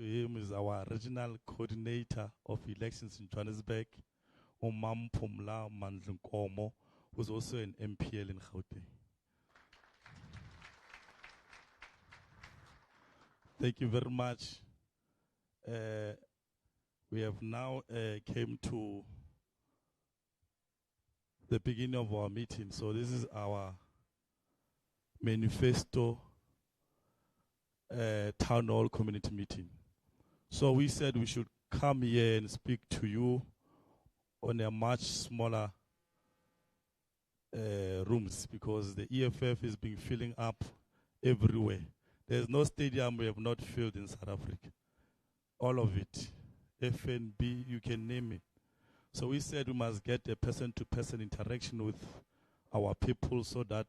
to him is our regional coordinator of elections in Johannesburg, Omam Pumla Mandlunkomo, who's also an MPL in Gauteng. Thank you very much. We have now came to the beginning of our meeting. So this is our manifesto town hall community meeting. So we said we should come here and speak to you on a much smaller rooms, because the EFF is being filling up everywhere. There's no stadium we have not filled in South Africa. All of it. FNB, you can name it. So we said we must get a person-to-person interaction with our people so that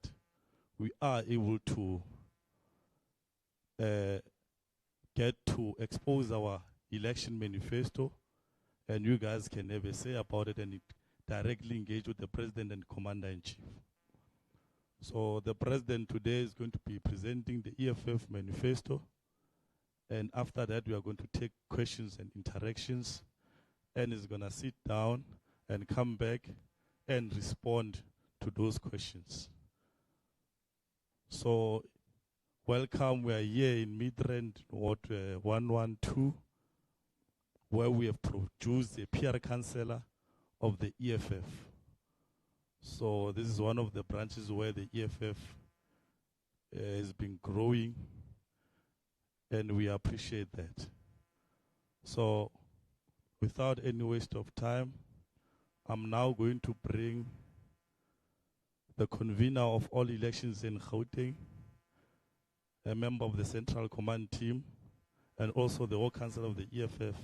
we are able to get to expose our election manifesto, and you guys can have a say about it and directly engage with the president and commander-in-chief. So the president today is going to be presenting the EFF manifesto, and after that we are going to take questions and interactions, and he's going to sit down and come back and respond to those questions. So welcome. We are here in Midrand, Ward 112, where we have produced a PR councillor of the EFF. So this is one of the branches where the EFF has been growing, and we appreciate that. So without any waste of time, I'm now going to bring the convener of all elections in Gauteng, a member of the Central Command team, and also the War Council of the EFF,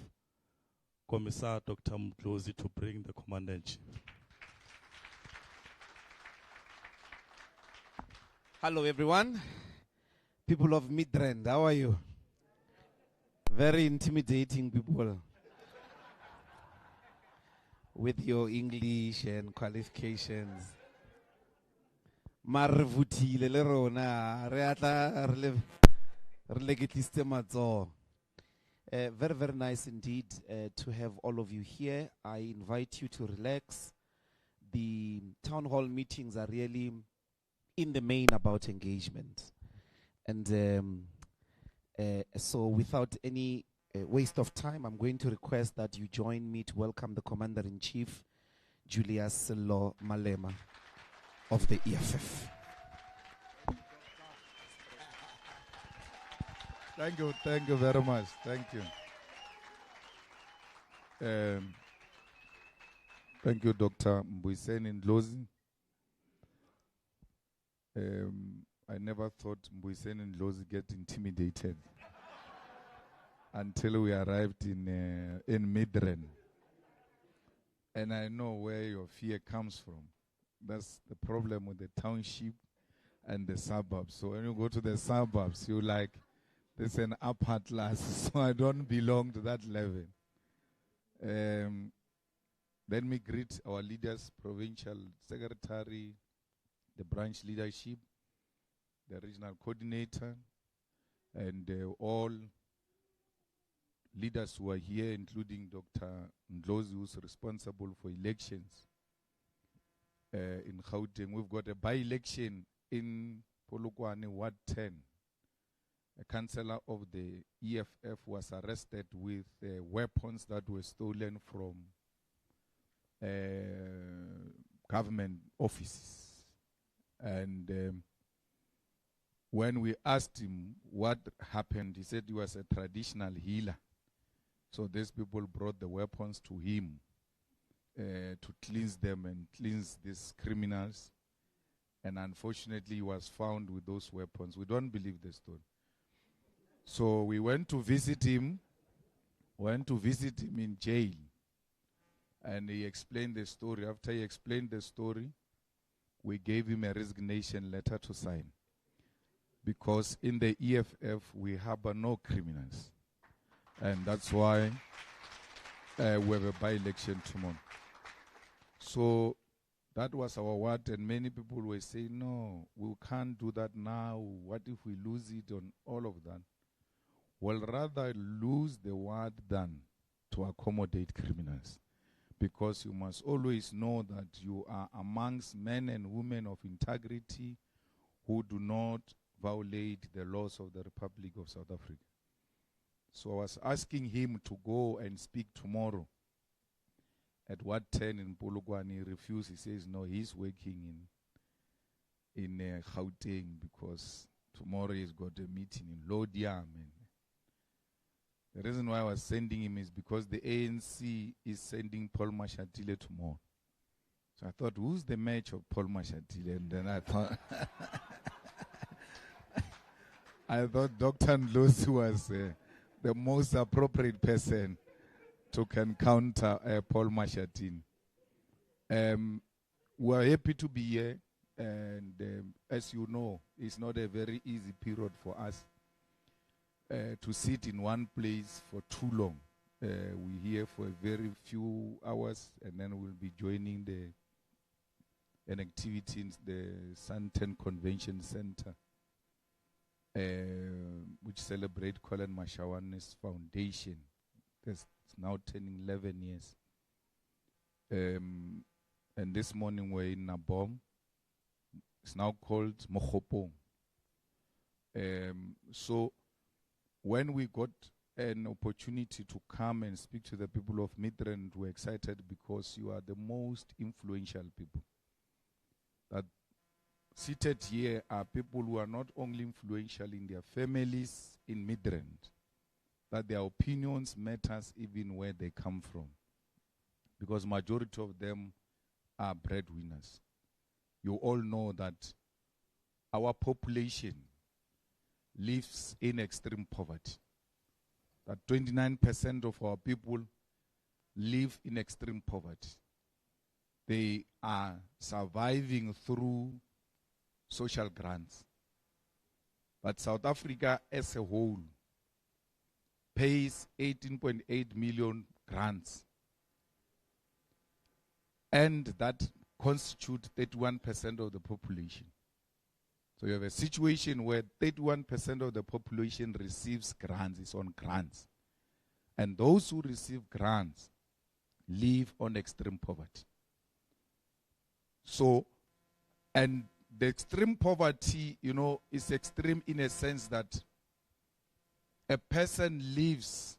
Commissar Dr. Mdlozi, to bring the Commander-in-Chief. Hello, everyone. People of Midrand, how are you? Very intimidating people with your English and qualifications. Marvutile le rona re atla re legitliste matso. Very, very nice indeed to have all of you here. I invite you to relax. The town hall meetings are really in the main about engagement. And so without any waste of time, I'm going to request that you join me to welcome the Commander-in-Chief, Julius Malema of the EFF. Thank you very much. Thank you. Thank you, Dr. Mbuyiseni Ndlozi. I never thought Mbuyiseni Ndlozi get intimidated until we arrived in Midrand. And I know where your fear comes from. That's the problem with the township and the suburbs. So when you go to the suburbs, you like, there's an upper class, so I don't belong to that level. Let me greet our leaders, provincial secretary, the branch leadership, the regional coordinator, and all leaders who are here, including Dr. Ndlozi, who's responsible for elections in Gauteng. We've got a by-election in Polokwane, Ward 10. A councillor of the EFF was arrested with weapons that were stolen from government offices. And when we asked him what happened, he said he was a traditional healer. So these people brought the weapons to him to cleanse them and cleanse these criminals. And unfortunately, he was found with those weapons. We don't believe the story. So we went to visit him, in jail. And he explained the story. After he explained the story, we gave him a resignation letter to sign. Because in the EFF, we harbor no criminals. And that's why we have a by-election tomorrow. So that was our word, and many people were saying, no, we can't do that now. What if we lose it on all of that? will rather lose the word than to accommodate criminals. Because you must always know that you are amongst men and women of integrity who do not violate the laws of the Republic of South Africa. So I was asking him to go and speak tomorrow at what 10 in Polokwane. He refused. He says no, he's working in Gauteng because tomorrow he's got a meeting in Lodiam. The reason why I was sending him is because the ANC is sending Paul Mashatile tomorrow. So I thought, who's the match of Paul Mashatile? And then I thought, I thought Dr. Ndlozi was the most appropriate person to can counter Paul Mashatile. We're happy to be here, and as you know, it's not a very easy period for us to sit in one place for too long. We're here for a very few hours, and then we'll be joining an activity in the Santen Convention Center, which celebrate Colin Mashawane's foundation. It's now turning 11 years. And this morning we're in Nabom. It's now called Mokopong. So when we got an opportunity to come and speak to the people of Midrand, we're excited because you are the most influential people. That seated here are people who are not only influential in their families in Midrand, that their opinions matters even where they come from. Because majority of them are breadwinners. You all know that our population lives in extreme poverty. That 29% of our people live in extreme poverty. They are surviving through social grants. But South Africa as a whole pays 18.8 million grants. And that constitutes 31% of the population. So you have a situation where 31% of the population receives grants, is on grants. And those who receive grants live on extreme poverty. So, and the extreme poverty, you know, is extreme in a sense that a person lives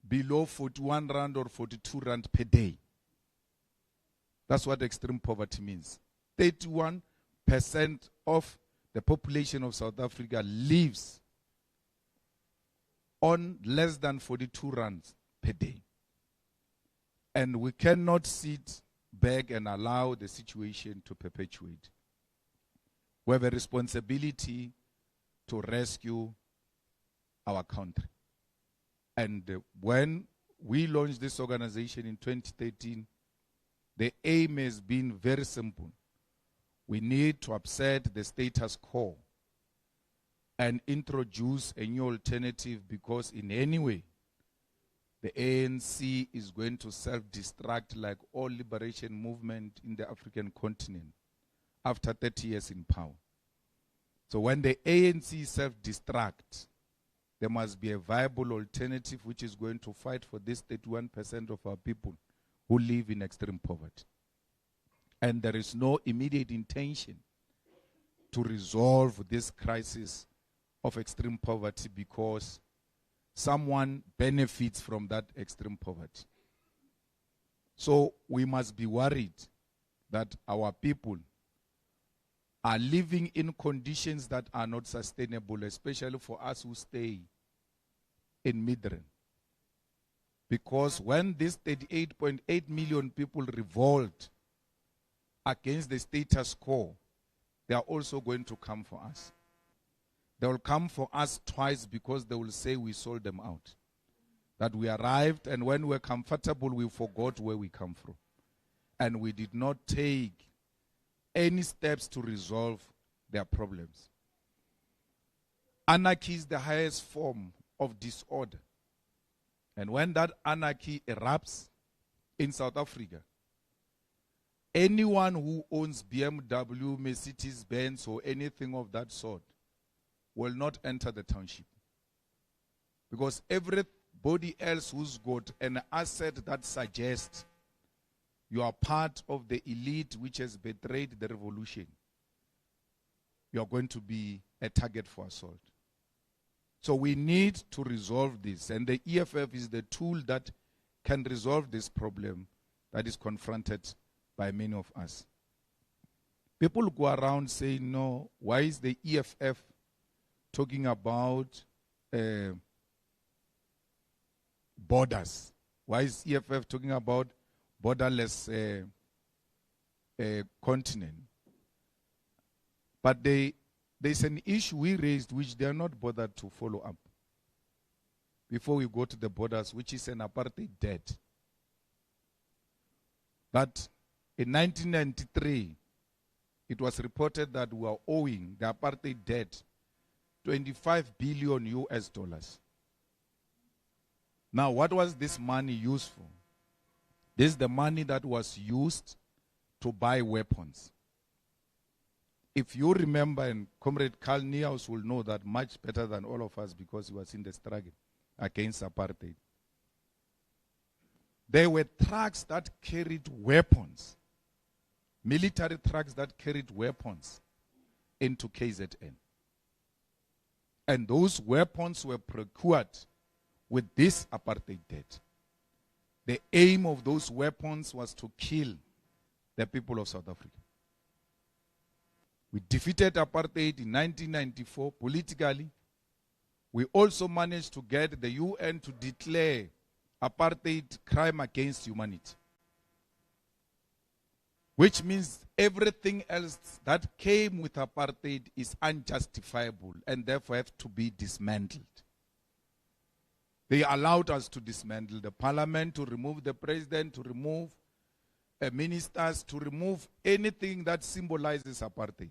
below 41 rand or 42 rand per day. That's what extreme poverty means. 31% of the population of South Africa lives on less than 42 rands per day. And we cannot sit back and allow the situation to perpetuate. We have a responsibility to rescue our country. And when we launched this organization in 2013, the aim has been very simple. We need to upset the status quo and introduce a new alternative, because in any way, the ANC is going to self-destruct like all liberation movement in the African continent after 30 years in power. So when the ANC self-destruct, there must be a viable alternative which is going to fight for this 31% of our people who live in extreme poverty. And there is no immediate intention to resolve this crisis of extreme poverty because someone benefits from that extreme poverty. So we must be worried that our people are living in conditions that are not sustainable, especially for us who stay in Midrand. Because when these 38.8 million people revolt against the status quo, they are also going to come for us. They will come for us twice, because they will say we sold them out. That we arrived, and when we were comfortable, we forgot where we come from. And we did not take any steps to resolve their problems. Anarchy is the highest form of disorder. And when that anarchy erupts in South Africa, anyone who owns BMW, Mercedes-Benz, or anything of that sort will not enter the township. Because everybody else who's got an asset that suggests you are part of the elite which has betrayed the revolution, you are going to be a target for assault. So we need to resolve this. And the EFF is the tool that can resolve this problem that is confronted by many of us. People go around saying, no, why is the EFF talking about borders? Why is EFF talking about borderless continent? But there's an issue we raised which they are not bothered to follow up before we go to the borders, which is an apartheid debt. That in 1993, it was reported that we are owing the apartheid debt 25 billion US dollars. Now, what was this money used for? This is the money that was used to buy weapons. If you remember, and Comrade Carl Niehaus will know that much better than all of us because he was in the struggle against apartheid. There were trucks that carried weapons, military trucks that carried weapons into KZN. And those weapons were procured with this apartheid debt. The aim of those weapons was to kill the people of South Africa. We defeated apartheid in 1994 politically. We also managed to get the UN to declare apartheid crime against humanity. Which means everything else that came with apartheid is unjustifiable and therefore have to be dismantled. They allowed us to dismantle the parliament, to remove the president, to remove ministers, to remove anything that symbolizes apartheid.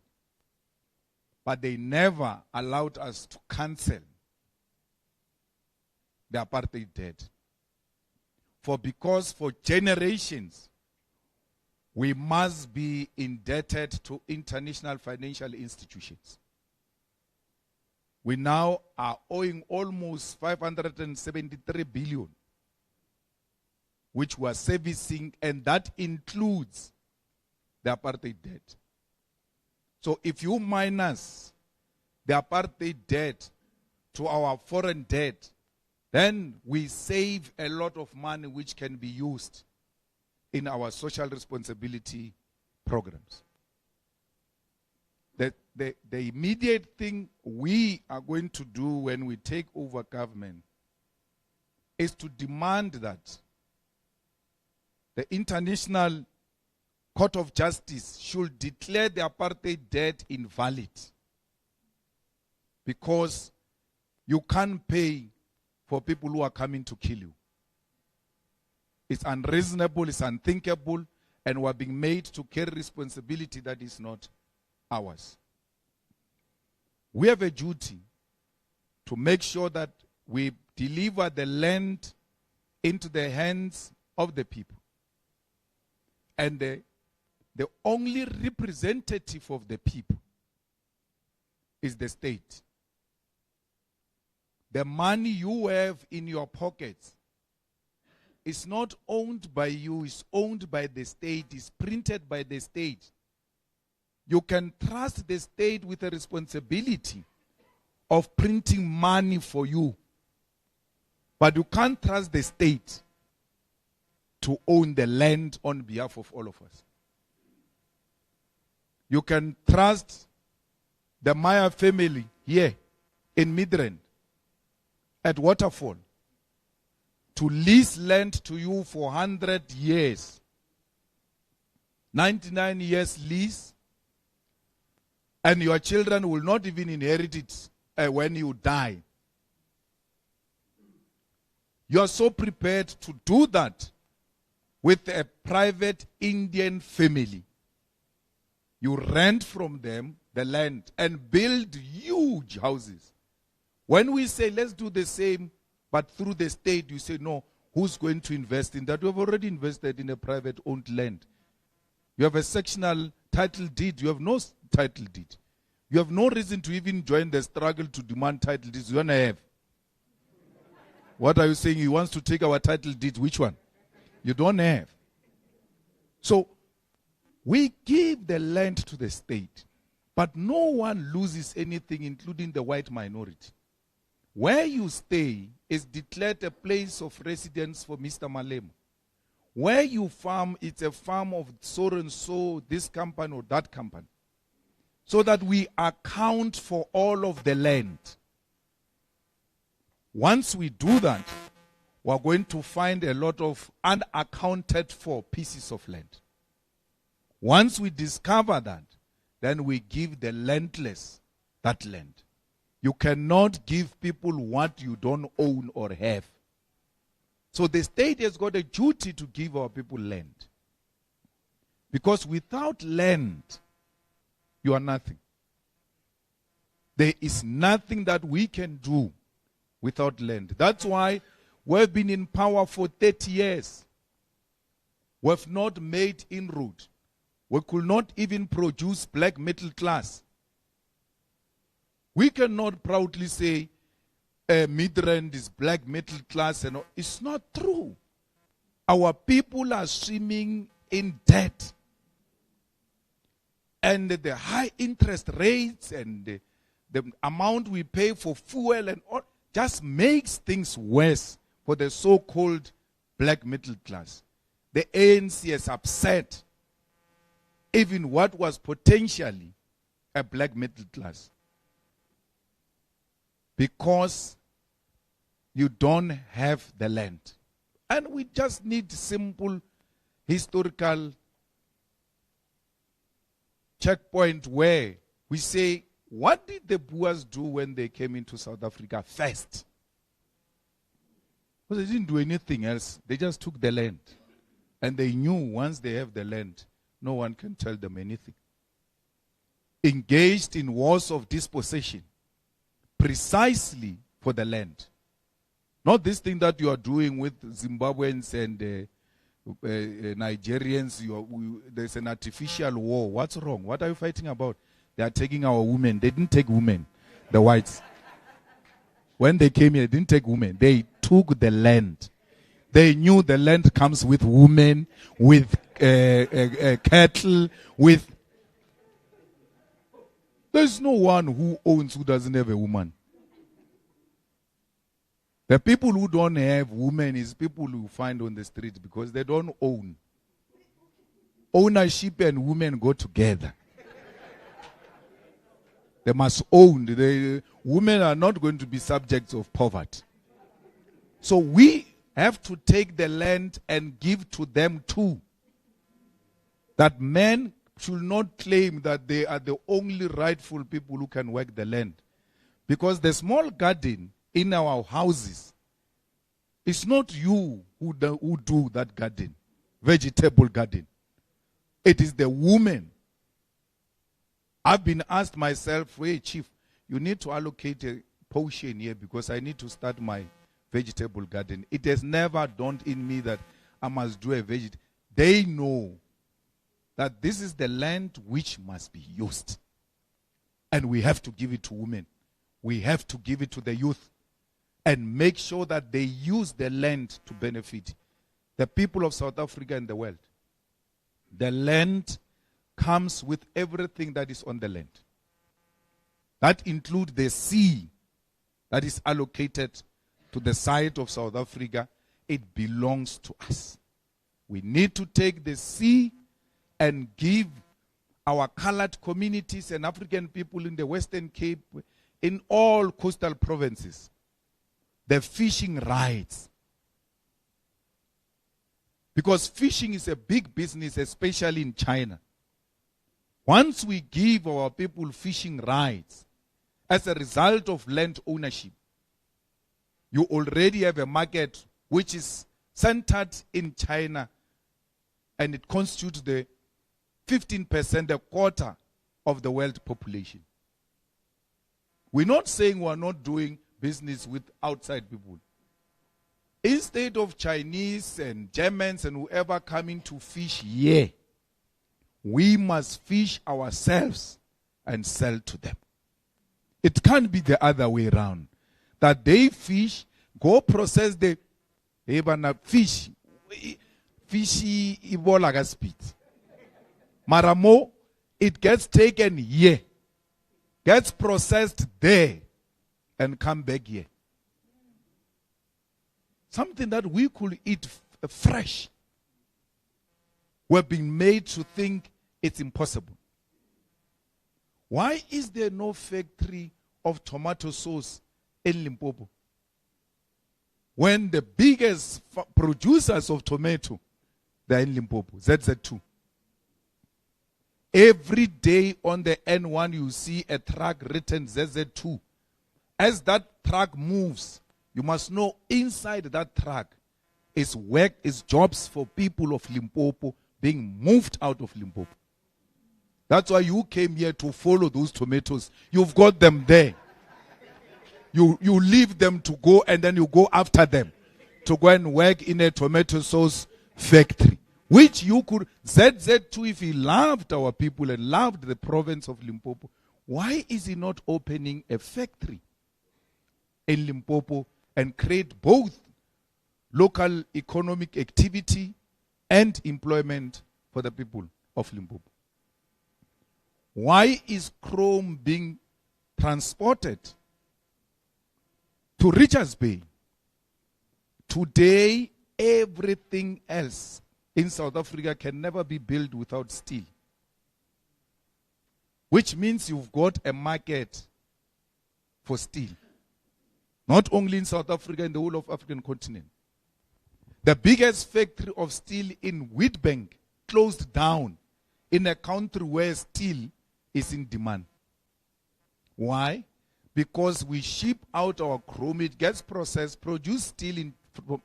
But they never allowed us to cancel the apartheid debt. Because for generations, we must be indebted to international financial institutions. We now are owing almost 573 billion, which we are servicing, and that includes the apartheid debt. So if you minus the apartheid debt to our foreign debt, then we save a lot of money which can be used in our social responsibility programs. The immediate thing we are going to do when we take over government is to demand that the International Court of Justice should declare the apartheid debt invalid, because you can't pay for people who are coming to kill you. It's unreasonable, it's unthinkable, and we're being made to carry responsibility that is not ours. We have a duty to make sure that we deliver the land into the hands of the people. And the only representative of the people is the state. The money you have in your pockets is not owned by you, it's owned by the state, it's printed by the state. You can trust the state with a responsibility of printing money for you. But you can't trust the state to own the land on behalf of all of us. You can trust the Meyer family here in Midrand at Waterfall to lease land to you for 100 years. 99 years lease, and your children will not even inherit it when you die. You are so prepared to do that with a private Indian family. You rent from them the land and build huge houses. When we say let's do the same, but through the state, you say no, who's going to invest in that? You have already invested in a private owned land. You have a sectional title deed. You have no title deed. You have no reason to even join the struggle to demand title deeds. You don't have. What are you saying? He wants to take our title deed. Which one? You don't have. So, we give the land to the state, but no one loses anything, including the white minority. Where you stay is declared a place of residence for Mr. Malema. Where you farm, it's a farm of so and so, this company or that company. So that we account for all of the land. Once we do that, we're going to find a lot of unaccounted for pieces of land. Once we discover that, then we give the landless that land. You cannot give people what you don't own or have. So the state has got a duty to give our people land. Because without land, you are nothing. There is nothing that we can do without land. That's why we've been in power for 30 years. We've not made inroad. We could not even produce black middle class. We cannot proudly say Midrand is black middle class. And all. It's not true. Our people are swimming in debt. And the high interest rates and the amount we pay for fuel and all just makes things worse for the so-called black middle class. The ANC is upset even what was potentially a black middle class. Because you don't have the land. And we just need simple historical checkpoint where we say, what did the Boers do when they came into South Africa first? Because they didn't do anything else. They just took the land. And they knew once they have the land, no one can tell them anything. Engaged in wars of dispossession. Precisely for the land. Not this thing that you are doing with Zimbabweans and Nigerians. There's an artificial war. What's wrong? What are you fighting about? They are taking our women. They didn't take women, the whites. When they came here, they didn't take women. They took the land. They knew the land comes with women, with cattle, with... There's no one who owns who doesn't have a woman. The people who don't have women is people who find on the street because they don't own. Ownership and women go together. They must own. Women are not going to be subjects of poverty. So we have to take the land and give to them too. That men should not claim that they are the only rightful people who can work the land. Because the small garden in our houses, it's not you who do that garden, vegetable garden. It is the woman. I've been asked myself, hey chief, you need to allocate a portion here because I need to start my vegetable garden. It has never dawned in me that I must do a vegetable. They know that this is the land which must be used. And we have to give it to women. We have to give it to the youth. And make sure that they use the land to benefit the people of South Africa and the world. The land comes with everything that is on the land. That includes the sea that is allocated to the side of South Africa. It belongs to us. We need to take the sea and give our colored communities and African people in the Western Cape, in all coastal provinces, the fishing rights. Because fishing is a big business, especially in China. Once we give our people fishing rights as a result of land ownership, you already have a market which is centered in China, and it constitutes the 15%, a quarter of the world population. We're not saying we're not doing business with outside people. Instead of Chinese and Germans and whoever coming to fish here, we must fish ourselves and sell to them. It can't be the other way around. That they fish, Go process the fish. Fishy ibola speed. Maramo, it gets taken here, gets processed there, and come back here. Something that we could eat fresh. We're being made to think it's impossible. Why is there no factory of tomato sauce in Limpopo? When the biggest producers of tomato, they're in Limpopo, ZZ2. Every day on the N1 you see a truck written ZZ2. As that truck moves, you must know inside that truck is work, is jobs for people of Limpopo being moved out of Limpopo. That's why you came here to follow those tomatoes. You've got them there. You leave them to go and then you go after them to go and work in a tomato sauce factory. Which you could, ZZ2, if he loved our people and loved the province of Limpopo, why is he not opening a factory in Limpopo and create both local economic activity and employment for the people of Limpopo? Why is chrome being transported to Richards Bay? Today, everything else in South Africa can never be built without steel. Which means you've got a market for steel. Not only in South Africa, in the whole of African continent. The biggest factory of steel in Witbank closed down in a country where steel is in demand. Why? Because we ship out our chrome, it gets processed, produce steel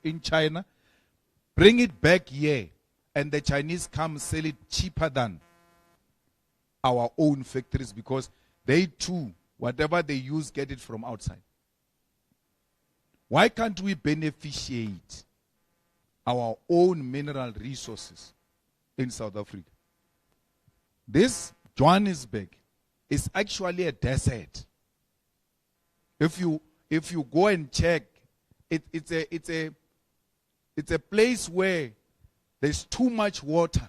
in China, bring it back here, and the Chinese come sell it cheaper than our own factories because they too, whatever they use, get it from outside. Why can't we beneficiate our own mineral resources in South Africa? This Johannesburg is actually a desert. If you go and check, it's a place where there's too much water.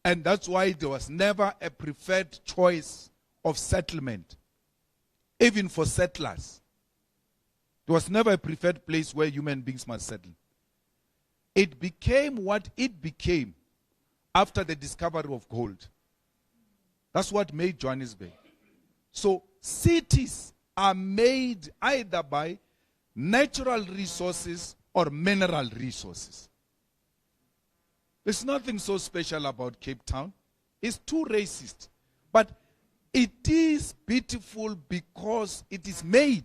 And that's why there was never a preferred choice of settlement, even for settlers. There was never a preferred place where human beings must settle. It became what it became after the discovery of gold. That's what made Johannesburg. So cities are made either by natural resources or mineral resources. There's nothing so special about Cape Town. It's too racist. But it is beautiful because it is made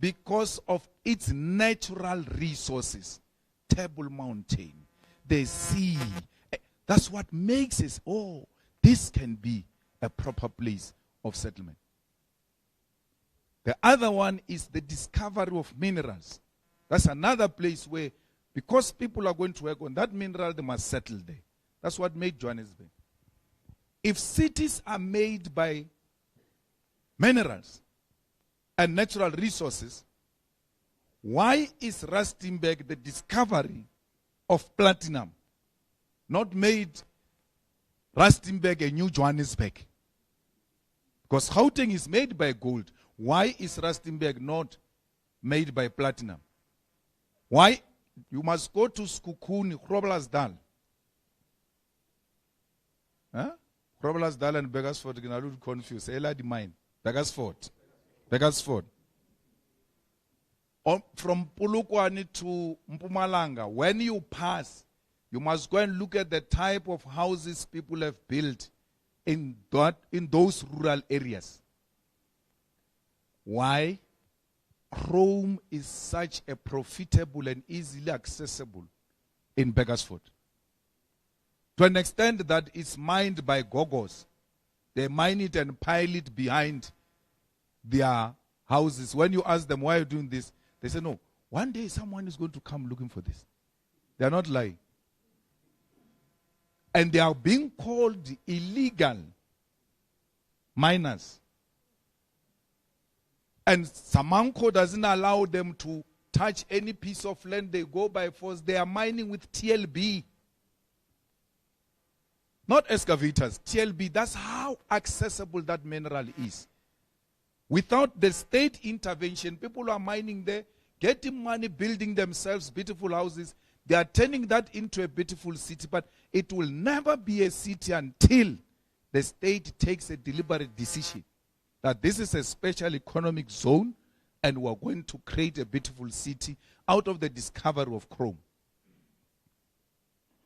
because of its natural resources. Table Mountain, the sea. That's what makes it, oh, this can be a proper place of settlement. The other one is the discovery of minerals. That's another place where, because people are going to work on that mineral, they must settle there. That's what made Johannesburg. If cities are made by minerals and natural resources, why is Rustenburg, the discovery of platinum, not made Rustenburg a new Johannesburg? Because Gauteng is made by gold. Why is Rustenburg not made by platinum? Why? You must go to Skukuni, Groblersdal. Groblersdal and Beggersford, I look confused. Ela di mine. Beggersford. From Polokwane to Mpumalanga, when you pass, you must go and look at the type of houses people have built in those rural areas. Why? Chrome is such a profitable and easily accessible in Beggersford. To an extent that it's mined by gogos. They mine it and pile it behind their houses. When you ask them, why are you doing this? They say, no, one day someone is going to come looking for this. They are not lying. And they are being called illegal miners. And Samanco doesn't allow them to touch any piece of land, they go by force. They are mining with TLB. Not excavators, TLB. That's how accessible that mineral is. Without the state intervention, people are mining there, getting money, building themselves beautiful houses. They are turning that into a beautiful city, but it will never be a city until the state takes a deliberate decision that this is a special economic zone and we are going to create a beautiful city out of the discovery of chrome.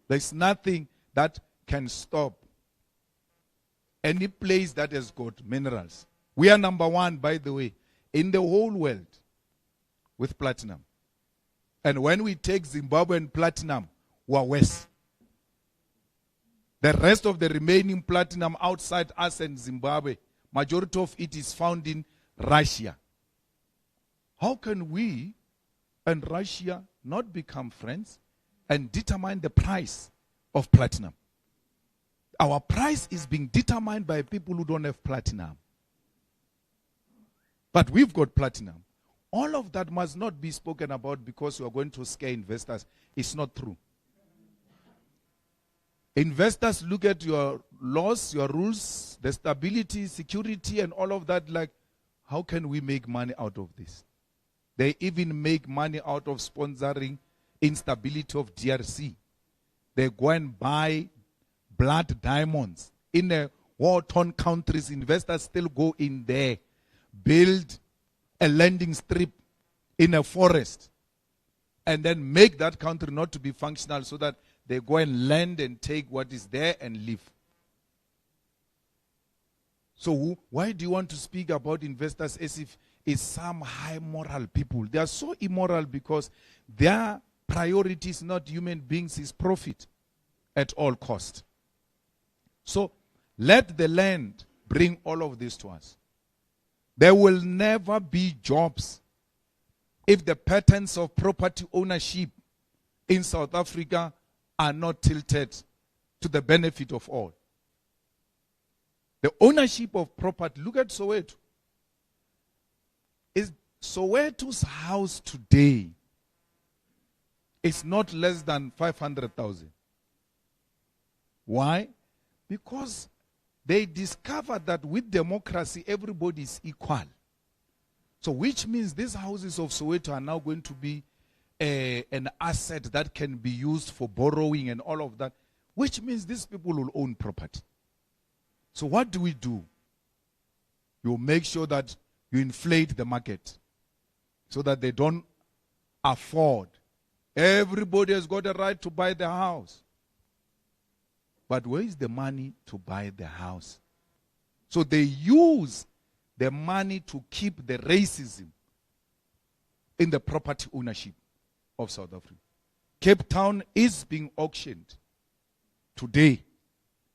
There's nothing that can stop any place that has got minerals. We are number one, by the way, in the whole world with platinum. And when we take Zimbabwean platinum, we are worse. The rest of the remaining platinum outside us and Zimbabwe, majority of it is found in Russia. How can we and Russia not become friends and determine the price of platinum? Our price is being determined by people who don't have platinum. But we've got platinum. All of that must not be spoken about because we are going to scare investors. It's not true. Investors look at your laws, your rules, the stability, security, and all of that like, how can we make money out of this? They even make money out of sponsoring instability of DRC. They go and buy blood diamonds. In a war-torn countries, investors still go in there, build a landing strip in a forest, and then make that country not to be functional so that they go and land and take what is there and leave. So why do you want to speak about investors as if it's some high moral people? They are so immoral because their priority is not human beings, is profit at all cost. So let the land bring all of this to us. There will never be jobs if the patterns of property ownership in South Africa are not tilted to the benefit of all. The ownership of property, look at Soweto. Is Soweto's house today is not less than 500,000. Why? Because they discovered that with democracy, everybody is equal. So which means these houses of Soweto are now going to be an asset that can be used for borrowing and all of that, which means these people will own property. So what do? You make sure that you inflate the market so that they don't afford. Everybody has got a right to buy the house. But where is the money to buy the house? So they use the money to keep the racism in the property ownership of South Africa. Cape Town is being auctioned today,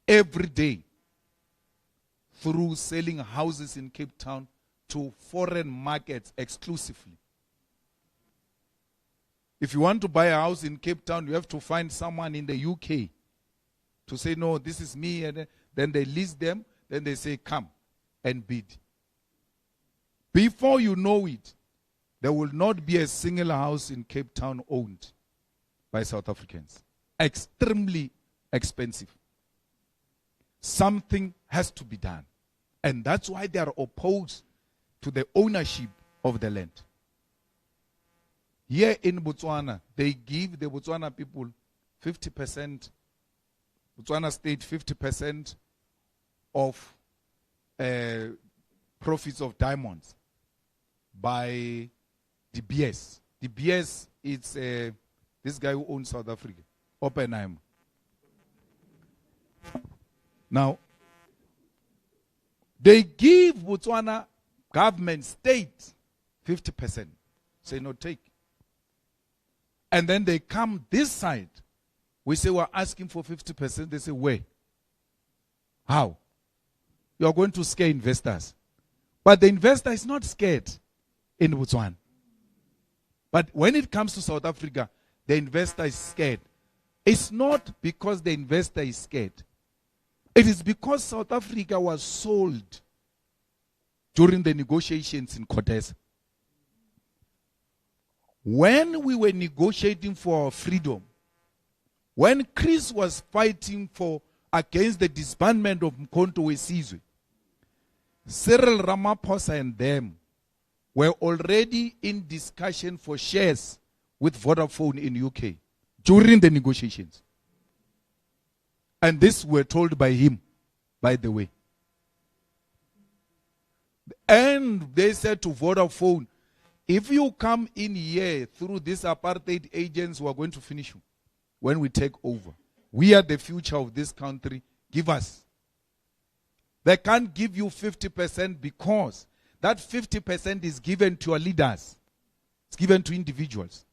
every day, through selling houses in Cape Town to foreign markets exclusively. If you want to buy a house in Cape Town, you have to find someone in the UK to say, no, this is me, and then they list them, then they say, come and bid. Before you know it, there will not be a single house in Cape Town owned by South Africans. Extremely expensive. Something has to be done. And that's why they are opposed to the ownership of the land. Here in Botswana, they give the Botswana people 50%, Botswana state 50% of profits of diamonds by De Beers. De Beers is this guy who owns South Africa, Oppenheimer. Now, they give Botswana government, state, 50%. Say, no, take. And then they come this side. We say, we're asking for 50%. They say, where? How? You are going to scare investors. But the investor is not scared in Botswana. But when it comes to South Africa, the investor is scared. It's not because the investor is scared. It is because South Africa was sold during the negotiations in Cortes. When we were negotiating for our freedom, when Chris was fighting against the disbandment of Mkhonto Wesizwe, Cyril Ramaphosa and them were already in discussion for shares with Vodafone in UK during the negotiations. And this were told by him, by the way. And they said to Vodafone, if you come in here through these apartheid agents who are going to finish you when we take over, we are the future of this country, give us. They can't give you 50% because that 50% is given to your leaders. It's given to individuals.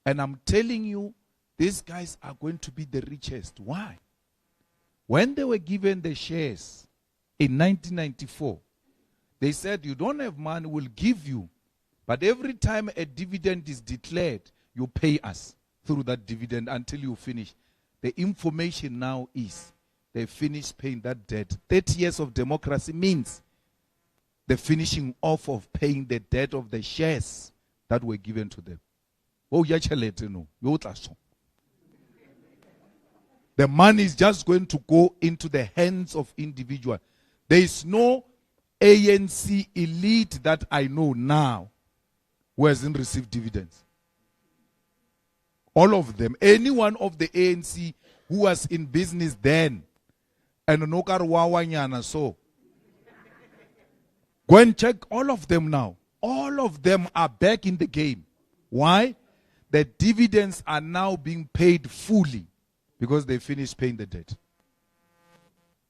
And I'm telling you, these guys are going to be the richest. Why? When they were given the shares in 1994, they said, you don't have money, we'll give you. But every time a dividend is declared, you pay us through that dividend until you finish. The information now is they finish paying that debt. 30 years of democracy means the finishing off of paying the debt of the shares that were given to them. Oh, the money is just going to go into the hands of individuals. There is no ANC elite that I know now who hasn't received dividends. All of them. Anyone of the ANC who was in business then, and Nokarwawanyana, so go and check all of them now. All of them are back in the game. Why? The dividends are now being paid fully because they finished paying the debt.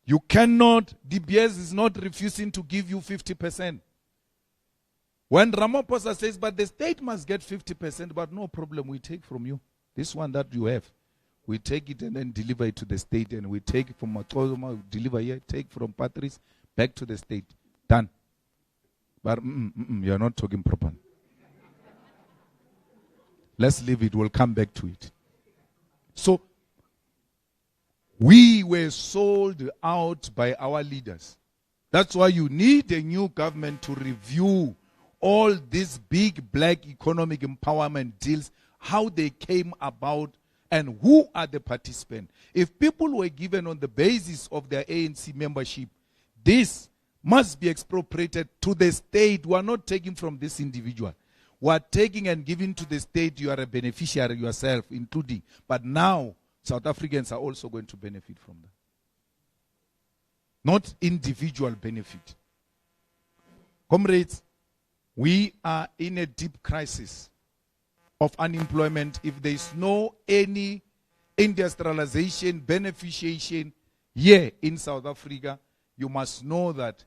You cannot, DBS is not refusing to give you 50%. When Ramaphosa says, but the state must get 50%, but no problem, we take from you. This one that you have, we take it and then deliver it to the state, and we take it from Matozoma, deliver here, take from Patrice, back to the state. Done. But you are not talking properly. Let's leave it, we'll come back to it. So, we were sold out by our leaders. That's why you need a new government to review all these big black economic empowerment deals, how they came about, and who are the participants. If people were given on the basis of their ANC membership, this must be expropriated to the state. We are not taking from this individual. We are taking and giving to the state. You are a beneficiary yourself, including. But now, South Africans are also going to benefit from that. Not individual benefit. Comrades, we are in a deep crisis of unemployment. If there is no any industrialization, beneficiation here in South Africa, you must know that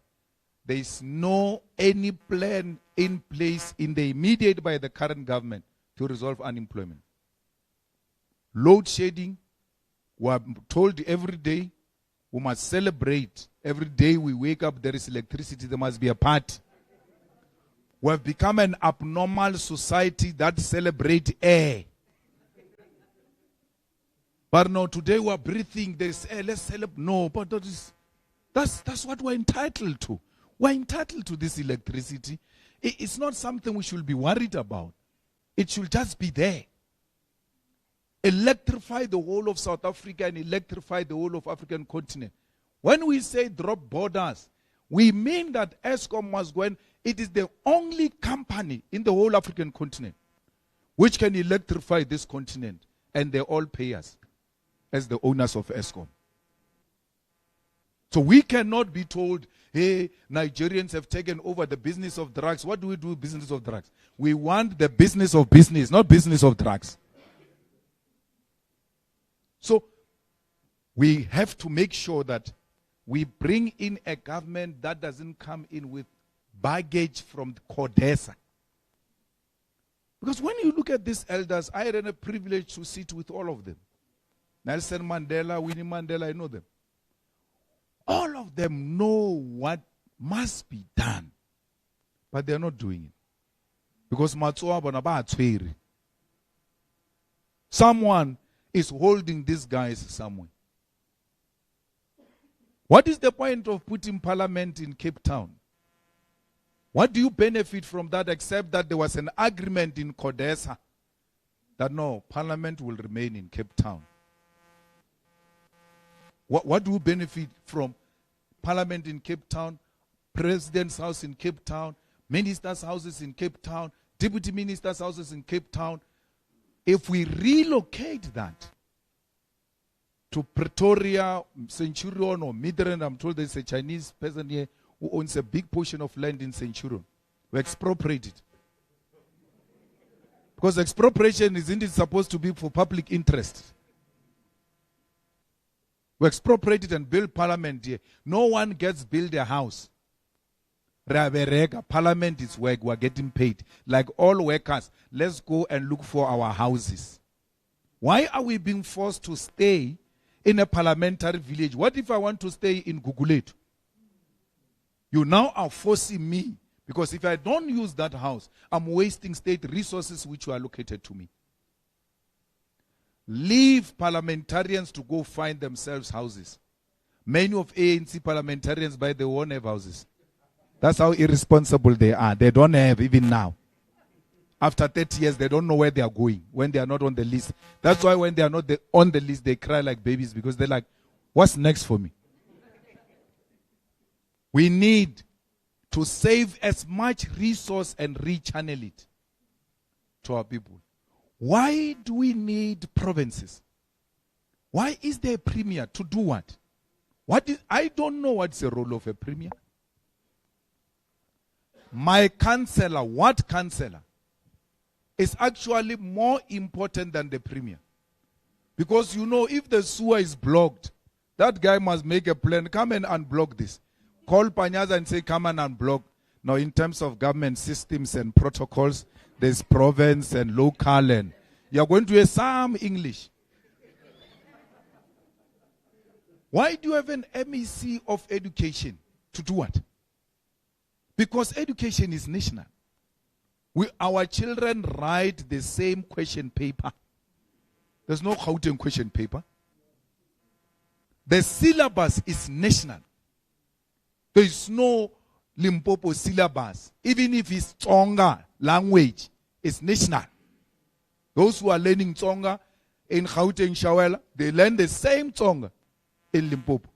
there is no any plan in place in the immediate by the current government to resolve unemployment. Load shedding, we are told every day, we must celebrate. Every day we wake up, there is electricity, there must be a party. We have become an abnormal society that celebrates air. But no, today we are breathing, there is air, let's celebrate. No, but that's what we're entitled to. We're entitled to this electricity. It's not something we should be worried about. It should just be there. Electrify the whole of South Africa and electrify the whole of African continent. When we say drop borders, we mean that Eskom must go in. It is the only company in the whole African continent which can electrify this continent, and they all pay us as the owners of Eskom. So we cannot be told, hey, Nigerians have taken over the business of drugs. What do we do with business of drugs? We want the business of business, not business of drugs. So we have to make sure that we bring in a government that doesn't come in with baggage from CODESA. Because when you look at these elders, I had a privilege to sit with all of them. Nelson Mandela, Winnie Mandela, I know them. All of them know what must be done, but they are not doing it. Because someone is holding these guys somewhere. What is the point of putting parliament in Cape Town What do you benefit from that except that there was an agreement in CODESA that no, Parliament will remain in Cape Town? What do you benefit from Parliament in Cape Town, President's house in Cape Town, ministers' houses in Cape Town, deputy ministers' houses in Cape Town? If we relocate that to Pretoria, Centurion, or Midrand, I'm told there's a Chinese person here who owns a big portion of land in Centurion. We expropriate it. Because expropriation isn't it supposed to be for public interest? We expropriate it and build parliament here. No one gets build a house. Parliament is work, we're getting paid. Like all workers, let's go and look for our houses. Why are we being forced to stay in a parliamentary village? What if I want to stay in Guguletu? You now are forcing me, because if I don't use that house, I'm wasting state resources which were allocated to me. Leave parliamentarians to go find themselves houses. Many of ANC parliamentarians, by the way, won't have houses. That's how irresponsible they are. They don't have, even now. After 30 years, they don't know where they are going when they are not on the list. That's why when they are not on the list, they cry like babies, because they're like, what's next for me? We need to save as much resource and rechannel it to our people. Why do we need provinces? Why is there a premier? To do what? I don't know what's the role of a premier. My councillor, what councillor, is actually more important than the premier. Because you know, if the sewer is blocked, that guy must make a plan, come and unblock this. Call Panyaza and say, come and unblock. Now, in terms of government systems and protocols, there's province and local, and you're going to hear some English. Why do you have an MEC of education? To do what? Because education is national. Our children write the same question paper. There's no Gauteng question paper. The syllabus is national. There is no Limpopo syllabus. Even if it's Tsonga language, it's national. Those who are learning Tsonga in Gauteng, Shawela, they learn the same Tsonga in Limpopo.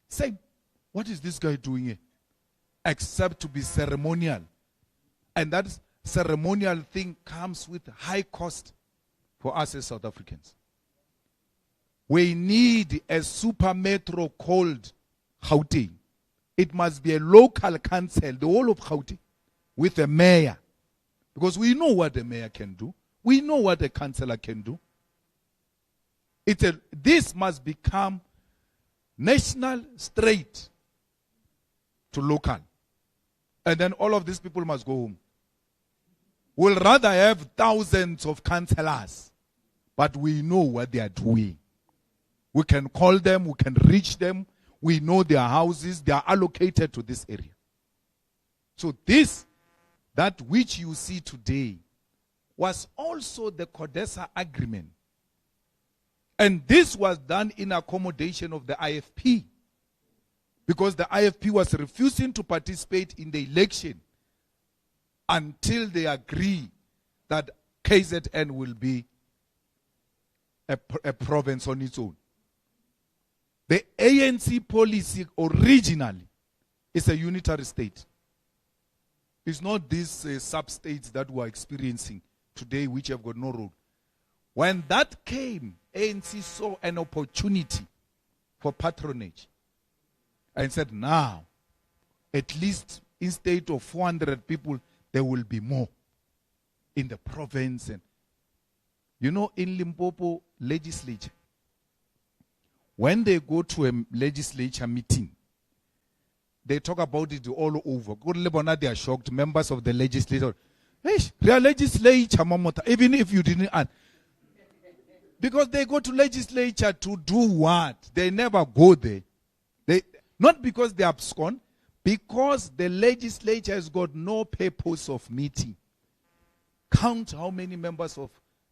Same. What is this guy doing here? Except to be ceremonial. And that ceremonial thing comes with high cost for us as South Africans. We need a super metro called Gauteng. It must be a local council, the whole of Gauteng, with a mayor. Because we know what the mayor can do. We know what a councillor can do. This must become national straight to local. And then all of these people must go home. We'll rather have thousands of councillors, but we know what they are doing. We can call them, we can reach them, we know their houses, they are allocated to this area. So that which you see today, was also the CODESA agreement. And this was done in accommodation of the IFP. Because the IFP was refusing to participate in the election until they agree that KZN will be a province on its own. The ANC policy originally is a unitary state. It's not these sub-states that we are experiencing today, which have got no role. When that came, ANC saw an opportunity for patronage and said, now, at least instead of 400 people, there will be more in the province. And you know, in Limpopo legislature, when they go to a legislature meeting, they talk about it all over. They are shocked. Members of the legislature, hey, they are legislature, even if you didn't add. Because they go to legislature to do what? They never go there. Not because they abscond, because the legislature has got no purpose of meeting. Count how many members of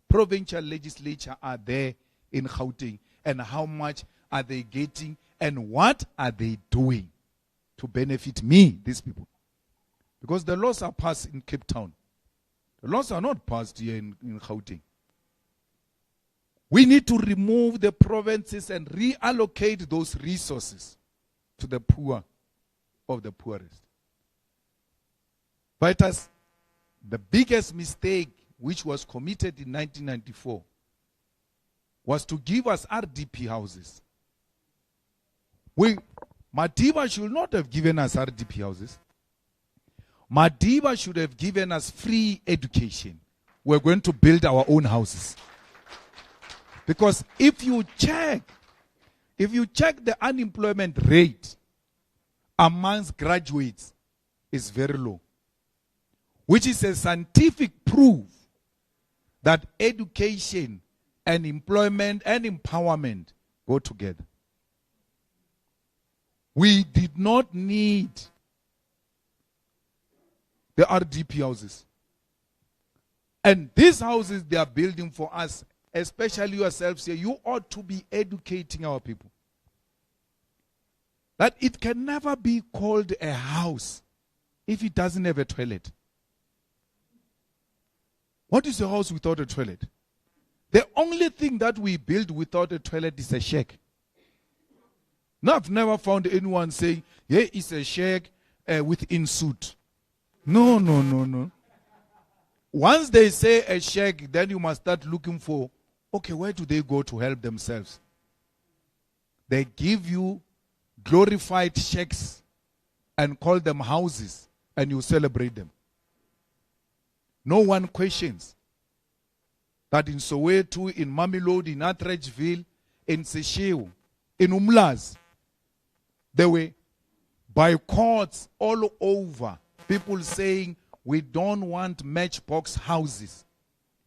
provincial legislature are there in Gauteng, and how much are they getting, and what are they doing to benefit me, these people. Because the laws are passed in Cape Town. The laws are not passed here in Gauteng. We need to remove the provinces and reallocate those resources to the poor of the poorest. But as the biggest mistake which was committed in 1994 was to give us RDP houses. Madiba should not have given us RDP houses. Madiba should have given us free education. We're going to build our own houses. Because if you check the unemployment rate amongst graduates is very low, which is a scientific proof that education and employment and empowerment go together. We did not need the RDP houses. And these houses they are building for us, especially yourselves here, you ought to be educating our people. That it can never be called a house if it doesn't have a toilet. What is a house without a toilet? The only thing that we build without a toilet is a shack. Now, I've never found anyone saying, here is a shack with in-suit. No. Once they say a shack, then you must start looking for, okay, where do they go to help themselves? They give you glorified shacks and call them houses, and you celebrate them. No one questions that in Soweto, in Mamelodi, in Atteridgeville, in Seshego, in Umlazi, there were boycotts all over. People saying, we don't want matchbox houses.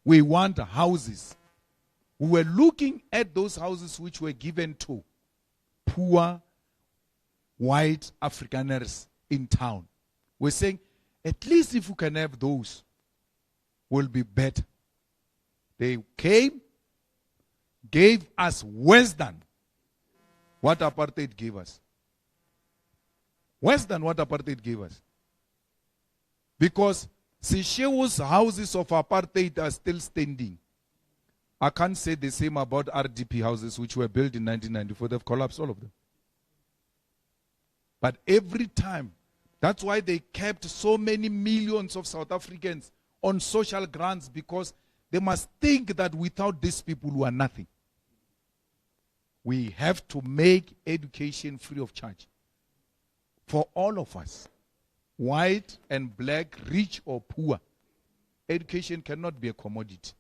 We want houses. We were looking at those houses which were given to poor white Afrikaners in town. We're saying, at least if we can have those, will be better. They came, gave us worse than what apartheid gave us. Worse than what apartheid gave us. Because Seshego's houses of apartheid are still standing. I can't say the same about RDP houses which were built in 1994. They've collapsed, all of them. But every time, that's why they kept so many millions of South Africans on social grants, because they must think that without these people we are nothing. We have to make education free of charge for all of us, white and black, rich or poor. Education cannot be a commodity.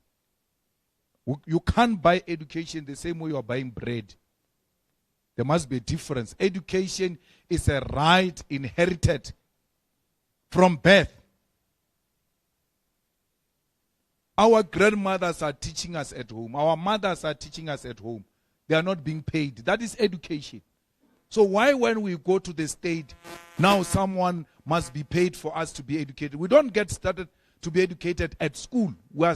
You can't buy education the same way you are buying bread. There must be a difference. Education is a right inherited from birth. Our grandmothers are teaching us at home. Our mothers are teaching us at home. They are not being paid. That is education. So why when we go to the state, now someone must be paid for us to be educated? We don't get started to be educated at school. We're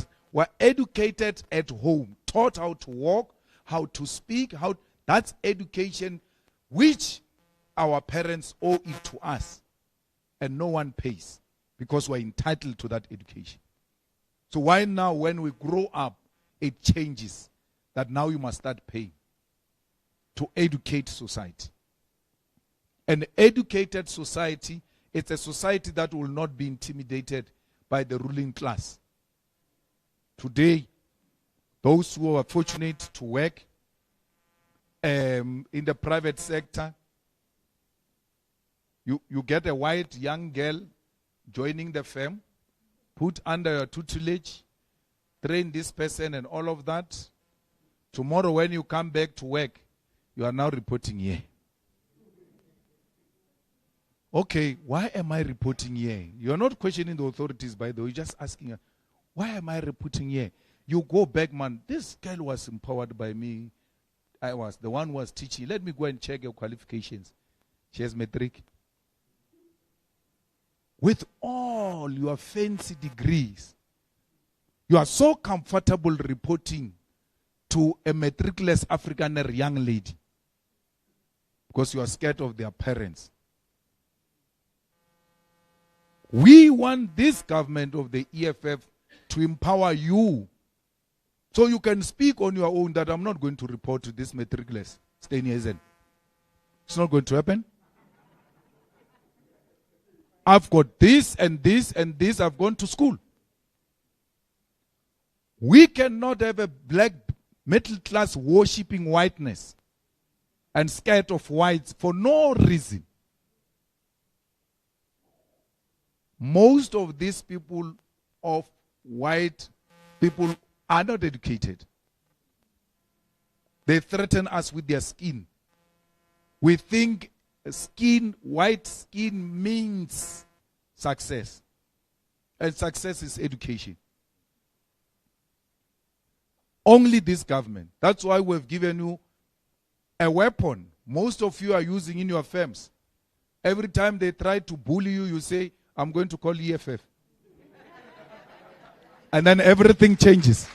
educated at home, taught how to walk, how to speak. That's education which our parents owe it to us. And no one pays because we're entitled to that education. So why now when we grow up, it changes that now you must start paying to educate society. An educated society, it's a society that will not be intimidated by the ruling class. Today, those who are fortunate to work in the private sector, you get a white young girl joining the firm, put under your tutelage, train this person and all of that. Tomorrow when you come back to work, you are now reporting here. Okay, why am I reporting here? You are not questioning the authorities, by the way. You're just asking her, why am I reporting here? You go back, man. This girl was empowered by me. I was the one who was teaching. Let me go and check your qualifications. She has matric. With all your fancy degrees, you are so comfortable reporting to a matricless Afrikaner young lady because you are scared of their parents. We want this government of the EFF to empower you so you can speak on your own that I'm not going to report to this matriculous. It's not going to happen. I've got this and this and this. I've gone to school. We cannot have a black middle class worshipping whiteness and scared of whites for no reason. Most of these people of white people are not educated. They threaten us with their skin. We think white skin means success. And success is education. Only this government. That's why we've given you a weapon. Most of you are using in your firms. Every time they try to bully you, you say, I'm going to call EFF. And then everything changes.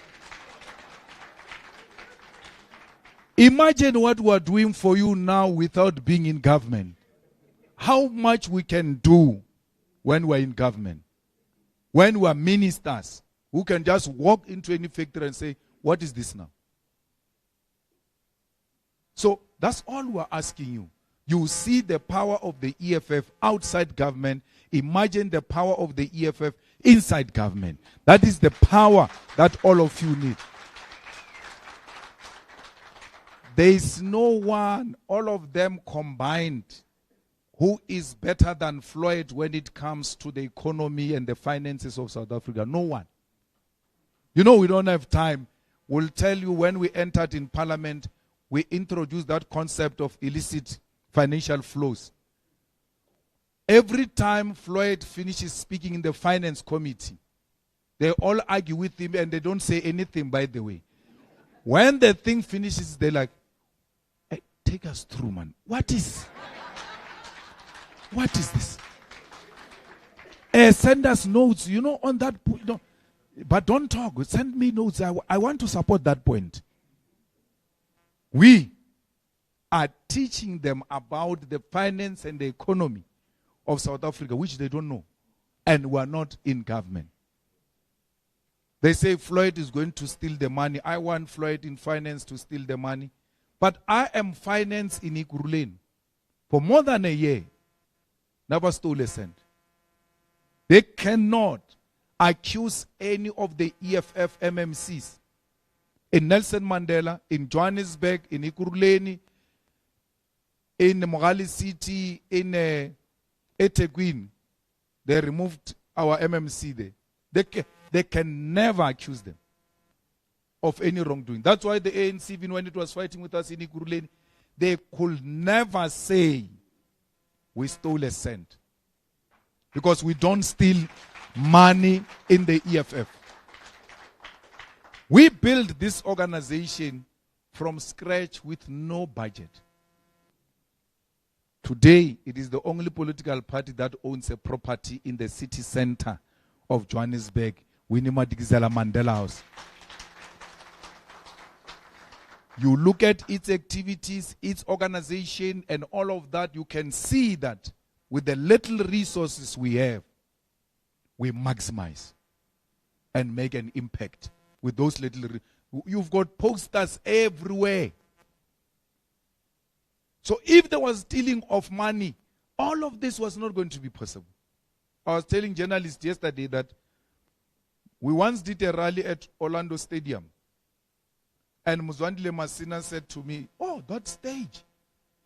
Imagine what we are doing for you now without being in government. How much we can do when we are in government. When we are ministers who can just walk into any factory and say, what is this now? So that's all we are asking you. You see the power of the EFF outside government. Imagine the power of the EFF inside government. That is the power that all of you need. There is no one, all of them combined, who is better than Floyd when it comes to the economy and the finances of South Africa. No one. You know, we don't have time. We'll tell you when we entered in parliament, we introduced that concept of illicit financial flows. Every time Floyd finishes speaking in the finance committee, they all argue with him and they don't say anything, by the way. When the thing finishes, they're like, hey, take us through, man. What is this? Send us notes, on that, but don't talk. Send me notes. I want to support that point. We are teaching them about the finance and the economy of South Africa, which they don't know. And we are not in government. They say Floyd is going to steal the money. I want Floyd in finance to steal the money. But I am finance in Ekurhuleni for more than a year. Never stole a cent. They cannot accuse any of the EFF MMCs in Nelson Mandela, in Johannesburg, in Ekurhuleni, in Mogale City, in eThekwini. They removed our MMC there. They can never accuse them of any wrongdoing. That's why the ANC, even when it was fighting with us in Ekurhuleni, they could never say we stole a cent. Because we don't steal money in the EFF. We built this organization from scratch with no budget. Today, it is the only political party that owns a property in the city center of Johannesburg, Winnie Madikizela Mandela House. You look at its activities, its organization, and all of that, you can see that with the little resources we have, we maximize and make an impact with those little. You've got posters everywhere. So if there was stealing of money, all of this was not going to be possible. I was telling journalists yesterday that we once did a rally at Orlando Stadium. And Muzwandile Masina said to me, oh, that stage.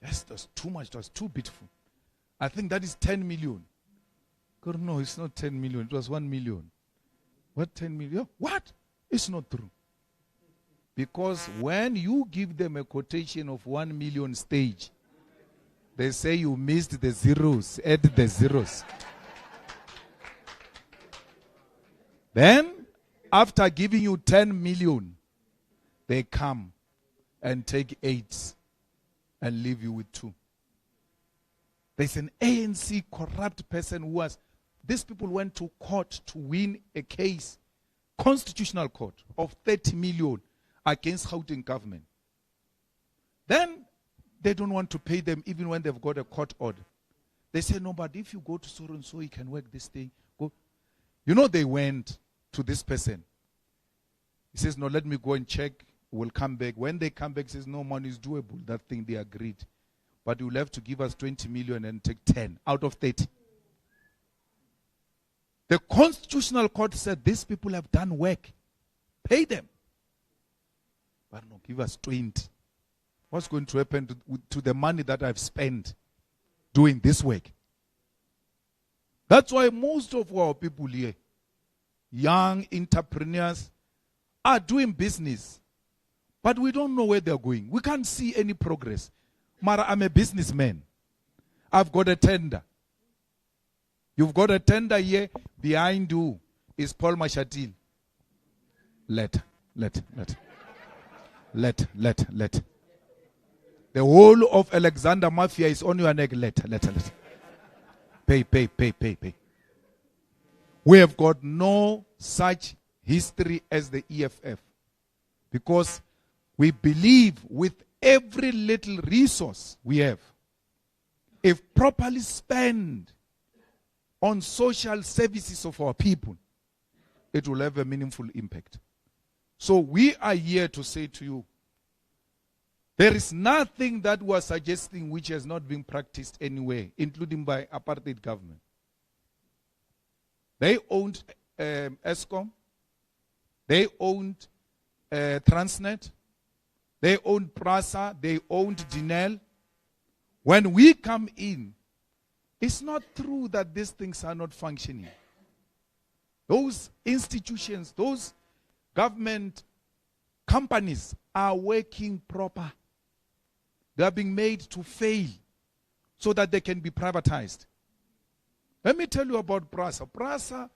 Yes, that's too much. It was too beautiful. I think that is 10 million. God, no, it's not 10 million. It was 1 million. What 10 million? What? It's not true. Because when you give them a quotation of 1 million stage, they say you missed the zeros. Add the zeros. Then, after giving you 10 million, they come and take 8 and leave you with 2. There's an ANC corrupt person who was, these people went to court to win a case, constitutional court, of 30 million against Gauteng government. Then they don't want to pay them even when they've got a court order. They say, no, but if you go to so and so, you can work this thing. Go. You know, they went to this person. He says, no, let me go and check. We'll come back. When they come back, he says, no, money is doable. That thing they agreed. But you'll have to give us 20 million and take 10 out of 30. The Constitutional Court said, these people have done work. Pay them. But no, give us 20. What's going to happen to the money that I've spent doing this work? That's why most of our people here, young entrepreneurs, are doing business. But we don't know where they're going. We can't see any progress. Mara, I'm a businessman. I've got a tender. You've got a tender here. Behind you is Paul Mashatil. Let. The whole of Alexander Mafia is on your neck. Let. Pay. We have got no such history as the EFF. Because we believe with every little resource we have, if properly spent on social services of our people, it will have a meaningful impact. So we are here to say to you, there is nothing that we are suggesting which has not been practiced anywhere, including by apartheid government. They owned ESCOM. They owned Transnet. They owned PRASA. They owned Dinel. When we come in, it's not true that these things are not functioning. Those institutions, those government companies are working proper. They are being made to fail so that they can be privatized. Let me tell you about PRASA. PRASA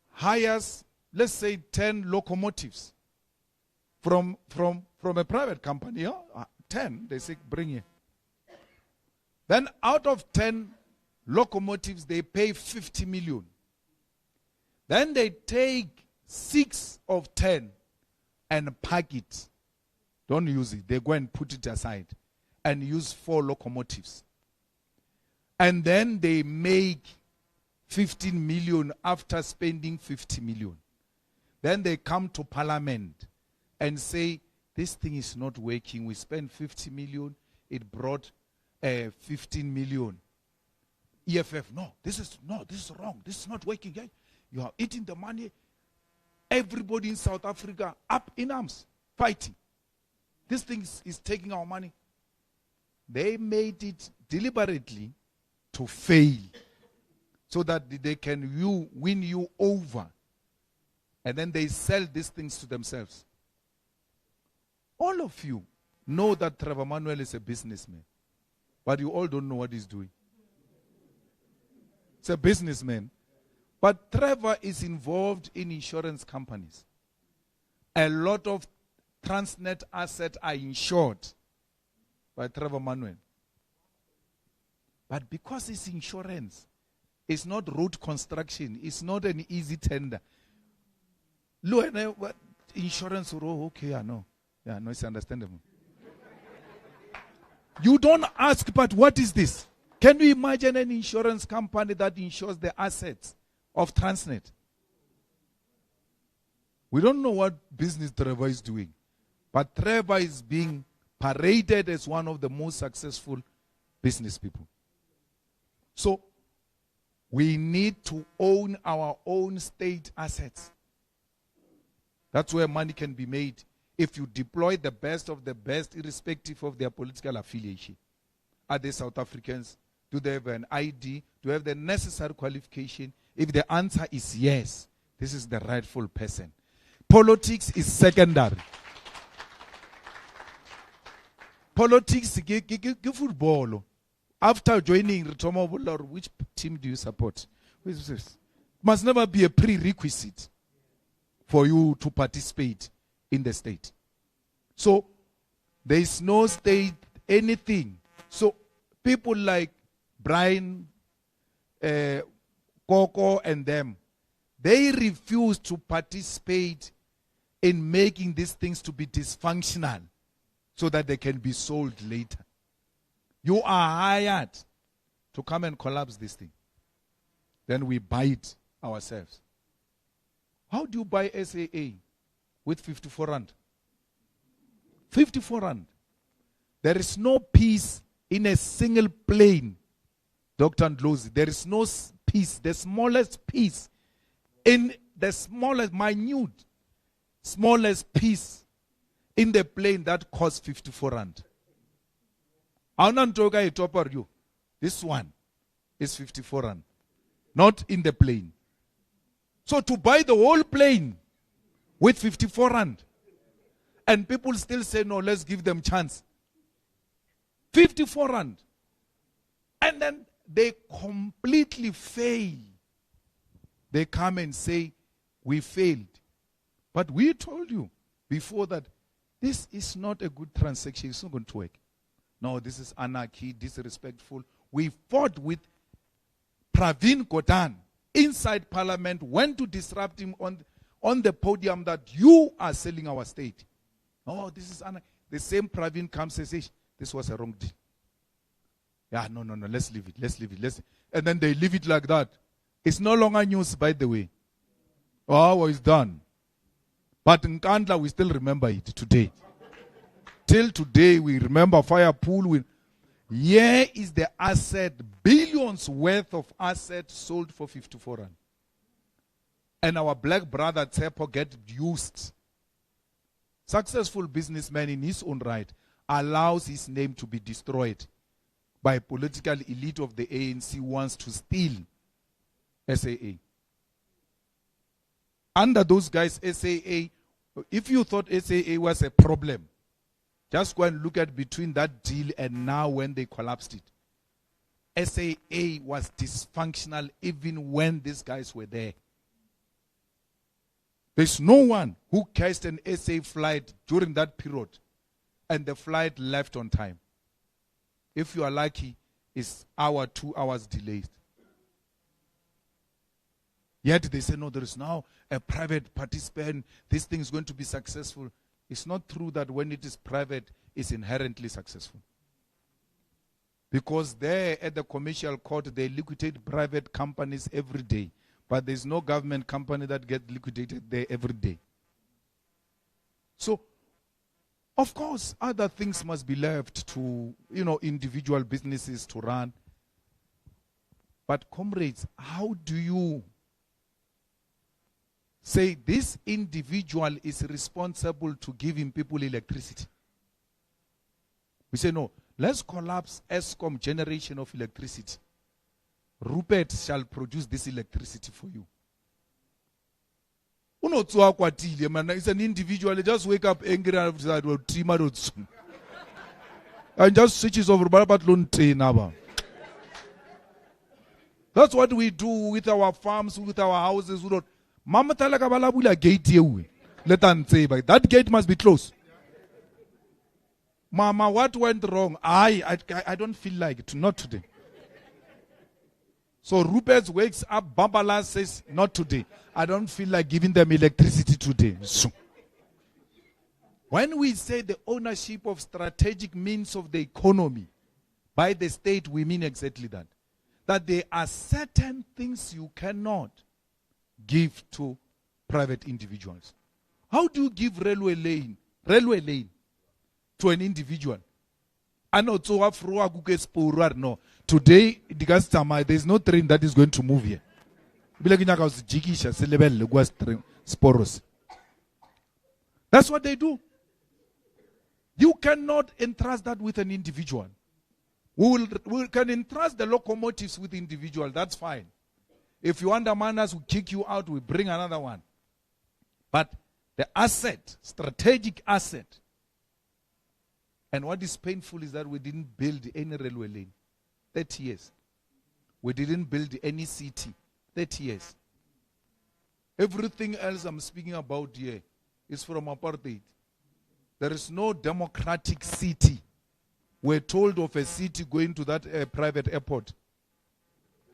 hires, let's say, 10 locomotives from a private company. 10, they say, bring here. Then out of 10 locomotives, they pay 50 million. Then they take 6 of 10 and pack it. Don't use it. They go and put it aside and use 4 locomotives. And then they make 15 million after spending 50 million. Then they come to Parliament and say, this thing is not working. We spent 50 million. It brought 15 million. EFF, this is wrong. This is not working. You are eating the money. Everybody in South Africa up in arms, fighting. This thing is taking our money. They made it deliberately to fail so that they can win you over. And then they sell these things to themselves. All of you know that Trevor Manuel is a businessman. But you all don't know what he's doing. It's a businessman. But Trevor is involved in insurance companies. A lot of Transnet assets are insured by Trevor Manuel. But because it's insurance, it's not road construction, it's not an easy tender. Look, insurance, okay, I know. Yeah, no, it's understandable. You don't ask, but what is this? Can you imagine an insurance company that insures the assets of Transnet? We don't know what business Trevor is doing. But Trevor is being paraded as one of the most successful business people. So, we need to own our own state assets. That's where money can be made. If you deploy the best of the best, irrespective of their political affiliation. Are they South Africans? Do they have an ID? Do they have the necessary qualification? If the answer is yes, this is the rightful person. Politics is secondary. Politics, football. After joining Ritomo, which team do you support? Must never be a prerequisite for you to participate in the state. So, there is no state, anything. So, people like Brian, Coco and them, they refuse to participate in making these things to be dysfunctional so that they can be sold later. You are hired to come and collapse this thing. Then we buy it ourselves. How do you buy SAA with 54 rand? 54 rand. There is no peace in a single plane, Dr. Ndlozi. There is no peace, the smallest piece, in the smallest, minute, smallest piece in the plane that costs 54 rand. Anantoga topper you. This one is 54 rand. Not in the plane. So to buy the whole plane with 54 rand, and people still say, no, let's give them chance. 54 rand. And then they completely fail. They come and say, we failed. But we told you before that this is not a good transaction. It's not going to work. No, this is anarchy, disrespectful. We fought with Pravin Gordhan inside parliament, went to disrupt him on the podium that you are selling our state. Oh, this is anarchy. The same Pravin comes and says, this was a wrong deal. Yeah, no, let's leave it. And then they leave it like that. It's no longer news, by the way. Oh, it's done. But in Nkandla, we still remember it today. Till today, we remember Fire Pool. Here is the asset, billions worth of assets sold for 54 rand. And our black brother Tsepo get used. Successful businessman in his own right allows his name to be destroyed by political elite of the ANC who wants to steal SAA. Under those guys, SAA, if you thought SAA was a problem, just go and look at between that deal and now when they collapsed it. SAA was dysfunctional even when these guys were there. There's no one who catched an SA flight during that period and the flight left on time. If you are lucky, it's 2 hours delayed. Yet they say, no, there is now a private participant. This thing is going to be successful. It's not true that when it is private, it's inherently successful. Because there at the commercial court, they liquidate private companies every day. But there's no government company that gets liquidated there every day. So, of course, other things must be left to, individual businesses to run. But comrades, how do you say this individual is responsible to giving people electricity? We say, no, let's collapse Eskom generation of electricity. Rupert shall produce this electricity for you. It's an individual. He just wake up angry and just switches over. That's what we do with our farms, with our houses. Mama talaka gate here. Let us say, that gate must be closed. Mama, what went wrong? I don't feel like it. Not today. So Rupert wakes up, Bambala says, not today. I don't feel like giving them electricity today. So, when we say the ownership of strategic means of the economy by the state, we mean exactly that. That there are certain things you cannot give to private individuals. How do you give railway lane to an individual? No. Today, there's no train that is going to move here. That's what they do. You cannot entrust that with an individual. We can entrust the locomotives with individual. That's fine. If you undermine us, we kick you out, we bring another one. But the asset, strategic asset, and what is painful is that we didn't build any railway lane. 30 years. We didn't build any city. 30 years. Everything else I'm speaking about here is from apartheid. There is no democratic city. We're told of a city going to that private airport.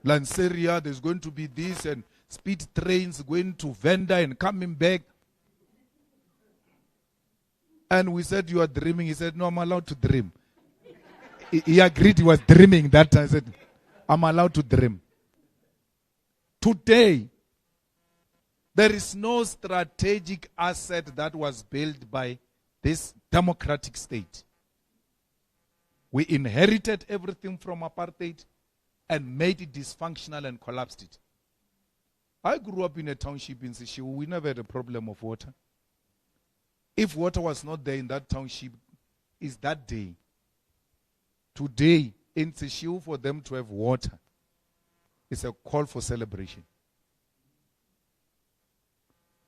Lanseria, there's going to be this, and speed trains going to Venda and coming back. And we said, you are dreaming. He said, no, I'm allowed to dream. He agreed he was dreaming that time. I said, I'm allowed to dream. Today, there is no strategic asset that was built by this democratic state. We inherited everything from apartheid and made it dysfunctional and collapsed it. I grew up in a township in Sishiwu. We never had a problem of water. If water was not there in that township, is that day. Today, in Sishiwu, for them to have water, it's a call for celebration.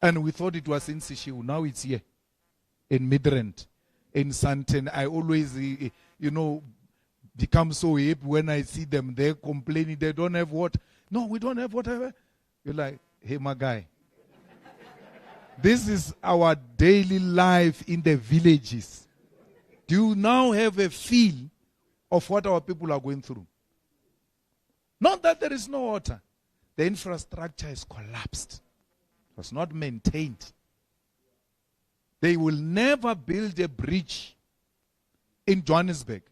And we thought it was in Sishiwu. Now it's here. In Midrand. In Santen. I always, become so happy when I see them there complaining they don't have water. No, we don't have water. You're like, hey, my guy. This is our daily life in the villages. Do you now have a feel of what our people are going through? Not that there is no water. The infrastructure is collapsed. It was not maintained. They will never build a bridge in Johannesburg.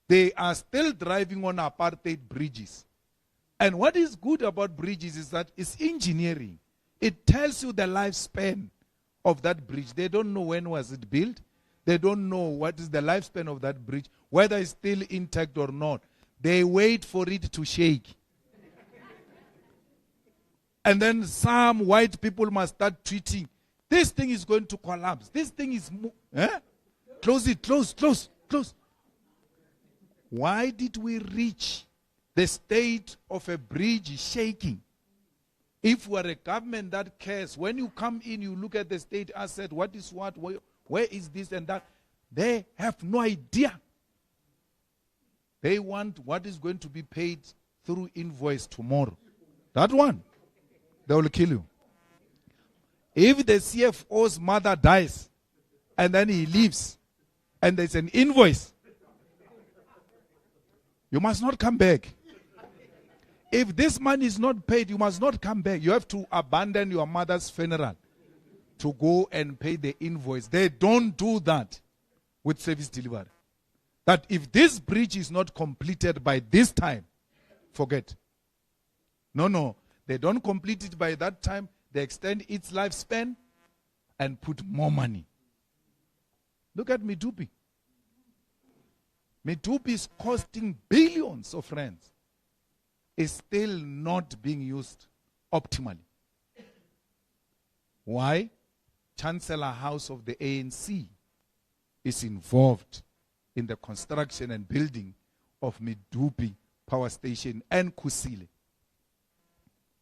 They are still driving on apartheid bridges. And what is good about bridges is that it's engineering. It tells you the lifespan of that bridge. They don't know when was it built. They don't know what is the lifespan of that bridge, whether it's still intact or not. They wait for it to shake. And then some white people must start tweeting, this thing is going to collapse. This thing is... Close it, close. Why did we reach the state of a bridge shaking? If we're a government that cares, when you come in, you look at the state asset, what is what, where is this and that. They have no idea. They want what is going to be paid through invoice tomorrow. That one, they will kill you. If the CFO's mother dies and then he leaves and there's an invoice, you must not come back. If this money is not paid, you must not come back. You have to abandon your mother's funeral to go and pay the invoice. They don't do that with service delivery. That if this bridge is not completed by this time, forget. No. They don't complete it by that time. They extend its lifespan and put more money. Look at Medupi. Medupi is costing billions of rands. Is still not being used optimally. Why? Chancellor House of the ANC is involved in the construction and building of Medupi Power Station and Kusile.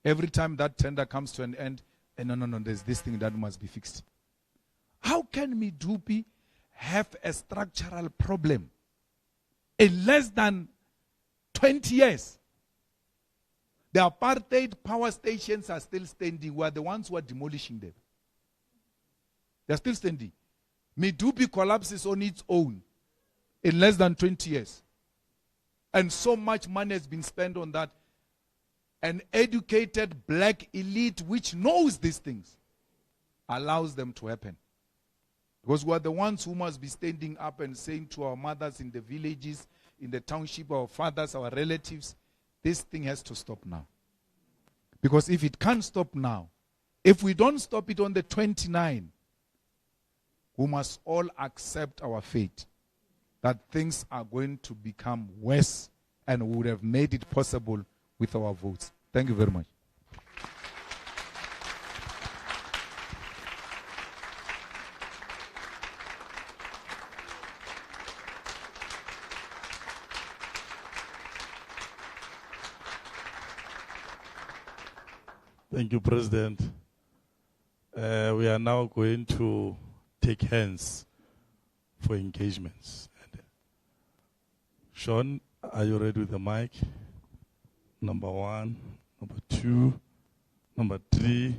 Every time that tender comes to an end, no, there's this thing that must be fixed. How can Medupi have a structural problem in less than 20 years? The apartheid power stations are still standing. We are the ones who are demolishing them. They are still standing. Medupi collapses on its own in less than 20 years. And so much money has been spent on that. An educated black elite which knows these things allows them to happen. Because we are the ones who must be standing up and saying to our mothers in the villages, in the township, our fathers, our relatives, this thing has to stop now. Because if it can't stop now, if we don't stop it on the 29th, we must all accept our fate. That things are going to become worse, and we would have made it possible with our votes. Thank you very much. Thank you, President. We are now going to take hands for engagements. Sean, are you ready with the mic? Number 1, number 2, number 3.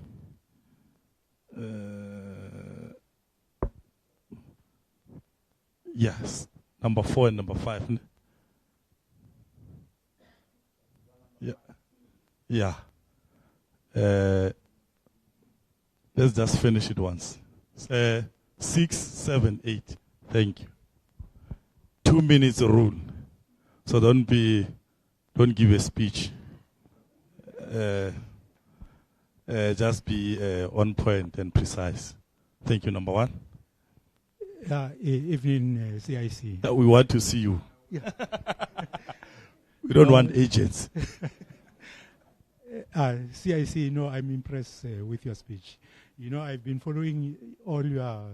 Yes, number 4 and number 5. Yeah. Let's just finish it once. 6, 7, 8. Thank you. 2 minutes rule. So don't be Don't give a speech. Just be on point and precise. Thank you, number one. Evening, CIC. We want to see you. We don't want agents. CIC, I'm impressed with your speech. I've been following all your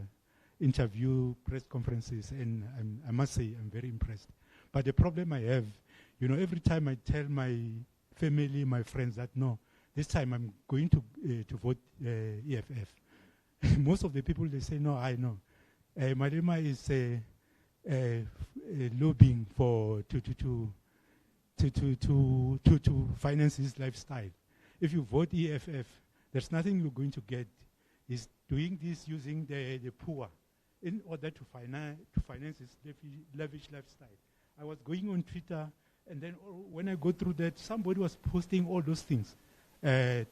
interview press conferences, and I must say I'm very impressed. But the problem I have, every time I tell my family, my friends that no, this time I'm going to vote EFF. Most of the people, they say, no, I know. Malema is lobbying to finance his lifestyle. If you vote EFF, there's nothing you're going to get. He's doing this using the poor in order to finance his lavish lifestyle. I was going on Twitter, and then when I go through that, somebody was posting all those things. The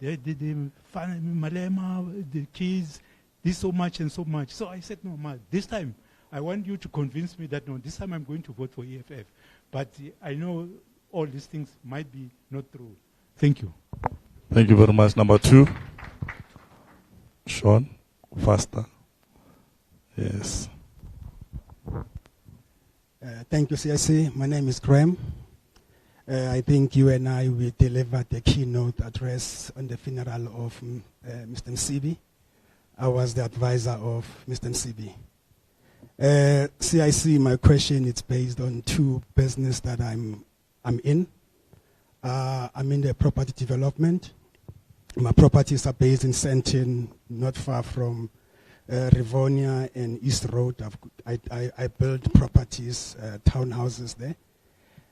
Malema, the kids, this so much and so much. So I said, no, this time I want you to convince me that no, this time I'm going to vote for EFF. But I know all these things might be not true. Thank you. Thank you very much. Number two. Sean, faster. Yes. Thank you, CIC. My name is Graham. I think you and I will deliver the keynote address on the funeral of Mr. Msibi. I was the advisor of Mr. Msibi. CIC, my question is based on two business that I'm in. I'm in the property development. My properties are based in Sentin, not far from Rivonia and East Road. I build properties, townhouses there.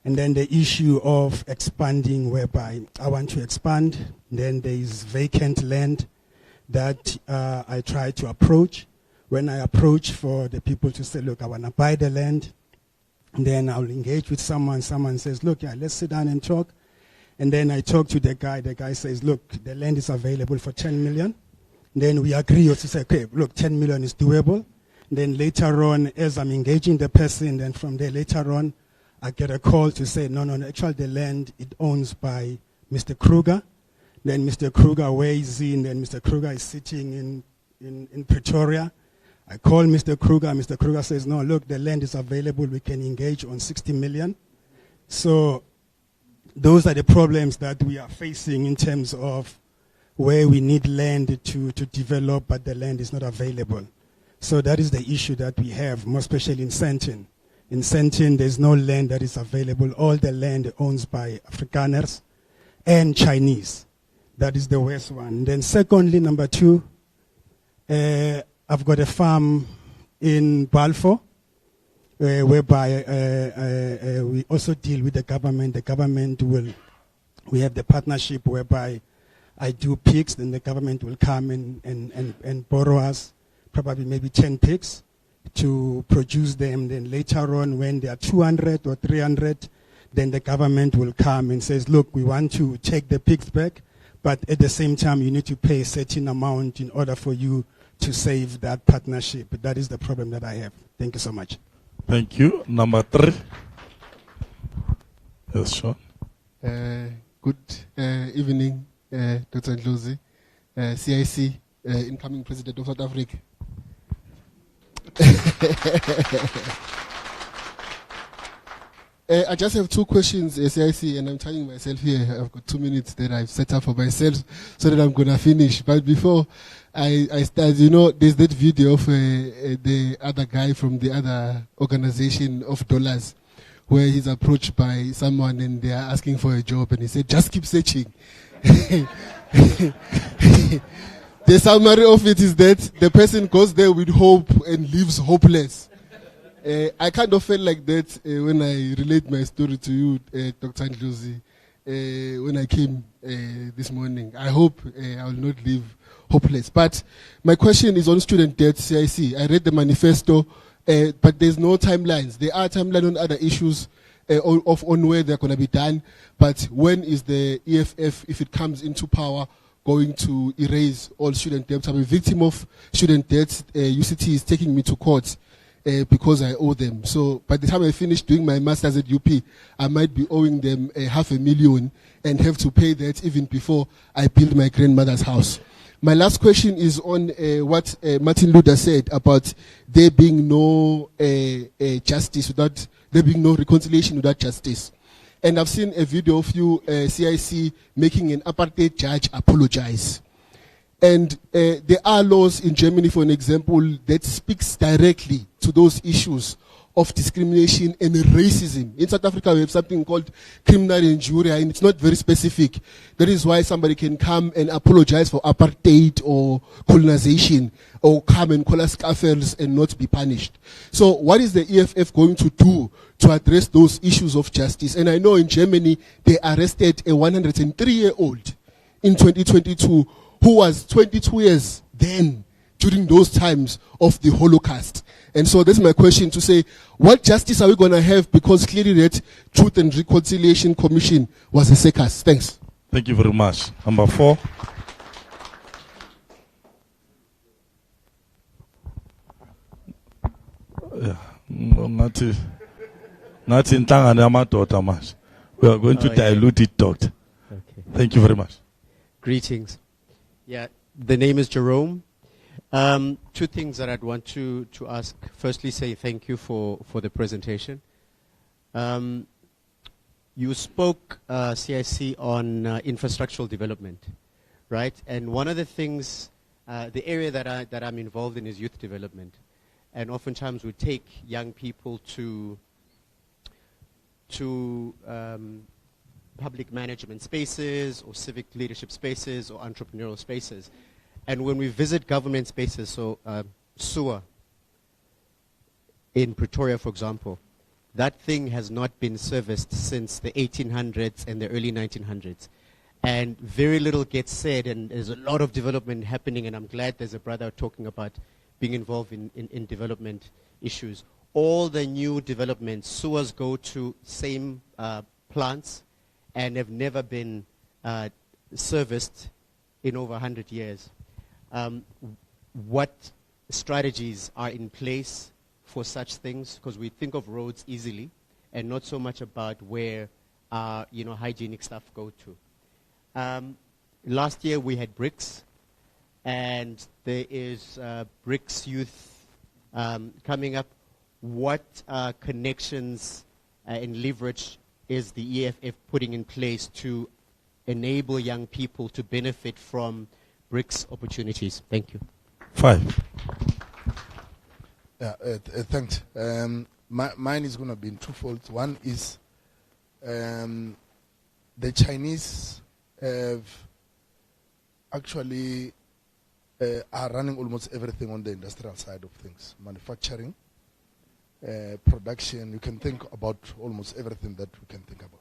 And then the issue of expanding, whereby I want to expand, then there is vacant land that I try to approach. When I approach for the people to say, look, I want to buy the land, then I'll engage with someone. Someone says, look, yeah, let's sit down and talk. And then I talk to the guy. The guy says, look, the land is available for 10 million. Then we agree to say, okay, look, 10 million is doable. Then later on, as I'm engaging the person, then from there later on, I get a call to say, no, actually the land, it owns by Mr. Kruger. Then Mr. Kruger weighs in, then Mr. Kruger is sitting in Pretoria. I call Mr. Kruger. Mr. Kruger says, no, look, the land is available. We can engage on 60 million. So those are the problems that we are facing in terms of where we need land to develop, but the land is not available. So that is the issue that we have, more especially in Sentin. In Sentin, there's no land that is available. All the land owns by Afrikaners and Chinese. That is the worst one. Then secondly, number two, I've got a farm in Balfour, whereby we also deal with the government. The government we have the partnership whereby I do pigs, then the government will come and borrow us probably maybe 10 pigs to produce them. Then later on, when they are 200 or 300, then the government will come and says, look, we want to take the pigs back, but at the same time, you need to pay a certain amount in order for you to save that partnership. That is the problem that I have. Thank you so much. Thank you. Number three. Yes, Sean. Good evening, Dr. Ndlozi, CIC, incoming President of South Africa. I just have two questions, CIC, and I'm telling myself here, I've got 2 minutes that I've set up for myself so that I'm going to finish. But before I start, there's that video of the other guy from the other organization of dollars where he's approached by someone and they are asking for a job and he said, just keep searching. The summary of it is that the person goes there with hope and leaves hopeless. I kind of felt like that when I relate my story to you, Dr. Ndlozi, when I came this morning. I hope I will not leave hopeless. But my question is on student debt, CIC. I read the manifesto, but there's no timelines. There are timelines on other issues on where they're going to be done. But when is the EFF, if it comes into power, going to erase all student debt? I'm a victim of student debt. UCT is taking me to court. because I owe them. So by the time I finish doing my master's at UP, I might be owing them $500,000 and have to pay that even before I build my grandmother's house. My last question is on what Martin Luther said about there being no justice without, there being no reconciliation without justice. And I've seen a video of you, CIC, making an apartheid judge apologize. And there are laws in Germany, for an example, that speaks directly to those issues of discrimination and racism. In South Africa, we have something called criminal injuria, and it's not very specific. That is why somebody can come and apologize for apartheid or colonization, or come and call us kafirs and not be punished. So what is the EFF going to do to address those issues of justice? And I know in Germany, they arrested a 103-year-old in 2022 who was 22 years then, during those times of the Holocaust. And so this is my question to say, what justice are we going to have? Because clearly that Truth and Reconciliation Commission was a circus. Thanks. Thank you very much. Number 4. Yeah. Ngathi inhlangano yamadoda manje. We are going to dilute it, doctor. Okay. Thank you very much. Greetings. Yeah, the name is Jerome. Two things that I'd want to ask. Firstly, say thank you for the presentation. You spoke, CIC, on infrastructural development, right? And one of the things, the area that I'm involved in is youth development. And oftentimes we take young people to public management spaces or civic leadership spaces or entrepreneurial spaces. And when we visit government spaces, so sewer in Pretoria, for example, that thing has not been serviced since the 1800s and the early 1900s. And very little gets said, and there's a lot of development happening, and I'm glad there's a brother talking about being involved in development issues. All the new developments, sewers go to same plants and have never been serviced in over 100 years. What strategies are in place for such things? Because we think of roads easily and not so much about where hygienic stuff go to. Last year we had BRICS, and there is BRICS Youth coming up. What connections and leverage is the EFF putting in place to enable young people to benefit from BRICS opportunities? Thank you. 5. Yeah, thanks. Mine is going to be in twofold. One is the Chinese have actually are running almost everything on the industrial side of things. Manufacturing, production, you can think about almost everything that we can think about.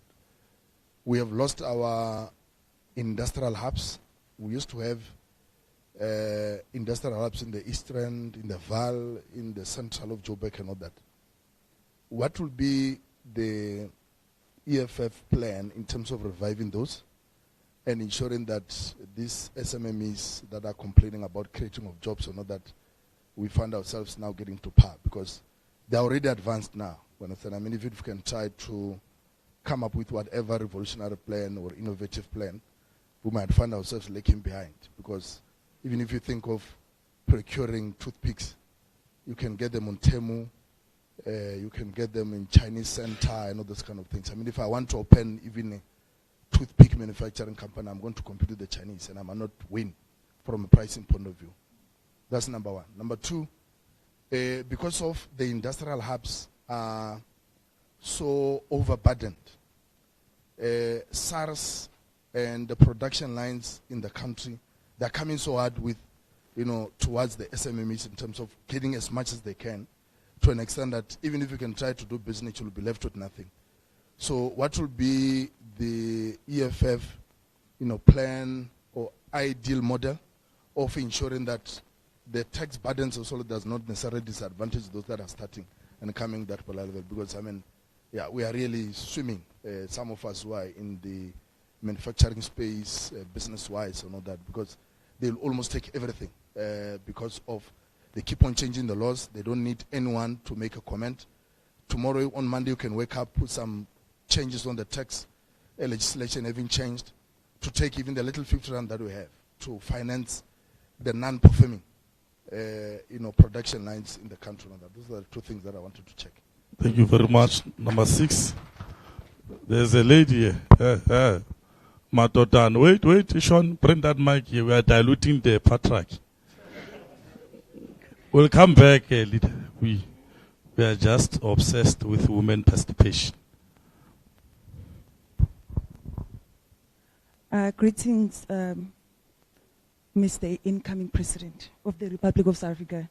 We have lost our industrial hubs. We used to have industrial hubs in the East End, in the Val, in the central of Joburg and all that. What will be the EFF plan in terms of reviving those and ensuring that these SMMEs that are complaining about creating of jobs and all that, we find ourselves now getting to par, because they're already advanced now. I mean, if you can try to come up with whatever revolutionary plan or innovative plan, we might find ourselves lagging behind, because even if you think of procuring toothpicks, you can get them on Temu, you can get them in Chinese center and all those kind of things. I mean, if I want to open even a toothpick manufacturing company, I'm going to compete with the Chinese, and I might not win from a pricing point of view. That's number one. Number two, because of the industrial hubs are so overburdened, SARS and the production lines in the country, they're coming so hard with, towards the SMMEs in terms of getting as much as they can, to an extent that even if you can try to do business, you'll be left with nothing. So what will be the EFF, plan or ideal model of ensuring that the tax burdens also does not necessarily disadvantage those that are starting and coming that level? Because, I mean, yeah, we are really swimming, some of us who are in the manufacturing space, business-wise and all that, because they'll almost take everything because of They keep on changing the laws. They don't need anyone to make a comment. Tomorrow, on Monday, you can wake up with some changes on the tax legislation having changed to take even the little 50 rand that we have to finance the non-performing production lines in the country. Those are the two things that I wanted to check. Thank you very much. Number 6. There's a lady here. Matotan. Wait, Sean, bring that mic here. We are diluting the patriarchy. We'll come back, leader. We are just obsessed with women participation. Greetings, Mr. Incoming President of the Republic of South Africa.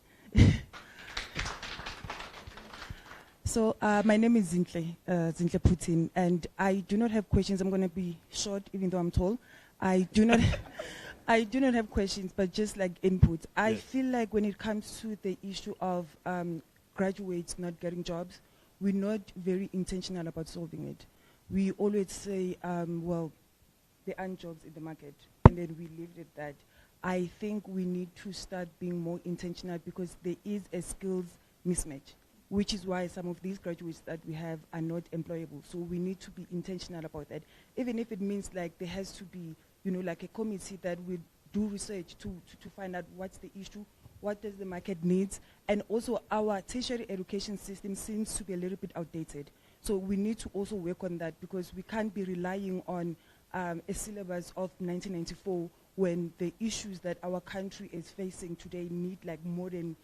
So my name is Zintle Putin, and I do not have questions. I'm going to be short, even though I'm tall. I do not have questions, but just like input. I feel like when it comes to the issue of graduates not getting jobs, we're not very intentional about solving it. We always say, well, there aren't jobs in the market, and then we leave it at that. I think we need to start being more intentional because there is a skills mismatch, which is why some of these graduates that we have are not employable. So we need to be intentional about that, even if it means like there has to be, like a committee that will do research to find out what's the issue, what does the market needs, and also our tertiary education system seems to be a little bit outdated. So we need to also work on that because we can't be relying on a syllabus of 1994 when the issues that our country is facing today need like modern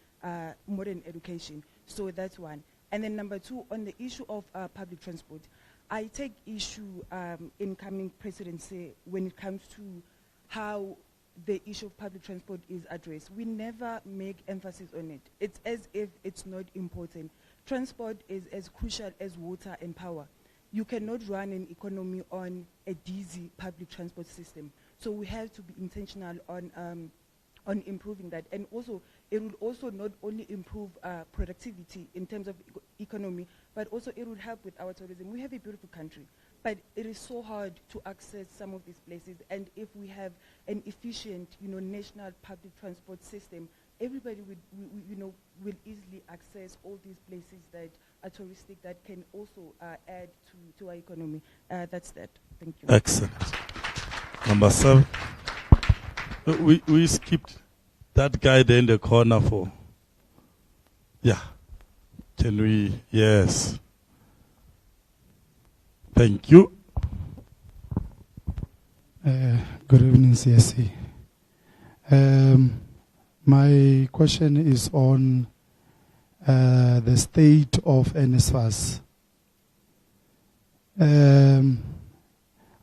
education. So that's one. And then number 2, on the issue of public transport, I take issue incoming presidency when it comes to how the issue of public transport is addressed. We never make emphasis on it. It's as if it's not important. Transport is as crucial as water and power. You cannot run an economy on a dizzy public transport system. So we have to be intentional on improving that. And also, it will also not only improve productivity in terms of economy, but also it would help with our tourism. We have a beautiful country, but it is so hard to access some of these places. And if we have an efficient, national public transport system, everybody will easily access all these places that are touristic that can also add to our economy. That's that. Thank you. Excellent. Number 7. We skipped that guy there in the corner for. Yeah. Can we? Yes. Thank you. Good evening, CIC. My question is on the state of NSFAS.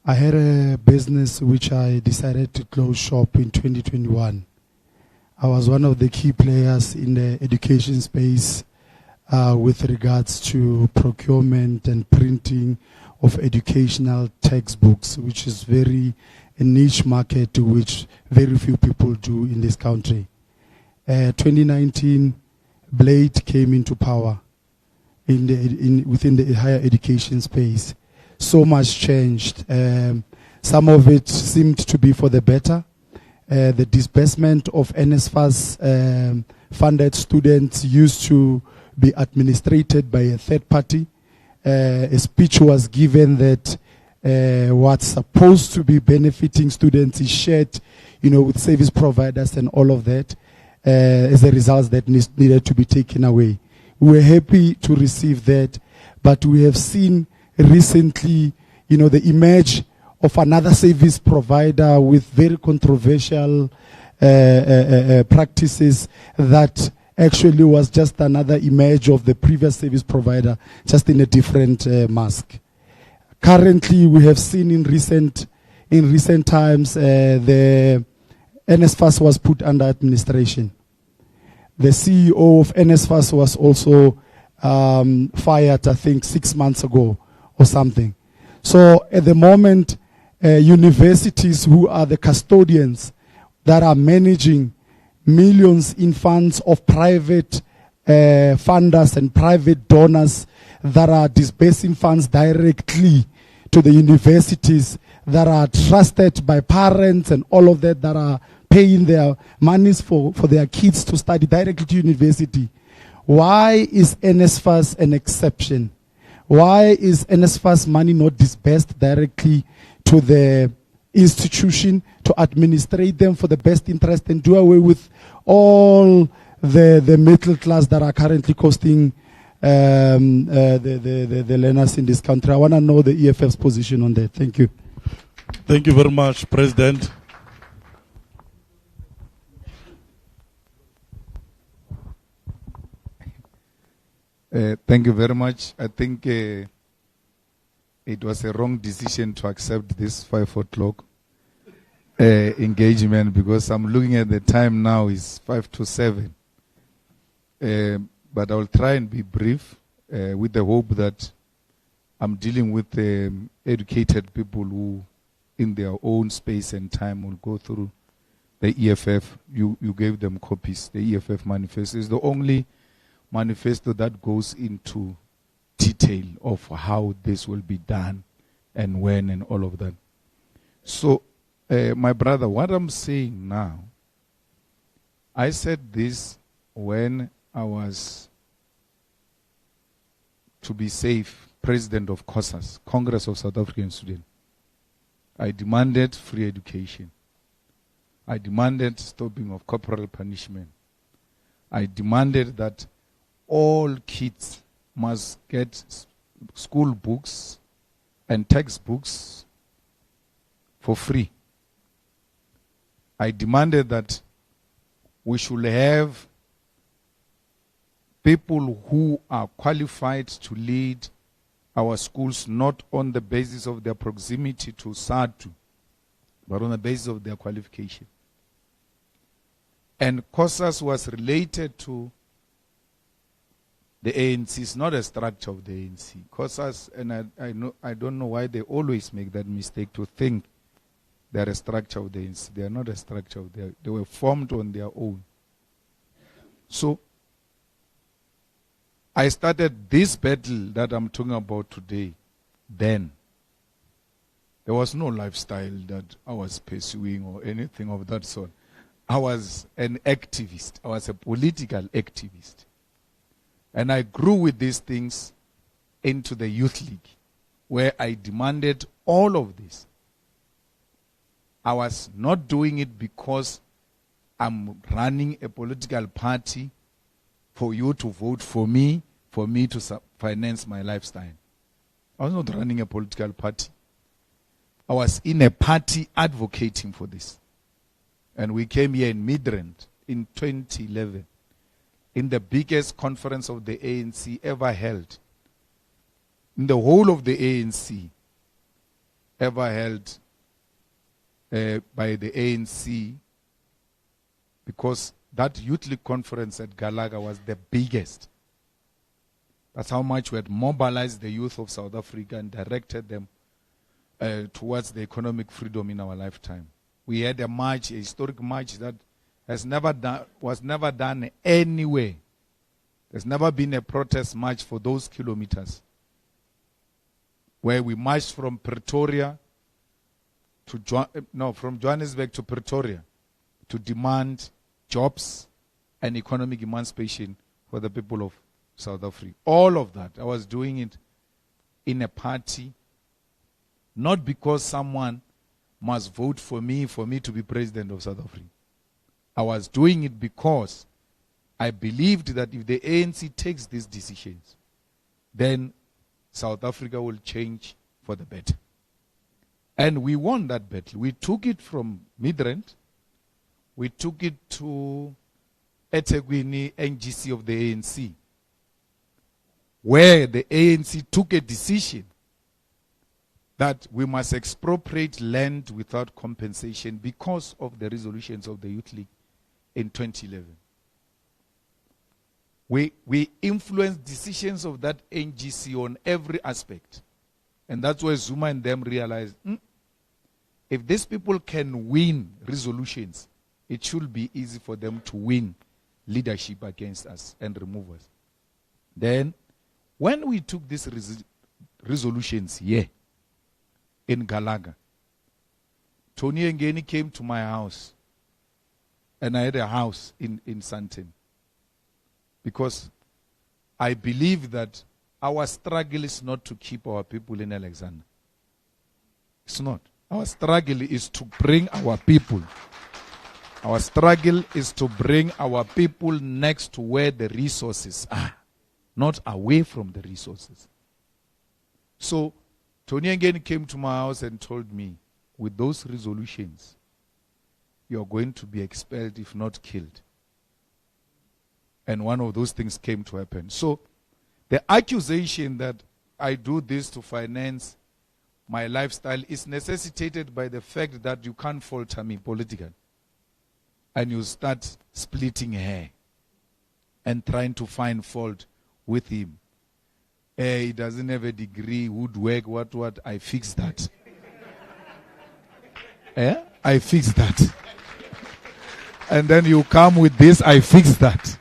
I had a business which I decided to close shop in 2021. I was one of the key players in the education space with regards to procurement and printing of educational textbooks, which is a niche market which very few people do in this country. 2019, Blade came into power within the higher education space. So much changed. Some of it seemed to be for the better. The disbursement of NSFAS funded students used to be administrated by a third party. A speech was given that what's supposed to be benefiting students is shared, with service providers and all of that. As a result, that needed to be taken away. We were happy to receive that, but we have seen recently, the image of another service provider with very controversial practices that actually was just another image of the previous service provider, just in a different mask. Currently, we have seen in recent times, the NSFAS was put under administration. The CEO of NSFAS was also fired, I think, 6 months ago or something. So at the moment, universities who are the custodians that are managing millions in funds of private funders and private donors that are disbursing funds directly to the universities that are trusted by parents and all of that are paying their monies for their kids to study directly to university. Why is NSFAS an exception? Why is NSFAS money not disbursed directly to the institution to administrate them for the best interest and do away with all the middle class that are currently costing the learners in this country? I want to know the EFF's position on that. Thank you. Thank you very much, President. Thank you very much. I think it was a wrong decision to accept this 5 o'clock engagement, because I'm looking at the time now is 5 to 7. But I'll try and be brief with the hope that I'm dealing with educated people who, in their own space and time, will go through the EFF. You gave them copies. The EFF manifesto is the only manifesto that goes into detail of how this will be done and when and all of that. So, my brother, what I'm saying now, I said this when I was, to be safe, president of COSAS, Congress of South African Students. I demanded free education. I demanded stopping of corporal punishment. I demanded that all kids must get school books and textbooks for free. I demanded that we should have people who are qualified to lead our schools, not on the basis of their proximity to SADU, but on the basis of their qualification. And COSAS was related to the ANC. It's not a structure of the ANC. COSAS, and I don't know why they always make that mistake to think they're a structure of the ANC. They are not a structure of their, they were formed on their own. So I started this battle that I'm talking about today. Then there was no lifestyle that I was pursuing or anything of that sort. I was an activist. I was a political activist. And I grew with these things into the Youth League, where I demanded all of this. I was not doing it because I'm running a political party for you to vote for me to finance my lifestyle. I was not running a political party. I was in a party advocating for this. And we came here in Midrand in 2011, in the biggest conference of the ANC ever held, in the whole of the ANC ever held by the ANC, because that Youth League conference at Galaga was the biggest. That's how much we had mobilized the youth of South Africa and directed them towards the economic freedom in our lifetime. We had a march, a historic march that was never done anywhere. There's never been a protest march for those kilometers, where we marched from Pretoria from Johannesburg to Pretoria to demand jobs and economic emancipation for the people of South Africa. All of that, I was doing it in a party, not because someone must vote for me to be president of South Africa. I was doing it because I believed that if the ANC takes these decisions, then South Africa will change for the better. And we won that battle. We took it from Midrand. We took it to eThekwini NGC of the ANC, where the ANC took a decision that we must expropriate land without compensation because of the resolutions of the Youth League in 2011. We influenced decisions of that NGC on every aspect. And that's where Zuma and them realized, if these people can win resolutions, it should be easy for them to win leadership against us and remove us. Then, when we took these resolutions here in Galaga, Tony Ngeni came to my house and I had a house in Sandton. Because I believe that our struggle is not to keep our people in Alexander. It's not. Our struggle is to bring our people. Our struggle is to bring our people next to where the resources are, not away from the resources. So, Tony again came to my house and told me, with those resolutions, you are going to be expelled if not killed. And one of those things came to happen. So, the accusation that I do this to finance my lifestyle is necessitated by the fact that you can't falter me politically. And you start splitting hair and trying to find fault with him. He doesn't have a degree, woodwork, what, I fix that. I fix that. And then you come with this, I fix that.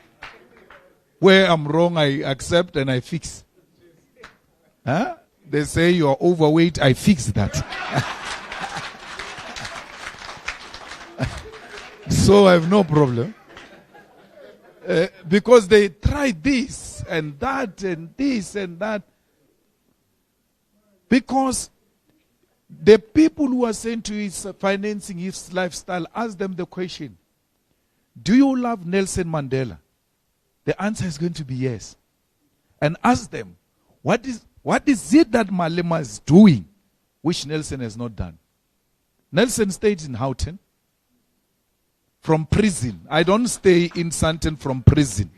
Where I'm wrong, I accept and I fix. They say you are overweight, I fix that. So I have no problem. Because they tried this and that and this and that. Because the people who are saying to his financing his lifestyle, ask them the question, do you love Nelson Mandela? The answer is going to be yes. And ask them, what is it that Malema is doing which Nelson has not done? Nelson stayed in Houghton from prison. I don't stay in Sandton from prison.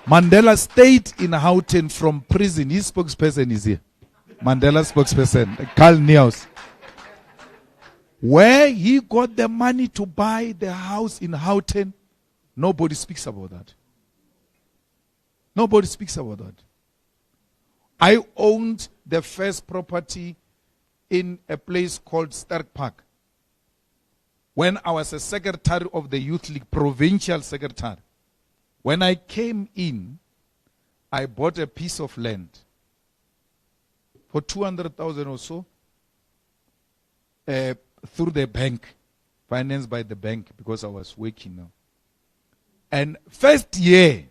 Mandela stayed in Houghton from prison. His spokesperson is here. Mandela's spokesperson, Carl Niels. Where he got the money to buy the house in Houghton, nobody speaks about that. Nobody speaks about that. I owned the first property in a place called Stark Park. When I was a secretary of the Youth League, provincial secretary, when I came in, I bought a piece of land for 200,000 or so through the bank, financed by the bank because I was working now. And first year,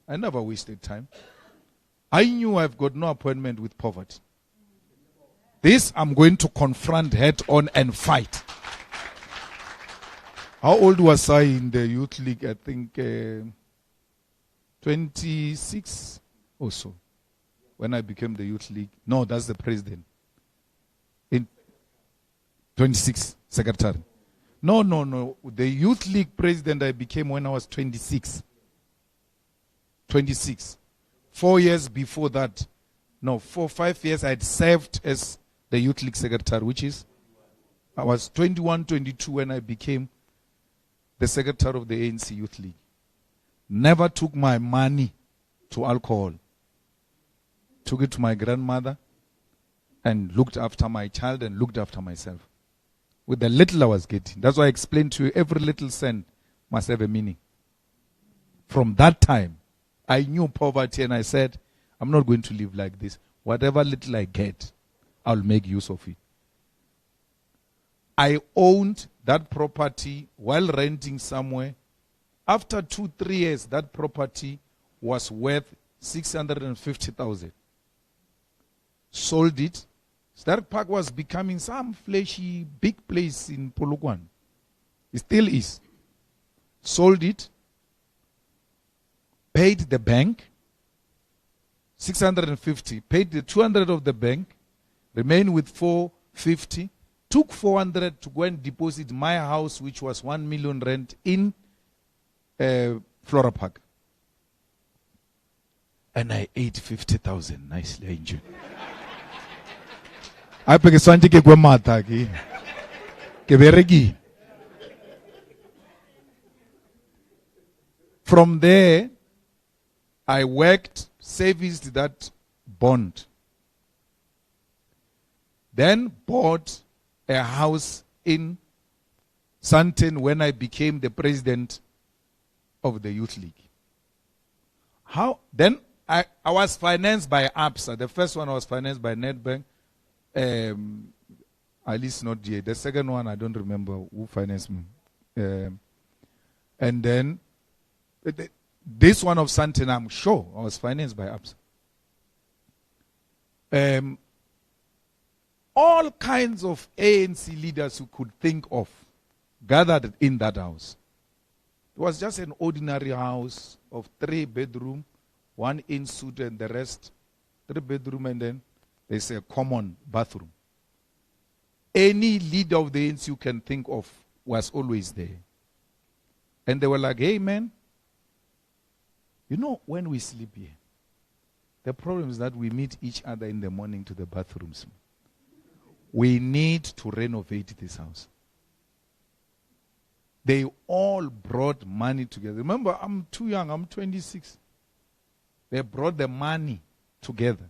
I never wasted time. I knew I've got no appointment with poverty. This I'm going to confront head on and fight. How old was I in the Youth League? I think 26 or so. When I became the Youth League. No, that's the president. In 26, secretary. No. The Youth League president I became when I was 26. 26. 4 years before that. No, 5 years I had served as the Youth League secretary, which is, I was 21, 22 when I became the secretary of the ANC Youth League. Never took my money to alcohol. Took it to my grandmother and looked after my child and looked after myself. With the little I was getting. That's why I explained to you, every little cent must have a meaning. From that time, I knew poverty and I said, I'm not going to live like this. Whatever little I get, I'll make use of it. I owned that property while renting somewhere. After 2-3 years, that property was worth 650,000. Sold it. Stark Park was becoming some flashy, big place in Polokwane. It still is. Sold it. Paid the bank 650. Paid the 200 of the bank. Remained with 450. Took 400 to go and deposit my house, which was 1 million rent, in Flora Park. And I ate 50,000. Nicely, I enjoyed. I peke swante ke kwa mata ke. Ke bereki. From there, I worked, serviced that bond. Then bought a house in Sandton when I became the president of the Youth League. Then I was financed by ABSA. The first one was financed by Nedbank. At least not yet. The second one, I don't remember who financed me. And then, this one of Santana, I'm sure, was financed by ABSA. All kinds of ANC leaders who could think of gathered in that house. It was just an ordinary house of 3 bedroom, 1 in-suite and the rest 3 bedroom, and then there's a common bathroom. Any leader of the ANC you can think of was always there. And they were like, hey man, you know when we sleep here, the problem is that we meet each other in the morning to the bathrooms. We need to renovate this house. They all brought money together. Remember, I'm too young, I'm 26. They brought the money together,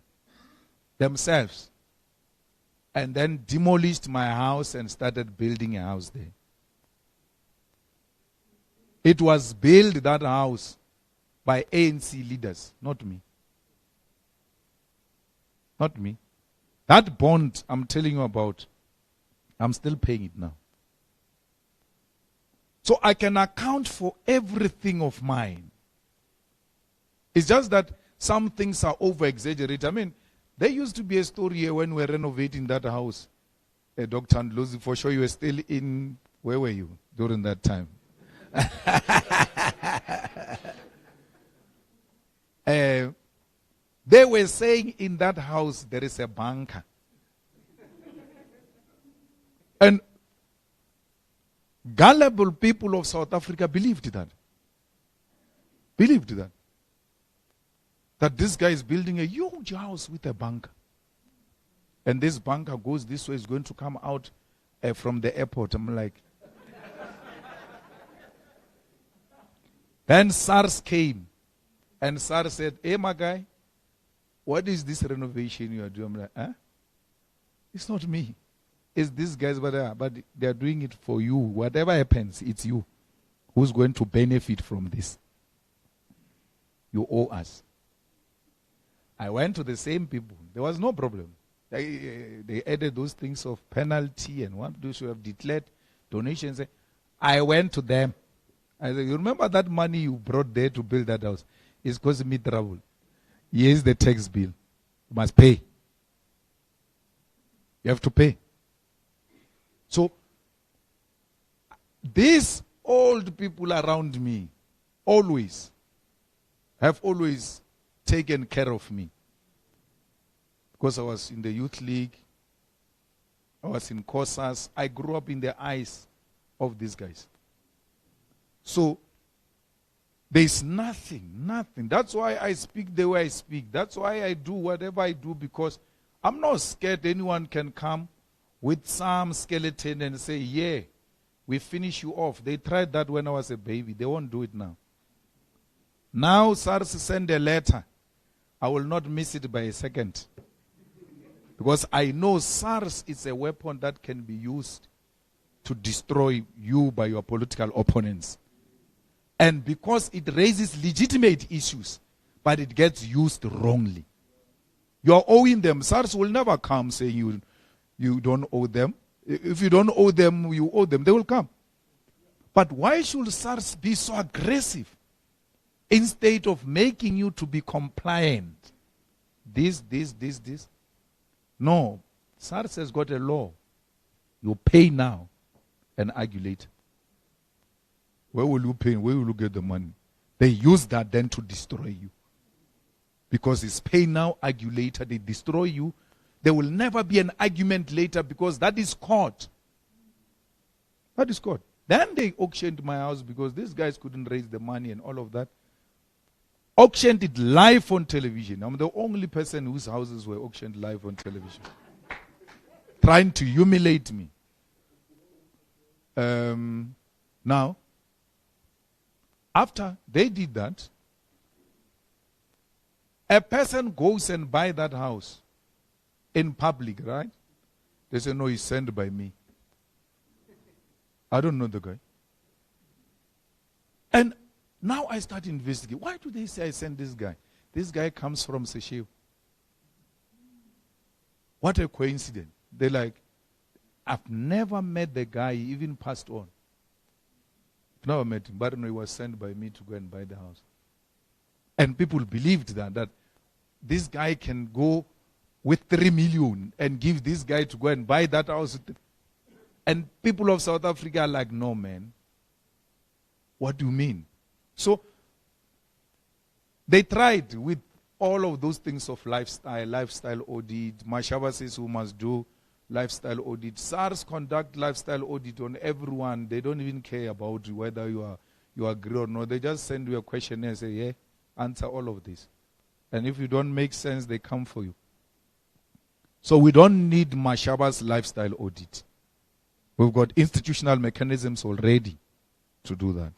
themselves, and then demolished my house and started building a house there. It was built, that house, by ANC leaders, not me. Not me. That bond I'm telling you about, I'm still paying it now. So I can account for everything of mine. It's just that some things are over-exaggerated. I mean, there used to be a story here when we were renovating that house. Dr. Ndlozi, for sure you were still in, where were you during that time? They were saying in that house there is a bunker. And gullible people of South Africa believed that. Believed that. That this guy is building a huge house with a bunker. And this bunker goes this way, is going to come out from the airport. I'm like. Then SARS came. And SARS said, hey, my guy, what is this renovation you are doing? I'm like, huh? It's not me. It's these guys, but they are doing it for you. Whatever happens, it's you who's going to benefit from this. You owe us. I went to the same people. There was no problem. They added those things of penalty and what they should have declared donations. I went to them. I said, you remember that money you brought there to build that house? It's causing me trouble. Here's the tax bill. You must pay. You have to pay. So, these old people around me have always taken care of me. Because I was in the youth league, I was in COSAS, I grew up in the eyes of these guys. So, there's nothing. That's why I speak the way I speak. That's why I do whatever I do, because I'm not scared anyone can come with some skeleton and say, yeah, we finish you off. They tried that when I was a baby. They won't do it now. Now SARS send a letter. I will not miss it by a second. Because I know SARS is a weapon that can be used to destroy you by your political opponents. And because it raises legitimate issues, but it gets used wrongly. You are owing them. SARS will never come saying you don't owe them. If you don't owe them, you owe them. They will come. But why should SARS be so aggressive instead of making you to be compliant? This. No. SARS has got a law. You pay now and argue later. Where will you pay? Where will you get the money? They use that then to destroy you. Because it's pay now, argue later. They destroy you. There will never be an argument later because that is court. That is court. Then they auctioned my house because these guys couldn't raise the money and all of that. Auctioned it live on television. I'm the only person whose houses were auctioned live on television. Trying to humiliate me. Now, after they did that, a person goes and buys that house in public, right? They say, no, he's sent by me. I don't know the guy. And now I start investigating. Why do they say I sent this guy? This guy comes from Seychelles. What a coincidence. They're like, I've never met the guy, he even passed on. never met him, but no, he was sent by me to go and buy the house. And people believed that this guy can go with 3 million and give this guy to go and buy that house. And people of South Africa are like, no, man. What do you mean? So they tried with all of those things of lifestyle audit. Mashaba says who must do lifestyle audit. SARS conduct lifestyle audit on everyone. They don't even care about whether you agree or not. They just send you a questionnaire and say, yeah, answer all of this. And if you don't make sense, they come for you. So we don't need Mashaba's lifestyle audit. We've got institutional mechanisms already to do that.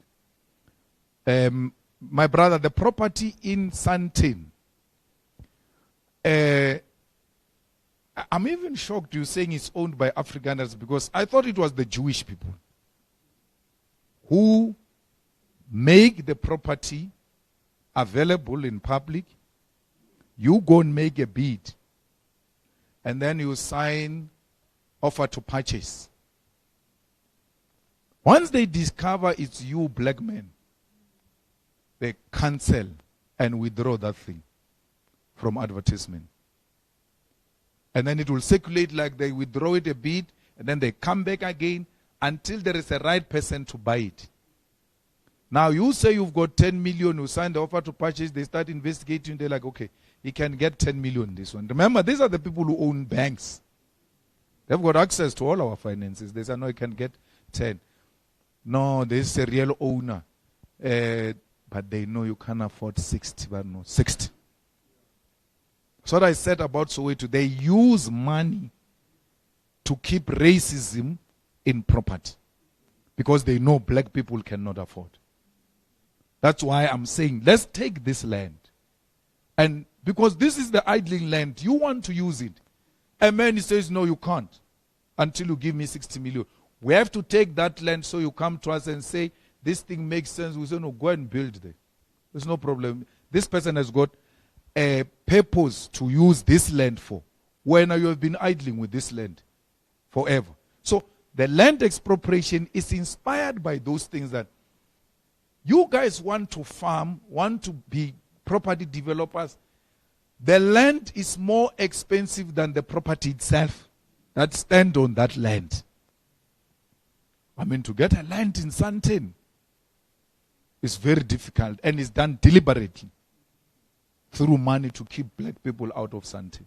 My brother, the property in Sandton, I'm even shocked you're saying it's owned by Afrikaners, because I thought it was the Jewish people who make the property available in public. You go and make a bid, and then you sign offer to purchase. Once they discover it's you, black men, they cancel and withdraw that thing from advertisement. And then it will circulate like they withdraw it a bit, and then they come back again until there is a right person to buy it. Now you say you've got 10 million, you sign the offer to purchase, they start investigating, they're like, okay, he can get 10 million this one. Remember, these are the people who own banks. They've got access to all our finances. They say, no, he can get 10. No, this is a real owner. But they know you can't afford 60, but no, 60. So what I said about Soweto, they use money to keep racism in property, because they know black people cannot afford. That's why I'm saying, let's take this land. And because this is the idling land, you want to use it. And man, he says, no, you can't until you give me 60 million. We have to take that land, so you come to us and say, this thing makes sense. We say, no, go and build there. There's no problem. This person has got a purpose to use this land for, when you have been idling with this land forever. So the land expropriation is inspired by those things that you guys want to farm, want to be property developers. The land is more expensive than the property itself that stand on that land. I mean, to get a land in Sandton is very difficult, and it's done deliberately through money to keep black people out of Sandton.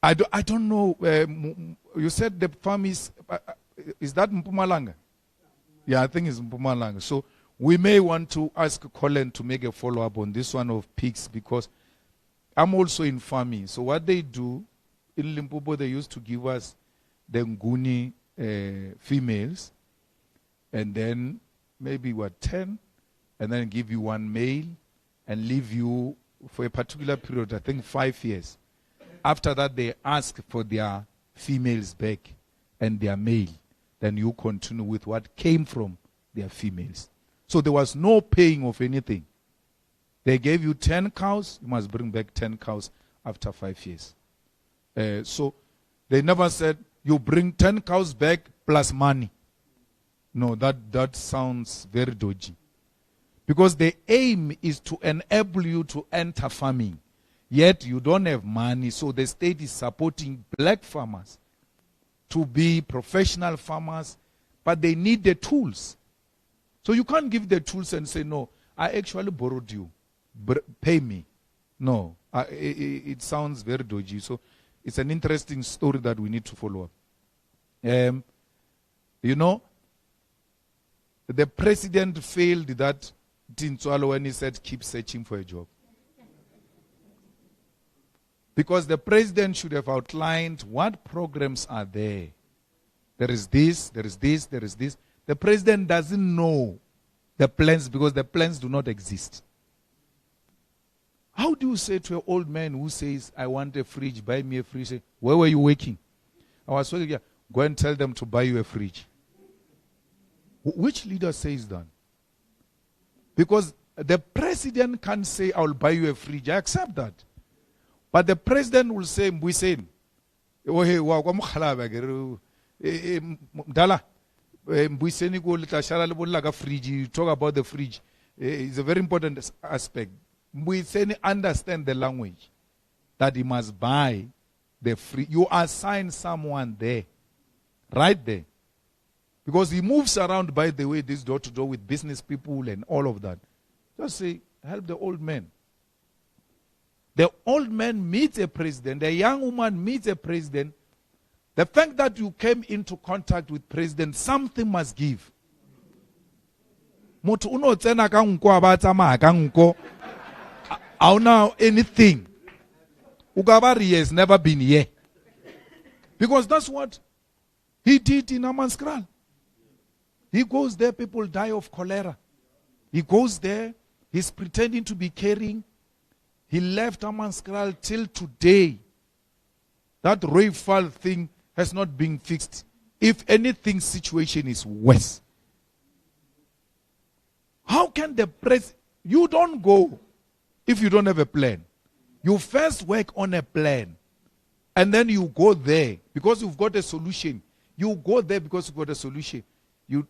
I don't know. You said the farm is that Mpumalanga? Yeah, I think it's Mpumalanga. So we may want to ask Colin to make a follow-up on this one of pigs, because I'm also in farming. So what they do, in Limpopo, they used to give us the Nguni females, and then maybe 10, and then give you one male, and leave you for a particular period, I think 5 years. After that, they ask for their females back and their male. Then you continue with what came from their females. So there was no paying of anything. They gave you 10 cows, you must bring back 10 cows after 5 years. So they never said, you bring 10 cows back plus money. No, that sounds very dodgy. Because the aim is to enable you to enter farming. Yet you don't have money, so the state is supporting black farmers to be professional farmers, but they need the tools. So you can't give the tools and say, no, I actually borrowed you, pay me. No, it sounds very dodgy. So it's an interesting story that we need to follow up. You know, the president failed that Tintswalo when he said, keep searching for a job. Because the president should have outlined what programs are there. There is this, there is this, there is this. The president doesn't know the plans, because the plans do not exist. How do you say to an old man who says, I want a fridge, buy me a fridge? Say, where were you working? I was working, yeah. Go and tell them to buy you a fridge. Which leader says that? Because the president can't say, I will buy you a fridge. I accept that. But the president will say, Mbuyiseni, Mbuyiseni ko le tla shala le bolla ka fridge. You talk about the fridge. It's a very important aspect. Mbuyiseni understand the language that he must buy the free. You assign someone there, right there. Because he moves around, by the way, this door to door with business people and all of that. Just say, help the old man. The old man meets a president. The young woman meets a president. The fact that you came into contact with president, something must give. Motho uno tsena ka nko a ba tsamaya ka nko. Auna anything. Ugabari he has never been here. Because that's what he did in Amanskral. He goes there, people die of cholera. He goes there, he's pretending to be caring. He left Amanskral till today. That Royfall thing has not been fixed. If anything, situation is worse. How can the press? You don't go if you don't have a plan. You first work on a plan. And then you go there because you've got a solution. You go there because you've got a solution. You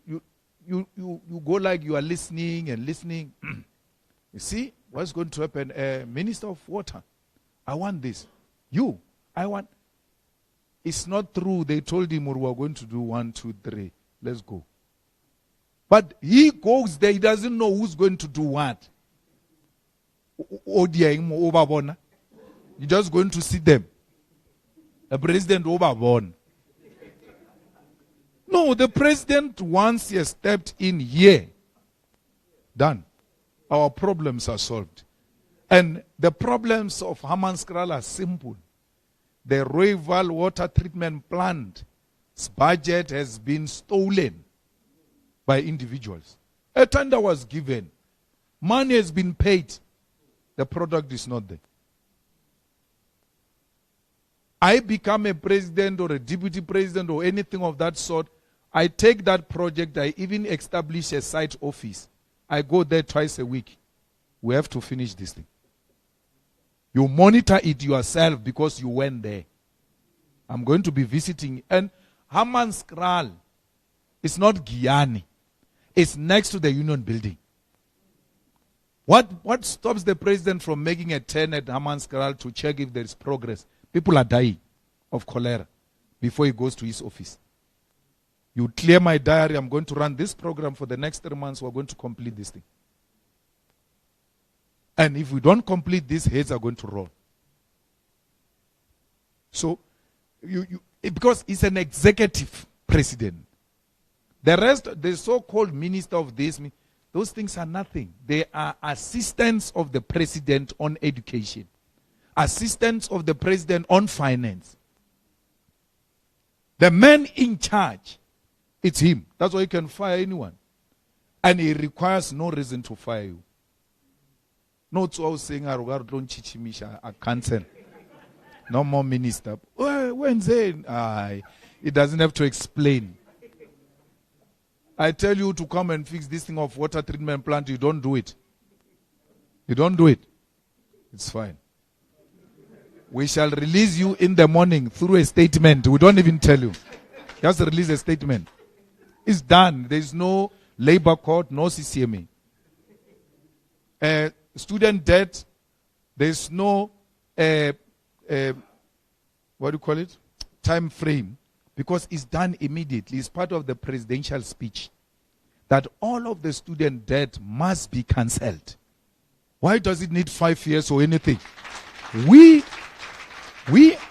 go like you are listening and listening. You see what's going to happen? Minister of Water, I want this. I want. It's not true. They told him we are going to do 1, 2, 3. Let's go. But he goes there. He doesn't know who's going to do what. You're just going to see them. The president overborn. No, the president, once he has stepped in here, done. Our problems are solved. And the problems of Hammanskral are simple. The Royval water treatment plant's budget has been stolen by individuals. A tender was given. Money has been paid. The product is not there. I become a president or a deputy president or anything of that sort. I take that project, I even establish a site office. I go there twice a week. We have to finish this thing. You monitor it yourself because you went there. I'm going to be visiting. And Hammanskral is not Giyani. It's next to the Union Building. What stops the president from making a turn at Hammanskral to check if there is progress? People are dying of cholera before he goes to his office. You clear my diary. I'm going to run this program for the next 3 months. We're going to complete this thing. And if we don't complete this, heads are going to roll. So, because he's an executive president. The rest, the so-called minister of this, those things are nothing. They are assistants of the president on education. Assistants of the president on finance. The man in charge, it's him. That's why he can fire anyone. And he requires no reason to fire you. Not so I was saying, I cancel. No more minister. Wednesday, he doesn't have to explain. I tell you to come and fix this thing of water treatment plant, you don't do it. You don't do it. It's fine. We shall release you in the morning through a statement. We don't even tell you. Just release a statement. It's done. There is no labor court, no CCMA. Student debt, there is no, what do you call it? Time frame. Because it's done immediately. It's part of the presidential speech that all of the student debt must be cancelled. Why does it need 5 years or anything? We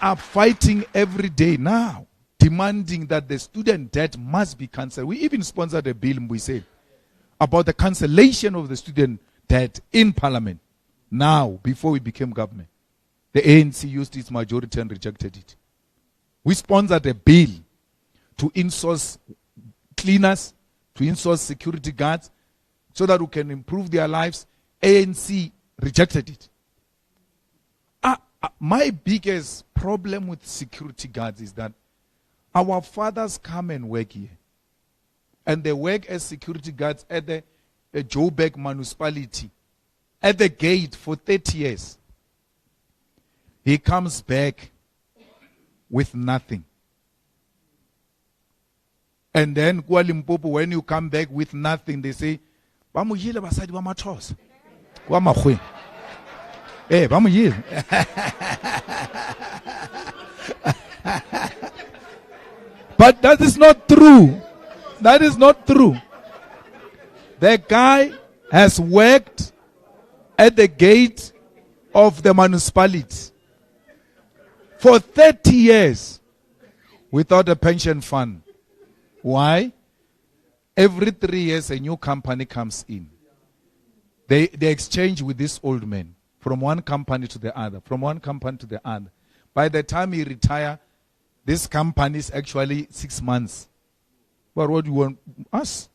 are fighting every day now, demanding that the student debt must be cancelled. We even sponsored a bill, we said, about the cancellation of the student debt in parliament. Now, before we became government, the ANC used its majority and rejected it. We sponsored a bill to insource cleaners, to insource security guards, so that we can improve their lives. ANC rejected it. My biggest problem with security guards is that our fathers come and work here. And they work as security guards at the Joburg municipality, at the gate for 30 years. He comes back with nothing. And then Kuala Limpopo, when you come back with nothing, they say, "Bamu yile basadi ba maXhosa." Kwa makgwe. Eh, bamu yile. But that is not true. That is not true. The guy has worked at the gate of the municipality for 30 years without a pension fund. Why? Every 3 years a new company comes in. They exchange with this old man from one company to the other, from one company to the other. By the time he retire, this company is actually 6 months. But what do you want? Us?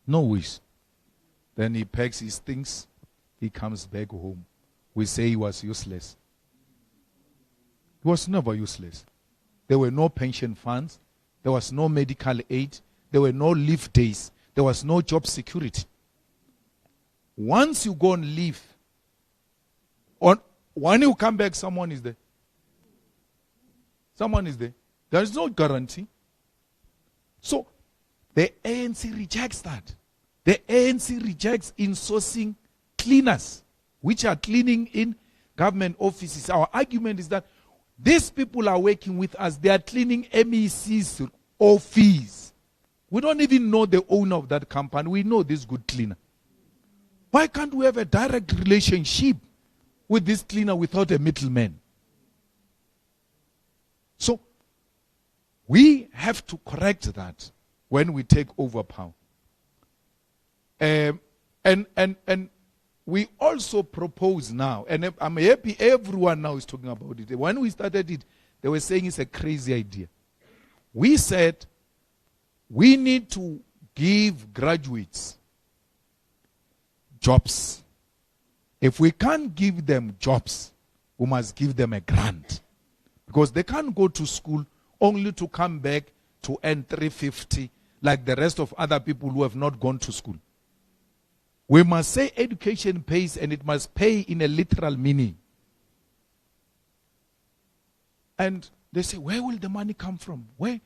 No wish. Then he packs his things. He comes back home. We say he was useless. He was never useless. There were no pension funds. There was no medical aid. There were no leave days. There was no job security. Once you go and leave, when you come back, someone is there. Someone is there. There is no guarantee. So, the ANC rejects that. The ANC rejects insourcing cleaners, which are cleaning in government offices. Our argument is that these people are working with us. They are cleaning MEC's office. We don't even know the owner of that company. We know this good cleaner. Why can't we have a direct relationship with this cleaner without a middleman? So, we have to correct that when we take over power. And we also propose now, and I'm happy everyone now is talking about it. When we started it, they were saying it's a crazy idea. We said we need to give graduates jobs. If we can't give them jobs, we must give them a grant. Because they can't go to school only to come back to earn 350 like the rest of other people who have not gone to school. We must say education pays, and it must pay in a literal meaning. And they say, where will the money come from? Where?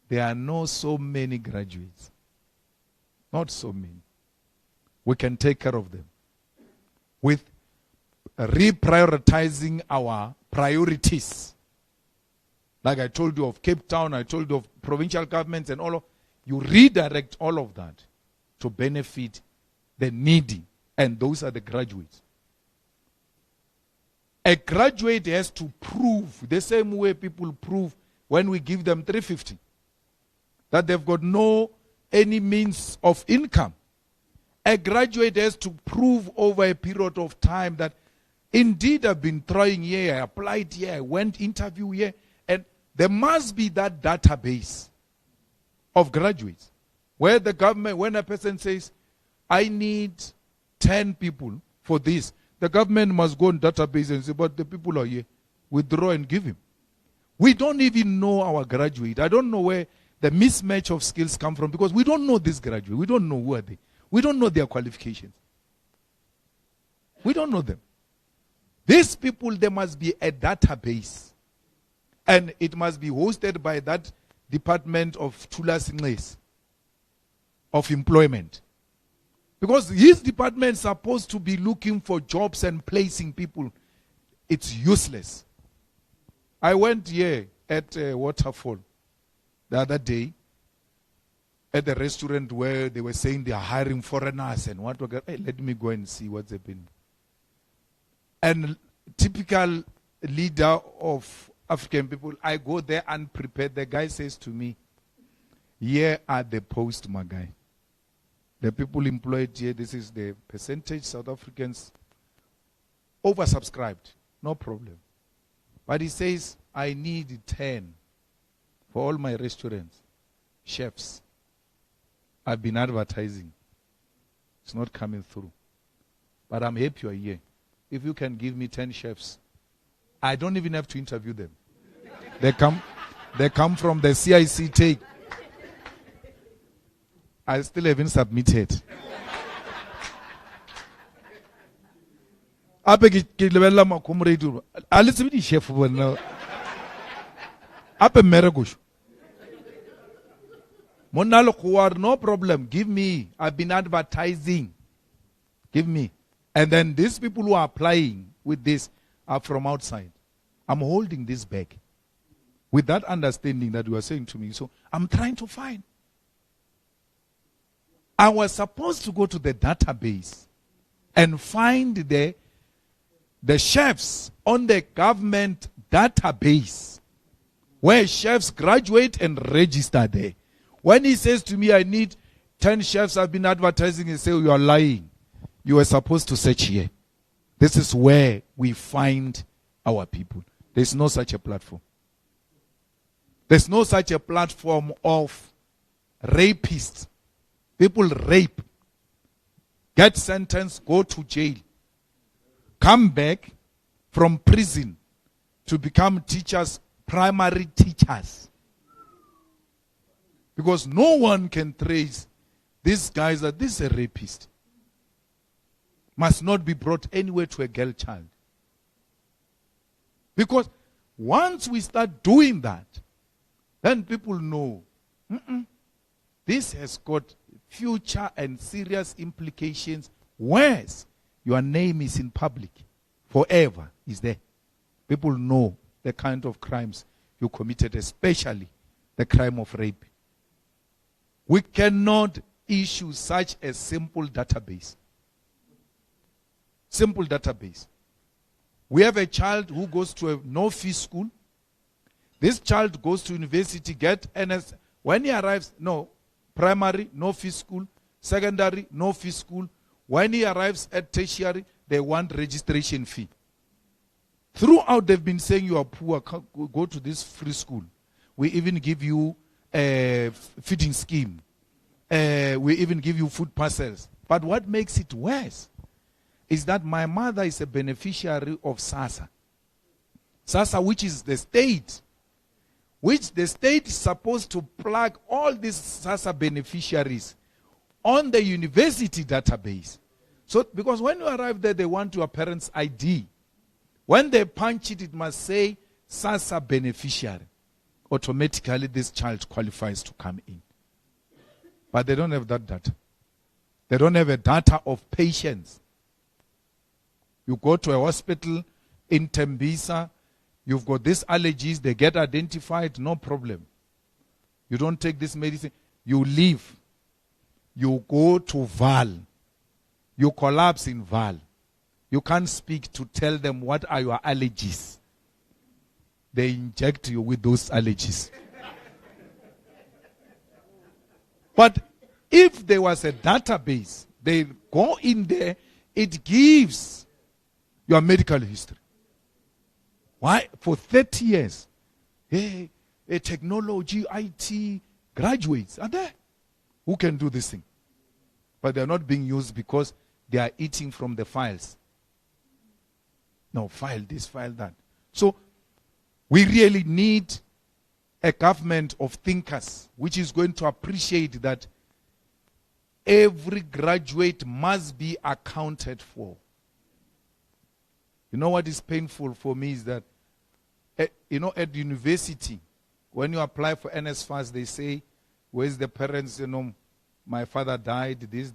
There are not so many graduates. Not so many. We can take care of them with reprioritizing our priorities. Like I told you of Cape Town, I told you of provincial governments and all of, you redirect all of that to benefit the needy, and those are the graduates. A graduate has to prove, the same way people prove when we give them 350, that they've got no any means of income. A graduate has to prove over a period of time that indeed I've been trying here, I applied here, I went interview here, and there must be that database of graduates where the government, when a person says, I need 10 people for this, the government must go in database and say, but the people are here, withdraw and give him. We don't even know our graduate. I don't know where the mismatch of skills come from, because we don't know this graduate. We don't know who are they. We don't know their qualifications. We don't know them. These people, there must be a database. And it must be hosted by that Department of Tulas of Employment. Because his department is supposed to be looking for jobs and placing people. It's useless. I went here at Waterfall the other day at the restaurant where they were saying they are hiring foreigners and what. Hey, let me go and see what's happening. And typical leader of African people, I go there unprepared. The guy says to me, here are the posts, my guy. The people employed here, this is the percentage. South Africans oversubscribed, no problem. But he says, I need 10 for all my restaurants, chefs. I've been advertising. It's not coming through. But I'm happy you're here. If you can give me 10 chefs, I don't even have to interview them. They come from the CIC take. I still haven't submitted. Monalo Kuwar, no problem. Give me. I've been advertising. Give me. And then these people who are applying with this are from outside. I'm holding this back. With that understanding that you are saying to me. So I'm trying to find. I was supposed to go to the database and find the chefs on the government database where chefs graduate and register there. When he says to me, I need 10 chefs, I've been advertising, and say, you are lying. You were supposed to search here. This is where we find our people. There's no such a platform. There's no such a platform of rapists. People rape, get sentenced, go to jail, come back from prison to become teachers, primary teachers. Because no one can trace these guys that this is a rapist. Must not be brought anywhere to a girl child. Because once we start doing that, then people know this has got future and serious implications. Whereas your name is in public forever is there. People know the kind of crimes you committed, especially the crime of rape. We cannot issue such a simple database. Simple database. We have a child who goes to a no-fee school. This child goes to university, get NS. When he arrives, primary, no fee school. Secondary, no fee school. When he arrives at tertiary, they want registration fee. Throughout, they've been saying you are poor, go to this free school. We even give you a feeding scheme. We even give you food parcels. But what makes it worse is that my mother is a beneficiary of SASSA. SASSA, which is the state, which the state is supposed to plug all these SASSA beneficiaries on the university database. So, because when you arrive there, they want your parents' ID. When they punch it, it must say SASSA beneficiary. Automatically, this child qualifies to come in. But they don't have that data. They don't have a data of patients. You go to a hospital in Tembisa, you've got these allergies, they get identified, no problem. You don't take this medicine, you leave. You go to Val. You collapse in Val. You can't speak to tell them what are your allergies. They inject you with those allergies. But if there was a database, they go in there, it gives your medical history. Why? For 30 years, a technology, IT graduates are there who can do this thing. But they are not being used because they are eating from the files. No, file this, file that. So, we really need a government of thinkers which is going to appreciate that every graduate must be accounted for. You know what is painful for me is that, at university, when you apply for NSFAS, they say, where's the parents, my father died, this.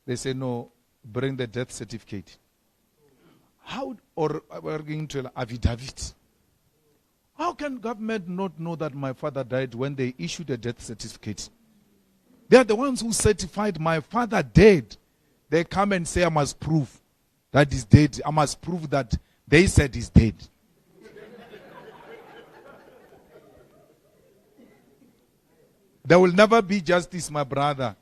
They say, no, bring the death certificate. How, or we're going to affidavit. How can government not know that my father died when they issued a death certificate? They are the ones who certified my father dead. They come and say, I must prove that he's dead. I must prove that they said he's dead. There will never be justice, my brother.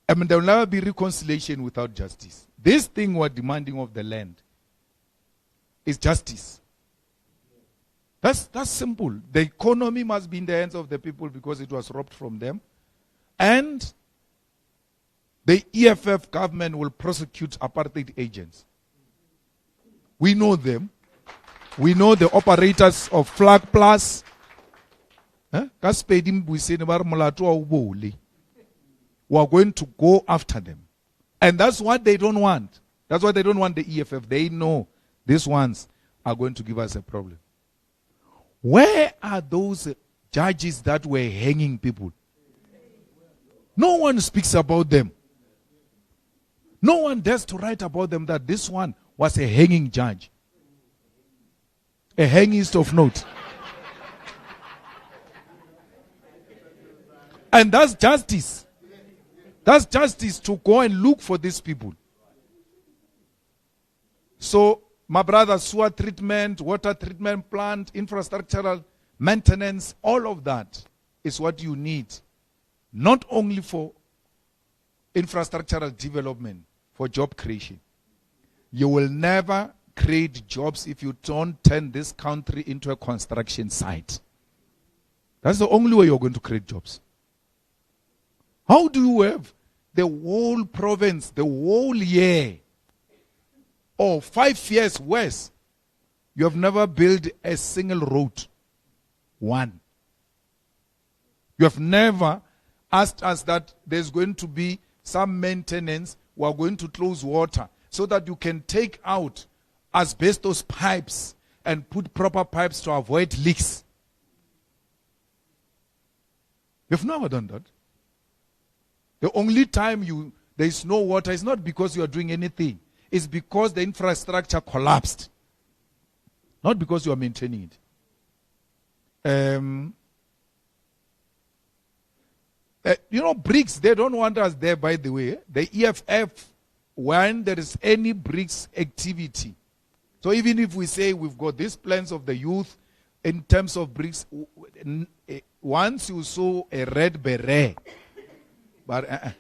There will never be reconciliation without justice. This thing we're demanding of the land is justice. That's simple. The economy must be in the hands of the people because it was robbed from them. And the EFF government will prosecute apartheid agents. We know them. We know the operators of Flag Plus. We are going to go after them. And that's what they don't want. That's why they don't want the EFF. They know these ones are going to give us a problem. Where are those judges that were hanging people? No one speaks about them. No one dares to write about them that this one was a hanging judge. A hangist of note. And that's justice. That's justice to go and look for these people. So, my brother, sewer treatment, water treatment plant, infrastructural maintenance, all of that is what you need. Not only for infrastructural development, for job creation. You will never create jobs if you don't turn this country into a construction site. That's the only way you're going to create jobs. How do you have the whole province, the whole year, or 5 years worse, you have never built a single road? One. You have never asked us that there's going to be some maintenance, we are going to close water, so that you can take out asbestos pipes and put proper pipes to avoid leaks. You've never done that. The only time there is no water is not because you are doing anything. It's because the infrastructure collapsed. Not because you are maintaining it. BRICS, they don't want us there, by the way. The EFF, when there is any BRICS activity. So even if we say we've got these plans of the youth in terms of BRICS, once you saw a red beret, but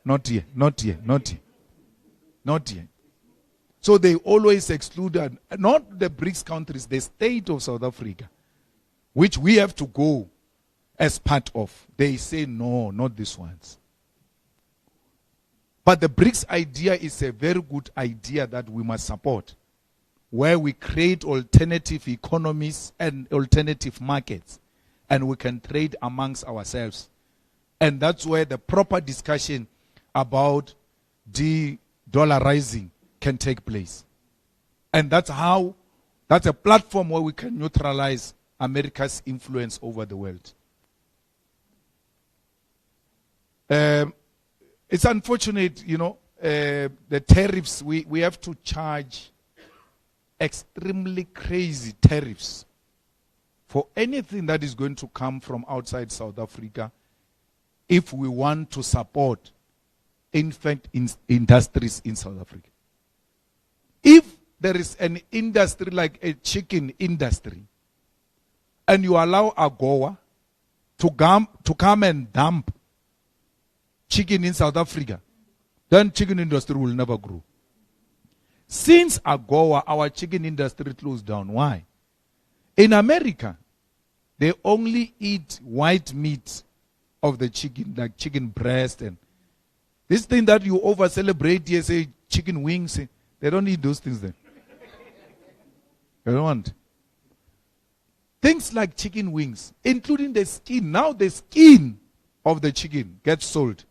not here, not here, not here, not here. So they always exclude, not the BRICS countries, the state of South Africa, which we have to go as part of. They say, no, not these ones. But the BRICS idea is a very good idea that we must support, where we create alternative economies and alternative markets, and we can trade amongst ourselves. And that's where the proper discussion about de-dollarizing can take place. And that's a platform where we can neutralize America's influence over the world. It's unfortunate, the tariffs, we have to charge extremely crazy tariffs for anything that is going to come from outside South Africa if we want to support, in fact, industries in South Africa. If there is an industry like a chicken industry, and you allow AGOA to come and dump chicken in South Africa, then chicken industry will never grow. Since AGOA, our chicken industry closed down. Why? In America, they only eat white meat of the chicken, like chicken breast and this thing that you over celebrate here, say chicken wings. They don't eat those things then. They don't want. Things like chicken wings, including the skin. Now the skin of the chicken gets sold.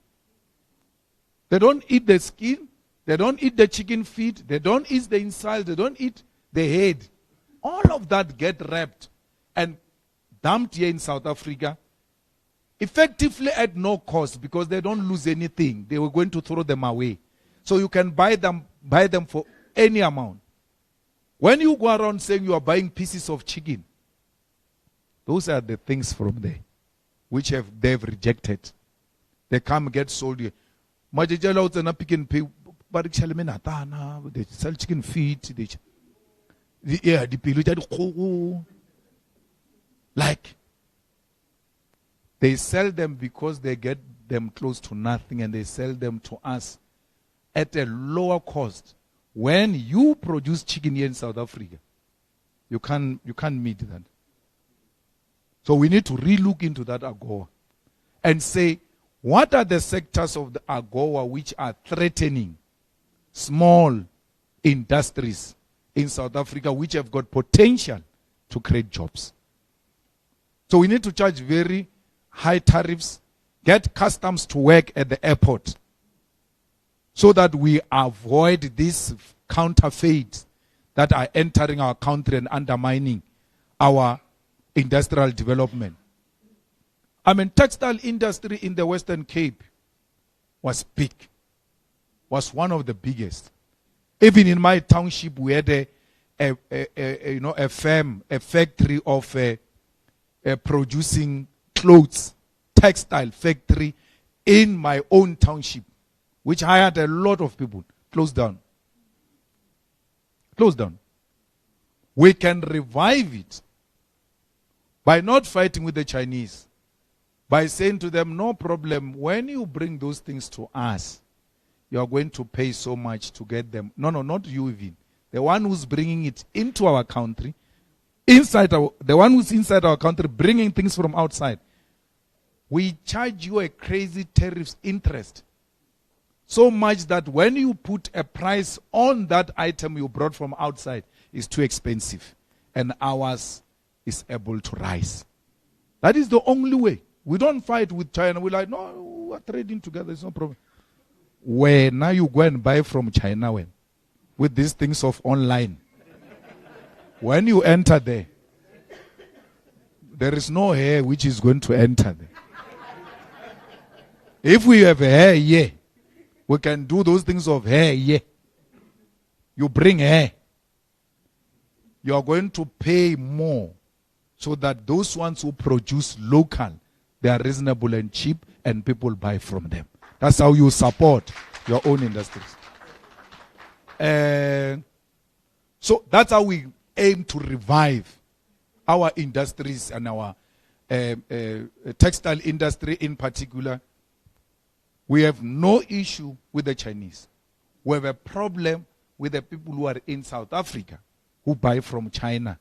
They don't eat the skin. They don't eat the chicken feet. They don't eat the inside. They don't eat the head. All of that get wrapped and dumped here in South Africa, effectively at no cost, because they don't lose anything. They were going to throw them away. So you can buy them for any amount. When you go around saying you are buying pieces of chicken, those are the things from there which they've rejected. They come get sold here. They sell chicken feet. Like, they sell them because they get them close to nothing, and they sell them to us at a lower cost. When you produce chicken here in South Africa, you can't meet that. So we need to relook into that AGOA and say, what are the sectors of the AGOA which are threatening small industries in South Africa which have got potential to create jobs? So we need to charge very high tariffs, get customs to work at the airport so that we avoid these counterfeits that are entering our country and undermining our industrial development. I mean, textile industry in the Western Cape was big, was one of the biggest. Even in my township, we had a firm, a factory of producing clothes, textile factory in my own township, which hired a lot of people. Closed down. Closed down. We can revive it by not fighting with the Chinese, by saying to them, no problem, when you bring those things to us, you are going to pay so much to get them. No, not you even. The one who's bringing it into our country, the one who's inside our country bringing things from outside, we charge you a crazy tariffs interest. So much that when you put a price on that item you brought from outside, it's too expensive. And ours is able to rise. That is the only way. We don't fight with China. We're like, no, we're trading together. It's no problem. Where now you go and buy from China when? With these things of online. When you enter there is no hair which is going to enter there. If we have a hair here, we can do those things of hair here. You bring hair. You are going to pay more so that those ones who produce local, they are reasonable and cheap and people buy from them. That's how you support your own industries. So that's how we aim to revive our industries and our textile industry in particular. We have no issue with the Chinese. We have a problem with the people who are in South Africa who buy from China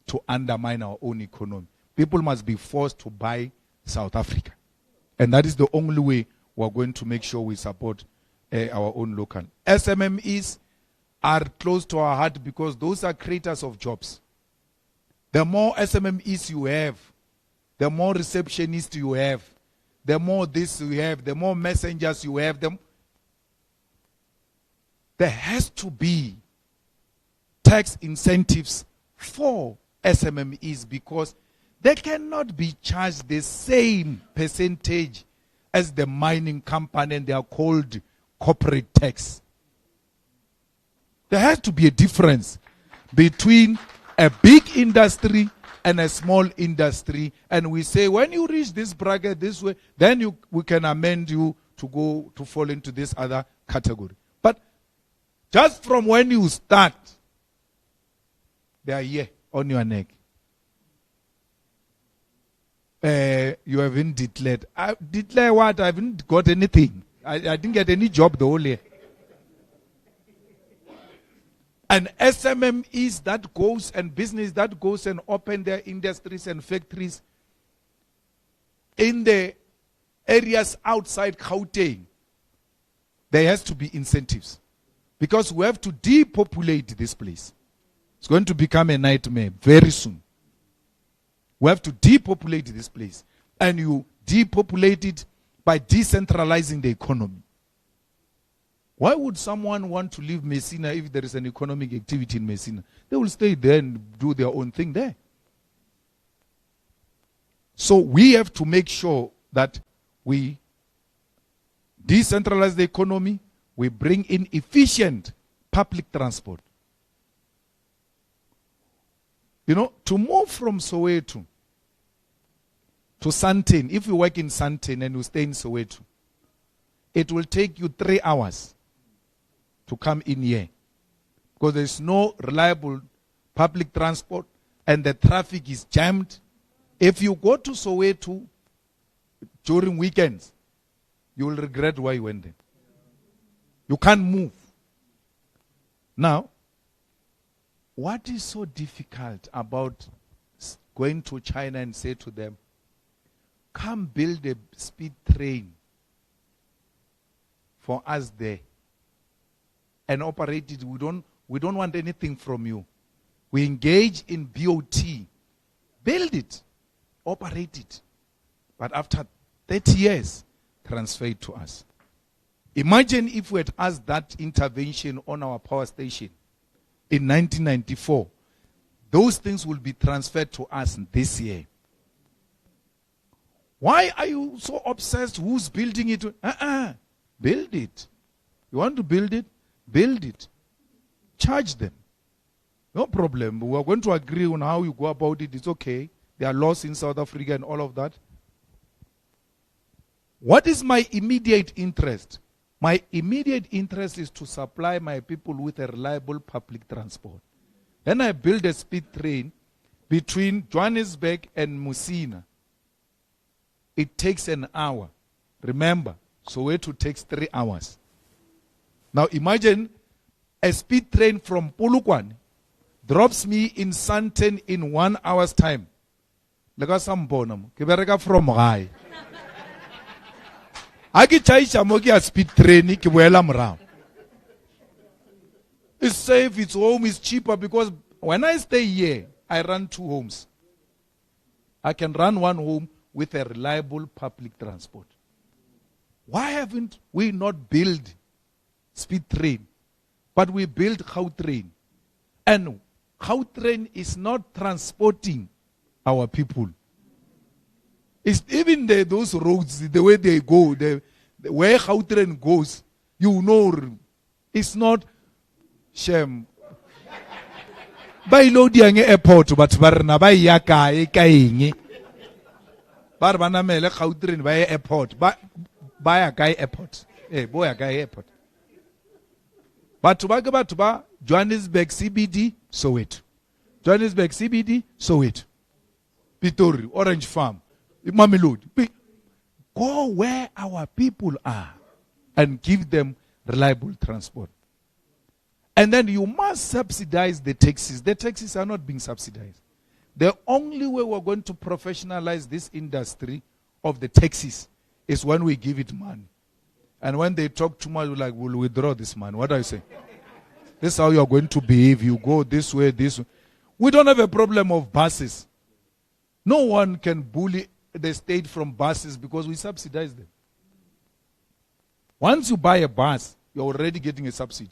to undermine our own economy. People must be forced to buy South Africa. And that is the only way we're going to make sure we support our own local. SMMEs are close to our heart because those are creators of jobs. The more SMMEs you have, the more receptionists you have, the more this you have, the more messengers you have, there has to be tax incentives for SMMEs because they cannot be charged the same percentage as the mining company, and they are called corporate tax. There has to be a difference between a big industry and a small industry, and we say when you reach this bracket this way, then we can amend you to fall into this other category. But just from when you start, they are here on your neck. You haven't declared. Declare what? I haven't got anything. I didn't get any job the whole year. And SMMEs that goes and business that goes and open their industries and factories in the areas outside Gauteng, there has to be incentives. Because we have to depopulate this place. It's going to become a nightmare very soon. We have to depopulate this place. And you depopulate it by decentralizing the economy. Why would someone want to leave Messina if there is an economic activity in Messina? They will stay there and do their own thing there. So we have to make sure that we decentralize the economy, we bring in efficient public transport. You know, to move from Soweto to Sandton, if you work in Sandton and you stay in Soweto, it will take you 3 hours to come in here. Because there's no reliable public transport and the traffic is jammed. If you go to Soweto during weekends, you will regret why you went there. You can't move. Now, what is so difficult about going to China and say to them, come build a speed train for us there and operate it? We don't want anything from you. We engage in BOT. Build it. Operate it. But after 30 years, transfer it to us. Imagine if we had asked that intervention on our power station in 1994. Those things will be transferred to us this year. Why are you so obsessed who's building it? Build it. You want to build it? Build it. Charge them. No problem. We are going to agree on how you go about it. It's okay. There are laws in South Africa and all of that. What is my immediate interest? My immediate interest is to supply my people with a reliable public transport. Then I build a speed train between Johannesburg and Musina. It takes an hour. Remember, Soweto takes 3 hours. Now imagine a speed train from Polokwane drops me in Sandton in 1 hour's time. Lega sambonam, ke bereka from high. Aki chaisha moki a speed train ke boela morao. It's safe, it's home, it's cheaper because when I stay here, I run 2 homes. I can run 1 home with a reliable public transport. Why haven't we not built speed train, but we built Gautrain? And Gautrain is not transporting our people. It's even those roads, the way they go, where Gautrain goes, you know, it's not shame. By loading airport, but barna by yaka ekaingi. Barbana mele Gautrain by airport, by a guy airport. Boy a guy airport. But to ba Johannesburg CBD, Soweto. Johannesburg CBD, Soweto. Pitori, Orange Farm, Mamelodi. Go where our people are and give them reliable transport. And then you must subsidize the taxis. The taxis are not being subsidized. The only way we're going to professionalize this industry of the taxis is when we give it money. And when they talk too much, we're like, we'll withdraw this money. What do I say? This is how you're going to behave. You go this way, this way. We don't have a problem of buses. No one can bully the state from buses because we subsidize them. Once you buy a bus, you're already getting a subsidy.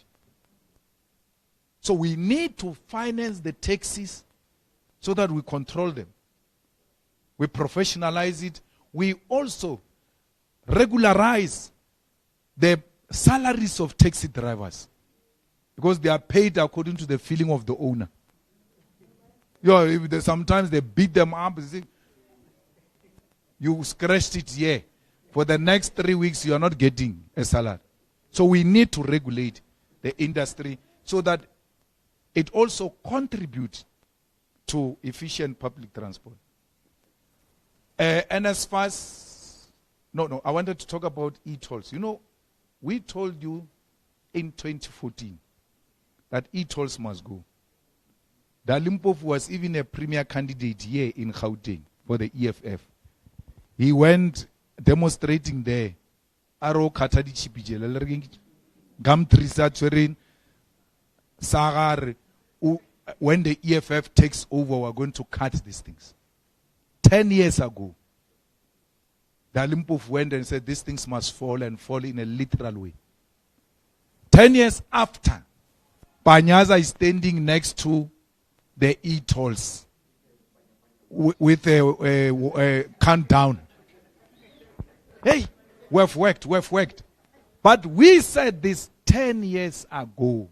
So we need to finance the taxis so that we control them. We professionalize it. We also regularize the salaries of taxi drivers because they are paid according to the feeling of the owner. Sometimes they beat them up. You scratched it here. For the next 3 weeks, you are not getting a salary. So we need to regulate the industry so that it also contributes to efficient public transport. And as far as, I wanted to talk about e-tolls. You know, we told you in 2014 that e-tolls must go. Dalimpof was even a premier candidate here in Gauteng for the EFF. He went demonstrating there. Aro katadi chipijel. Gam trisa cherin. Sagar. When the EFF takes over, we're going to cut these things. 10 years ago, Dalimpof went and said these things must fall and fall in a literal way. 10 years after, Panyaza is standing next to the e-tolls with a countdown. Hey, we've worked. But we said this 10 years ago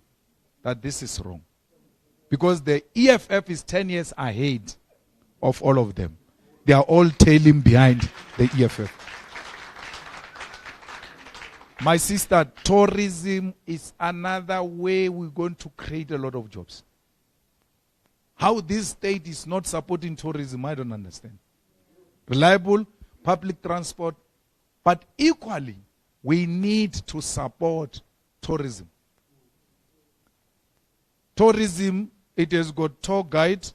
that this is wrong. Because the EFF is 10 years ahead of all of them. They are all tailing behind the EFF. My sister, tourism is another way we're going to create a lot of jobs. How this state is not supporting tourism, I don't understand. Reliable public transport, but equally, we need to support tourism. Tourism, it has got tour guide,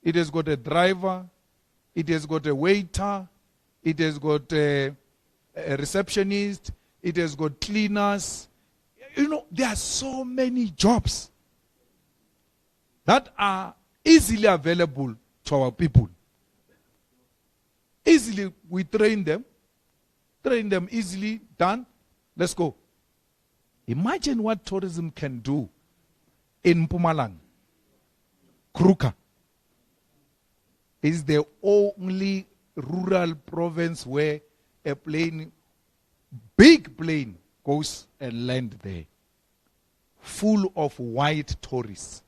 it has got a driver, it has got a waiter, it has got a receptionist, it has got cleaners. You know, there are so many jobs that are easily available to our people. Easily, we train them easily, done, let's go. Imagine what tourism can do in Mpumalanga. Kruka is the only rural province where a plane big plane goes and land there, full of white tourists.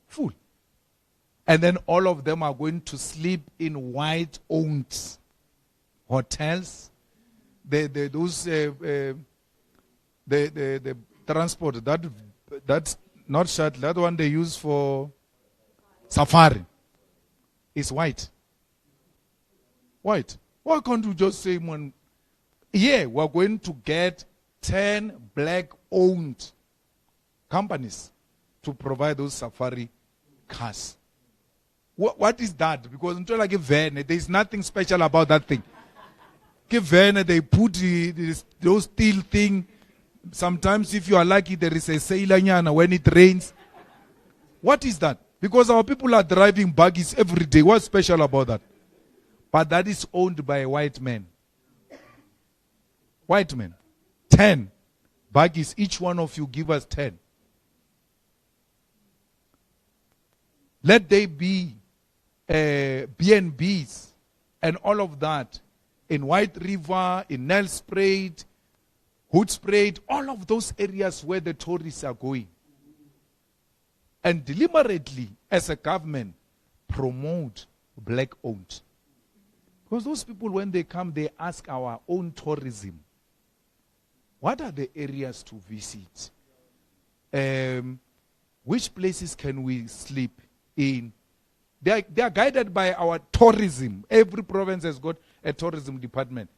Full. And then all of them are going to sleep in white-owned hotels. The transport, that's not shuttle, that one they use for safari, is white. White. Why can't you just say, man, yeah, we're going to get 10 black-owned companies to provide those safari cars. What is that? Because until I give van, there is nothing special about that thing. Give van, they put those steel thing. Sometimes, if you are lucky, there is a sailor when it rains. What is that? Because our people are driving buggies every day. What's special about that? But that is owned by a white man. White men. 10 buggies. Each one of you give us 10. Let they be B&Bs and all of that in White River, in Nelspruit, Hoedspruit, all of those areas where the tourists are going. And deliberately, as a government, promote black-owned. Because those people, when they come, they ask our own tourism, what are the areas to visit? Which places can we sleep in? They are guided by our tourism. Every province has got a tourism department.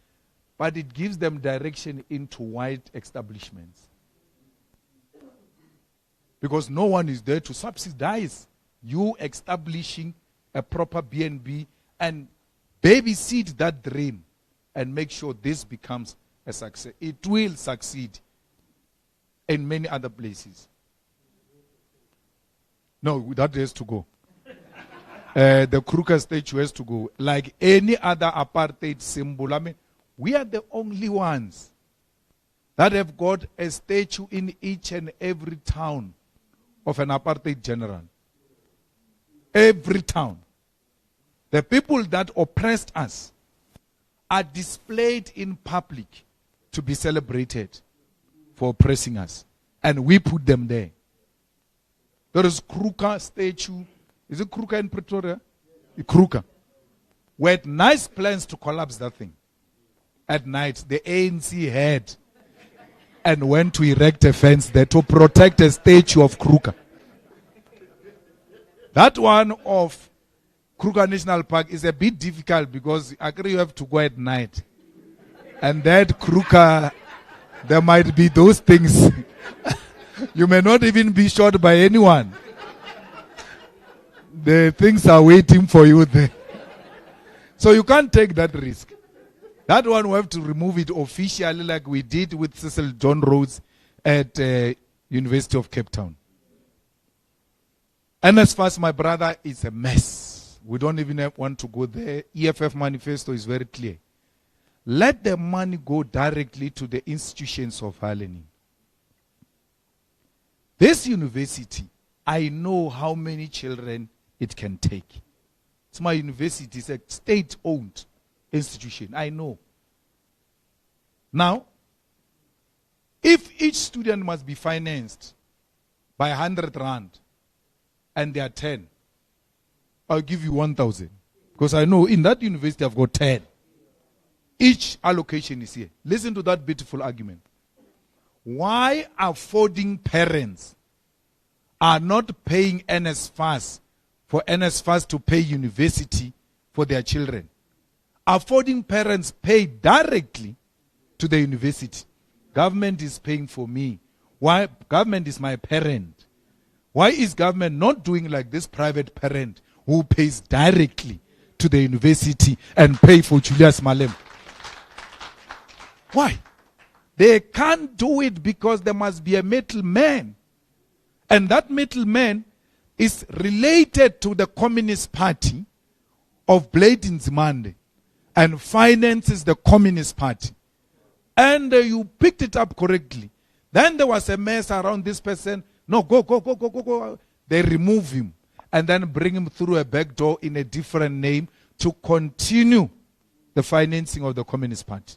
But it gives them direction into white establishments. Because no one is there to subsidize you establishing a proper B&B and babysit that dream and make sure this becomes a success. It will succeed in many other places. No, that has to go. The Kruger statue has to go. Like any other apartheid symbol. I mean, we are the only ones that have got a statue in each and every town of an apartheid general. Every town. The people that oppressed us are displayed in public to be celebrated for oppressing us. And we put them there. There is Kruger statue. Is it Kruger in Pretoria? Kruger. We had nice plans to collapse that thing. At night, the ANC had and went to erect a fence there to protect a statue of Kruger. That one of Kruger National Park is a bit difficult because I agree you have to go at night. And that Kruger, there might be those things. You may not even be shot by anyone. The things are waiting for you there. So you can't take that risk. That one we have to remove it officially like we did with Cecil John Rhodes at University of Cape Town. And as far as my brother, it's a mess. We don't even want to go there. EFF manifesto is very clear. Let the money go directly to the institutions of higher learning. This university, I know how many children it can take. It's my university. It's a state-owned institution. I know. Now, if each student must be financed by 100 rand and there are 10, I'll give you 1,000. Because I know in that university I've got 10. Each allocation is here. Listen to that beautiful argument. Why affording parents are not paying NSFAS for NSFAS to pay university for their children? Affording parents pay directly to the university. Government is paying for me. Why? Government is my parent. Why is government not doing like this private parent who pays directly to the university and pay for Julius Malema? Why? They can't do it because there must be a middleman. And that middleman is related to the Communist Party of Blade Nzimande and finances the Communist Party. And you picked it up correctly. Then there was a mess around this person. No, go. They remove him and then bring him through a back door in a different name to continue the financing of the Communist Party.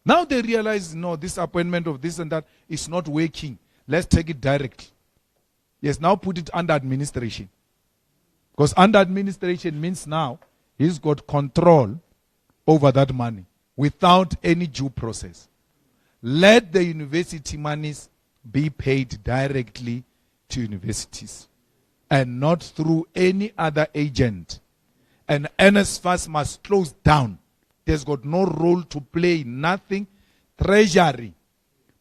Now they realize, no, this appointment of this and that is not working. Let's take it directly. Yes, now put it under administration. Because under administration means now he's got control over that money without any due process. Let the university monies be paid directly to universities and not through any other agent. And NSFAS must close down. There's got no role to play, nothing. Treasury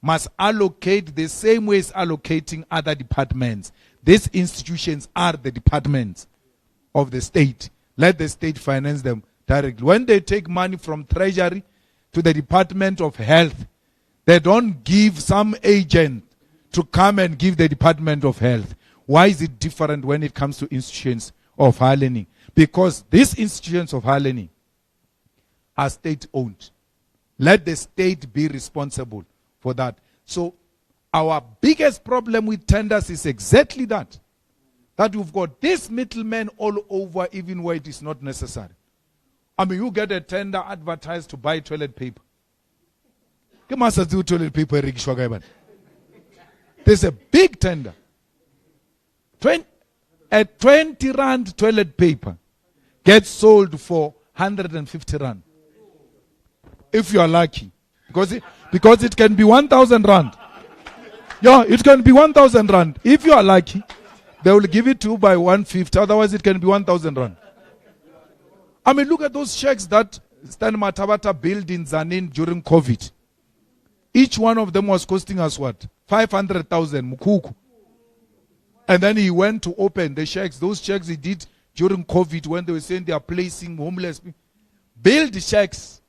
must allocate the same way as allocating other departments. These institutions are the departments of the state. Let the state finance them directly. When they take money from Treasury to the Department of Health, they don't give some agent to come and give the Department of Health. Why is it different when it comes to institutions of higher learning? Because these institutions of higher learning are state-owned. Let the state be responsible for that. So our biggest problem with tenders is exactly that. That you've got these middlemen all over, even where it is not necessary. I mean, you get a tender advertised to buy toilet paper. Toilet paper. There's a big tender. A 20 rand toilet paper gets sold for 150 rand. If you are lucky. Because it can be 1,000 rand. Yeah, it can be 1,000 rand. If you are lucky, they will give it to you by 150. Otherwise, it can be 1,000 rand. I mean, look at those shacks that Stan Matabata built in Zanin during COVID. Each one of them was costing us what? 500,000 mukuku. And then he went to open the shacks. Those shacks he did during COVID when they were saying they are placing homeless people. Build the shacks.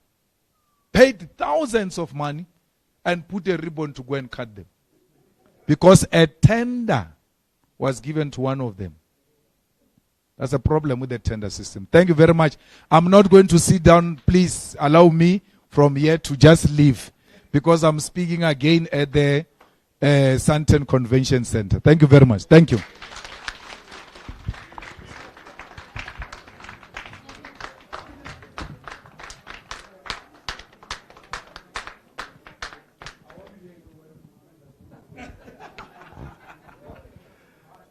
Paid thousands of money and put a ribbon to go and cut them. Because a tender was given to one of them. That's a problem with the tender system. Thank you very much. I'm not going to sit down. Please allow me from here to just leave. Because I'm speaking again at the Santon Convention Center. Thank you very much. Thank you.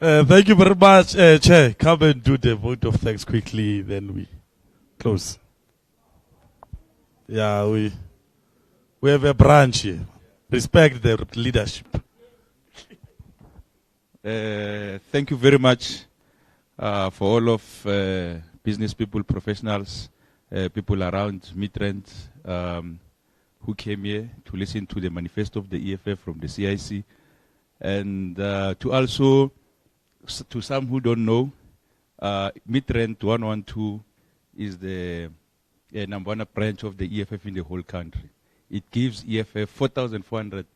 Thank you very much, Chair. Come and do the vote of thanks quickly, then we close. Yeah, we have a branch here. Respect the leadership. Thank you very much for all of business people, professionals, people around Midrand who came here to listen to the manifesto of the EFF from the CIC, and to also, to some who don't know, Midrand 112 is the number one branch of the EFF in the whole country. It gives EFF 4,400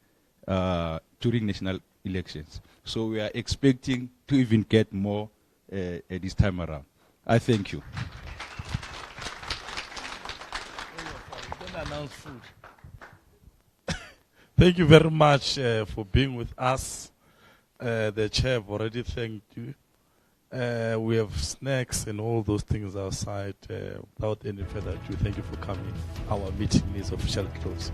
during national elections. So we are expecting to even get more this time around. I thank you. Thank you very much for being with us. The chair have already thanked you. We have snacks and all those things outside. Without any further ado, thank you for coming. Our meeting is officially closed.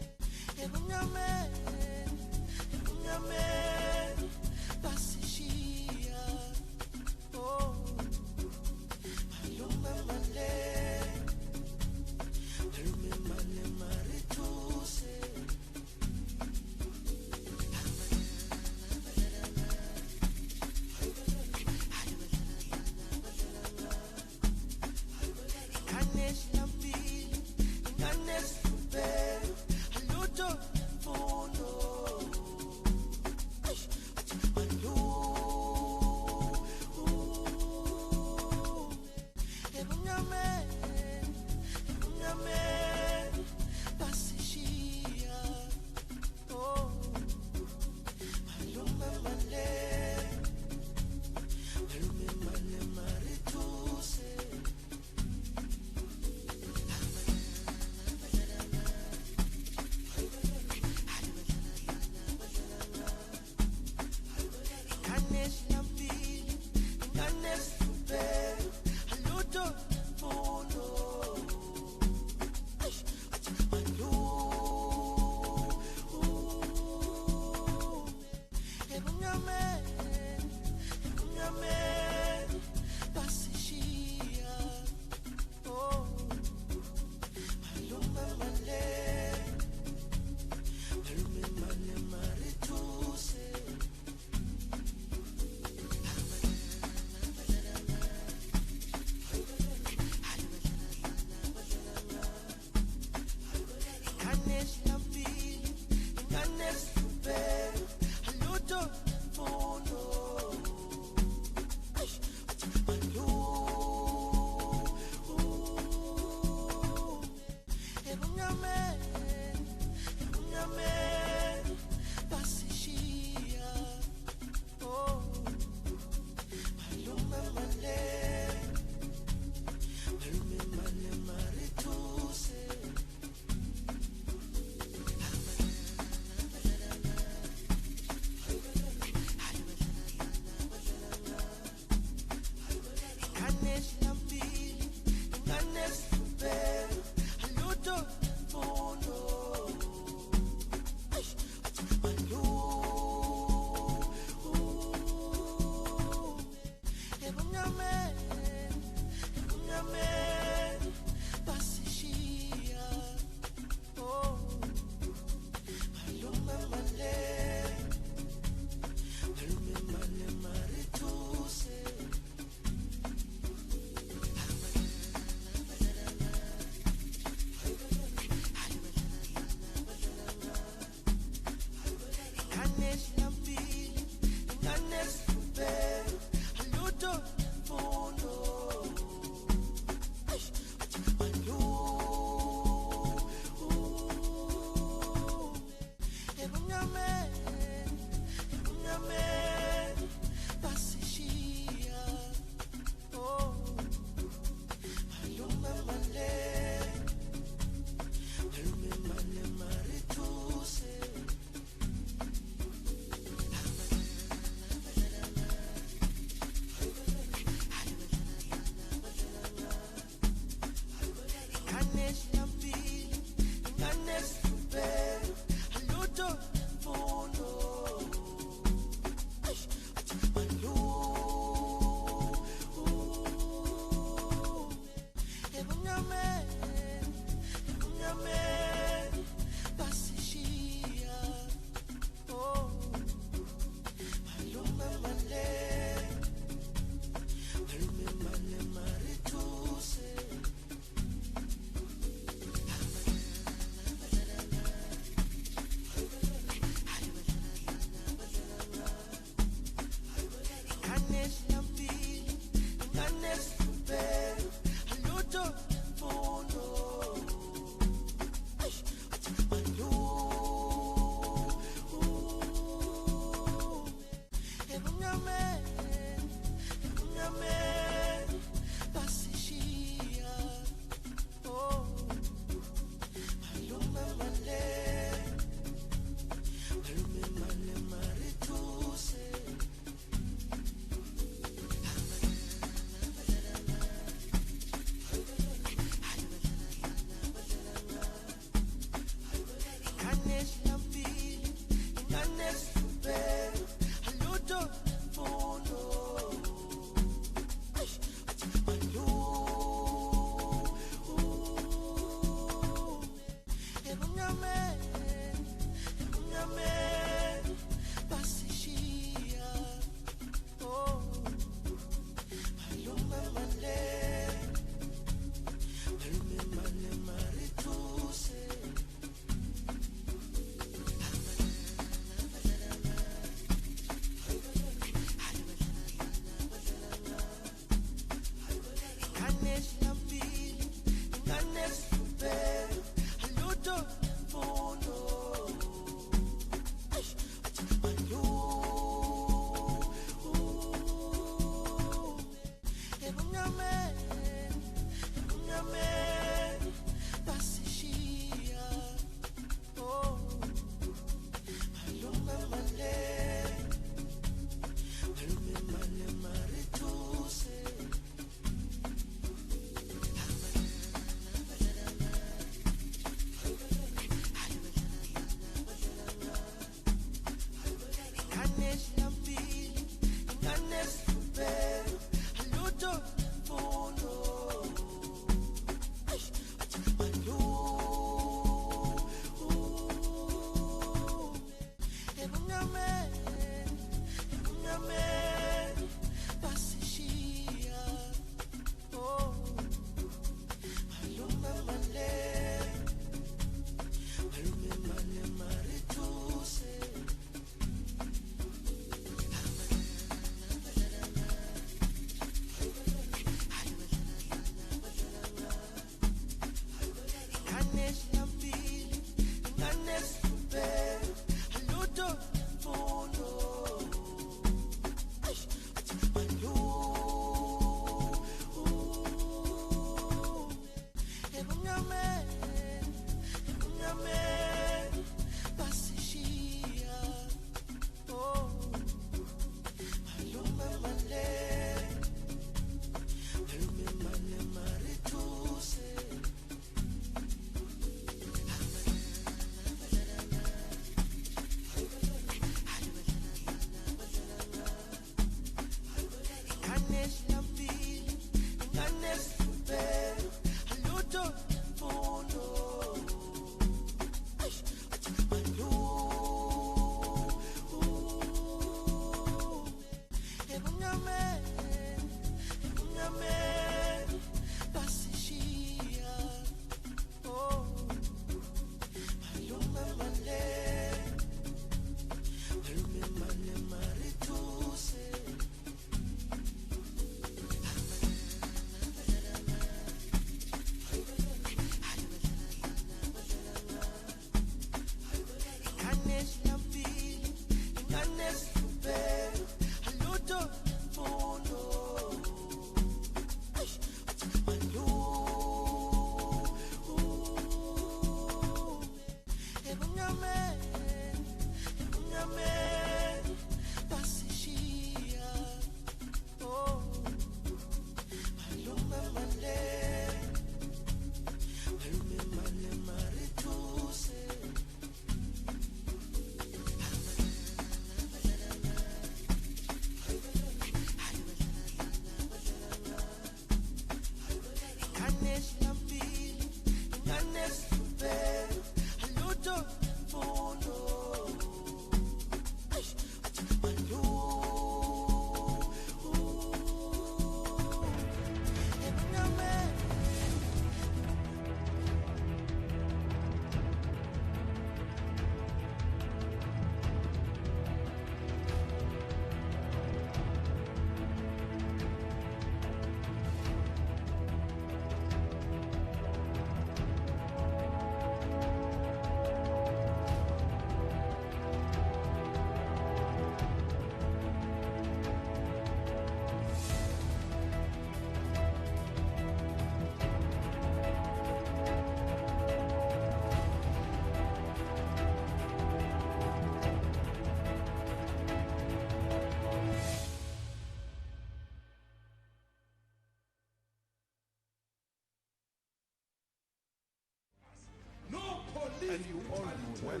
Well,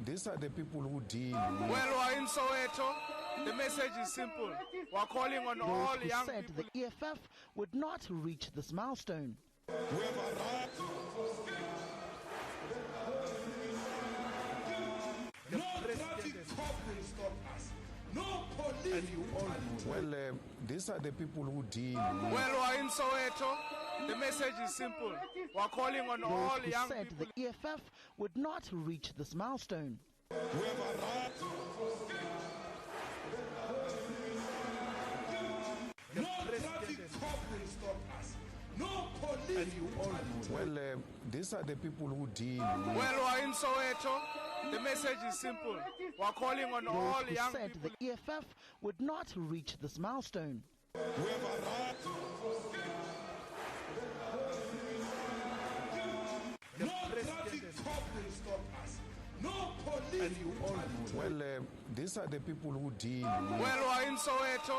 these are the people who deal. Well, we're in Soweto. The message is simple. We're calling on all Those who young said people. the EFF would not reach this milestone. We have a right. No traffic cop will stop us. No police. And you all know. Well, these are the people who deal. Well, we're in Soweto. The message is simple. We're calling on all Those who young said people. the EFF would not reach this milestone. We have a right. No traffic cop will stop us. No police. And you all know. Well, these are the people who deal. Well, we're in Soweto. The message is simple. We're calling on all Those who young said people. the EFF would not reach this milestone. We have a right. No traffic cop will stop us. No police. And you all know. Well, these are the people who deal. Well, we're in Soweto.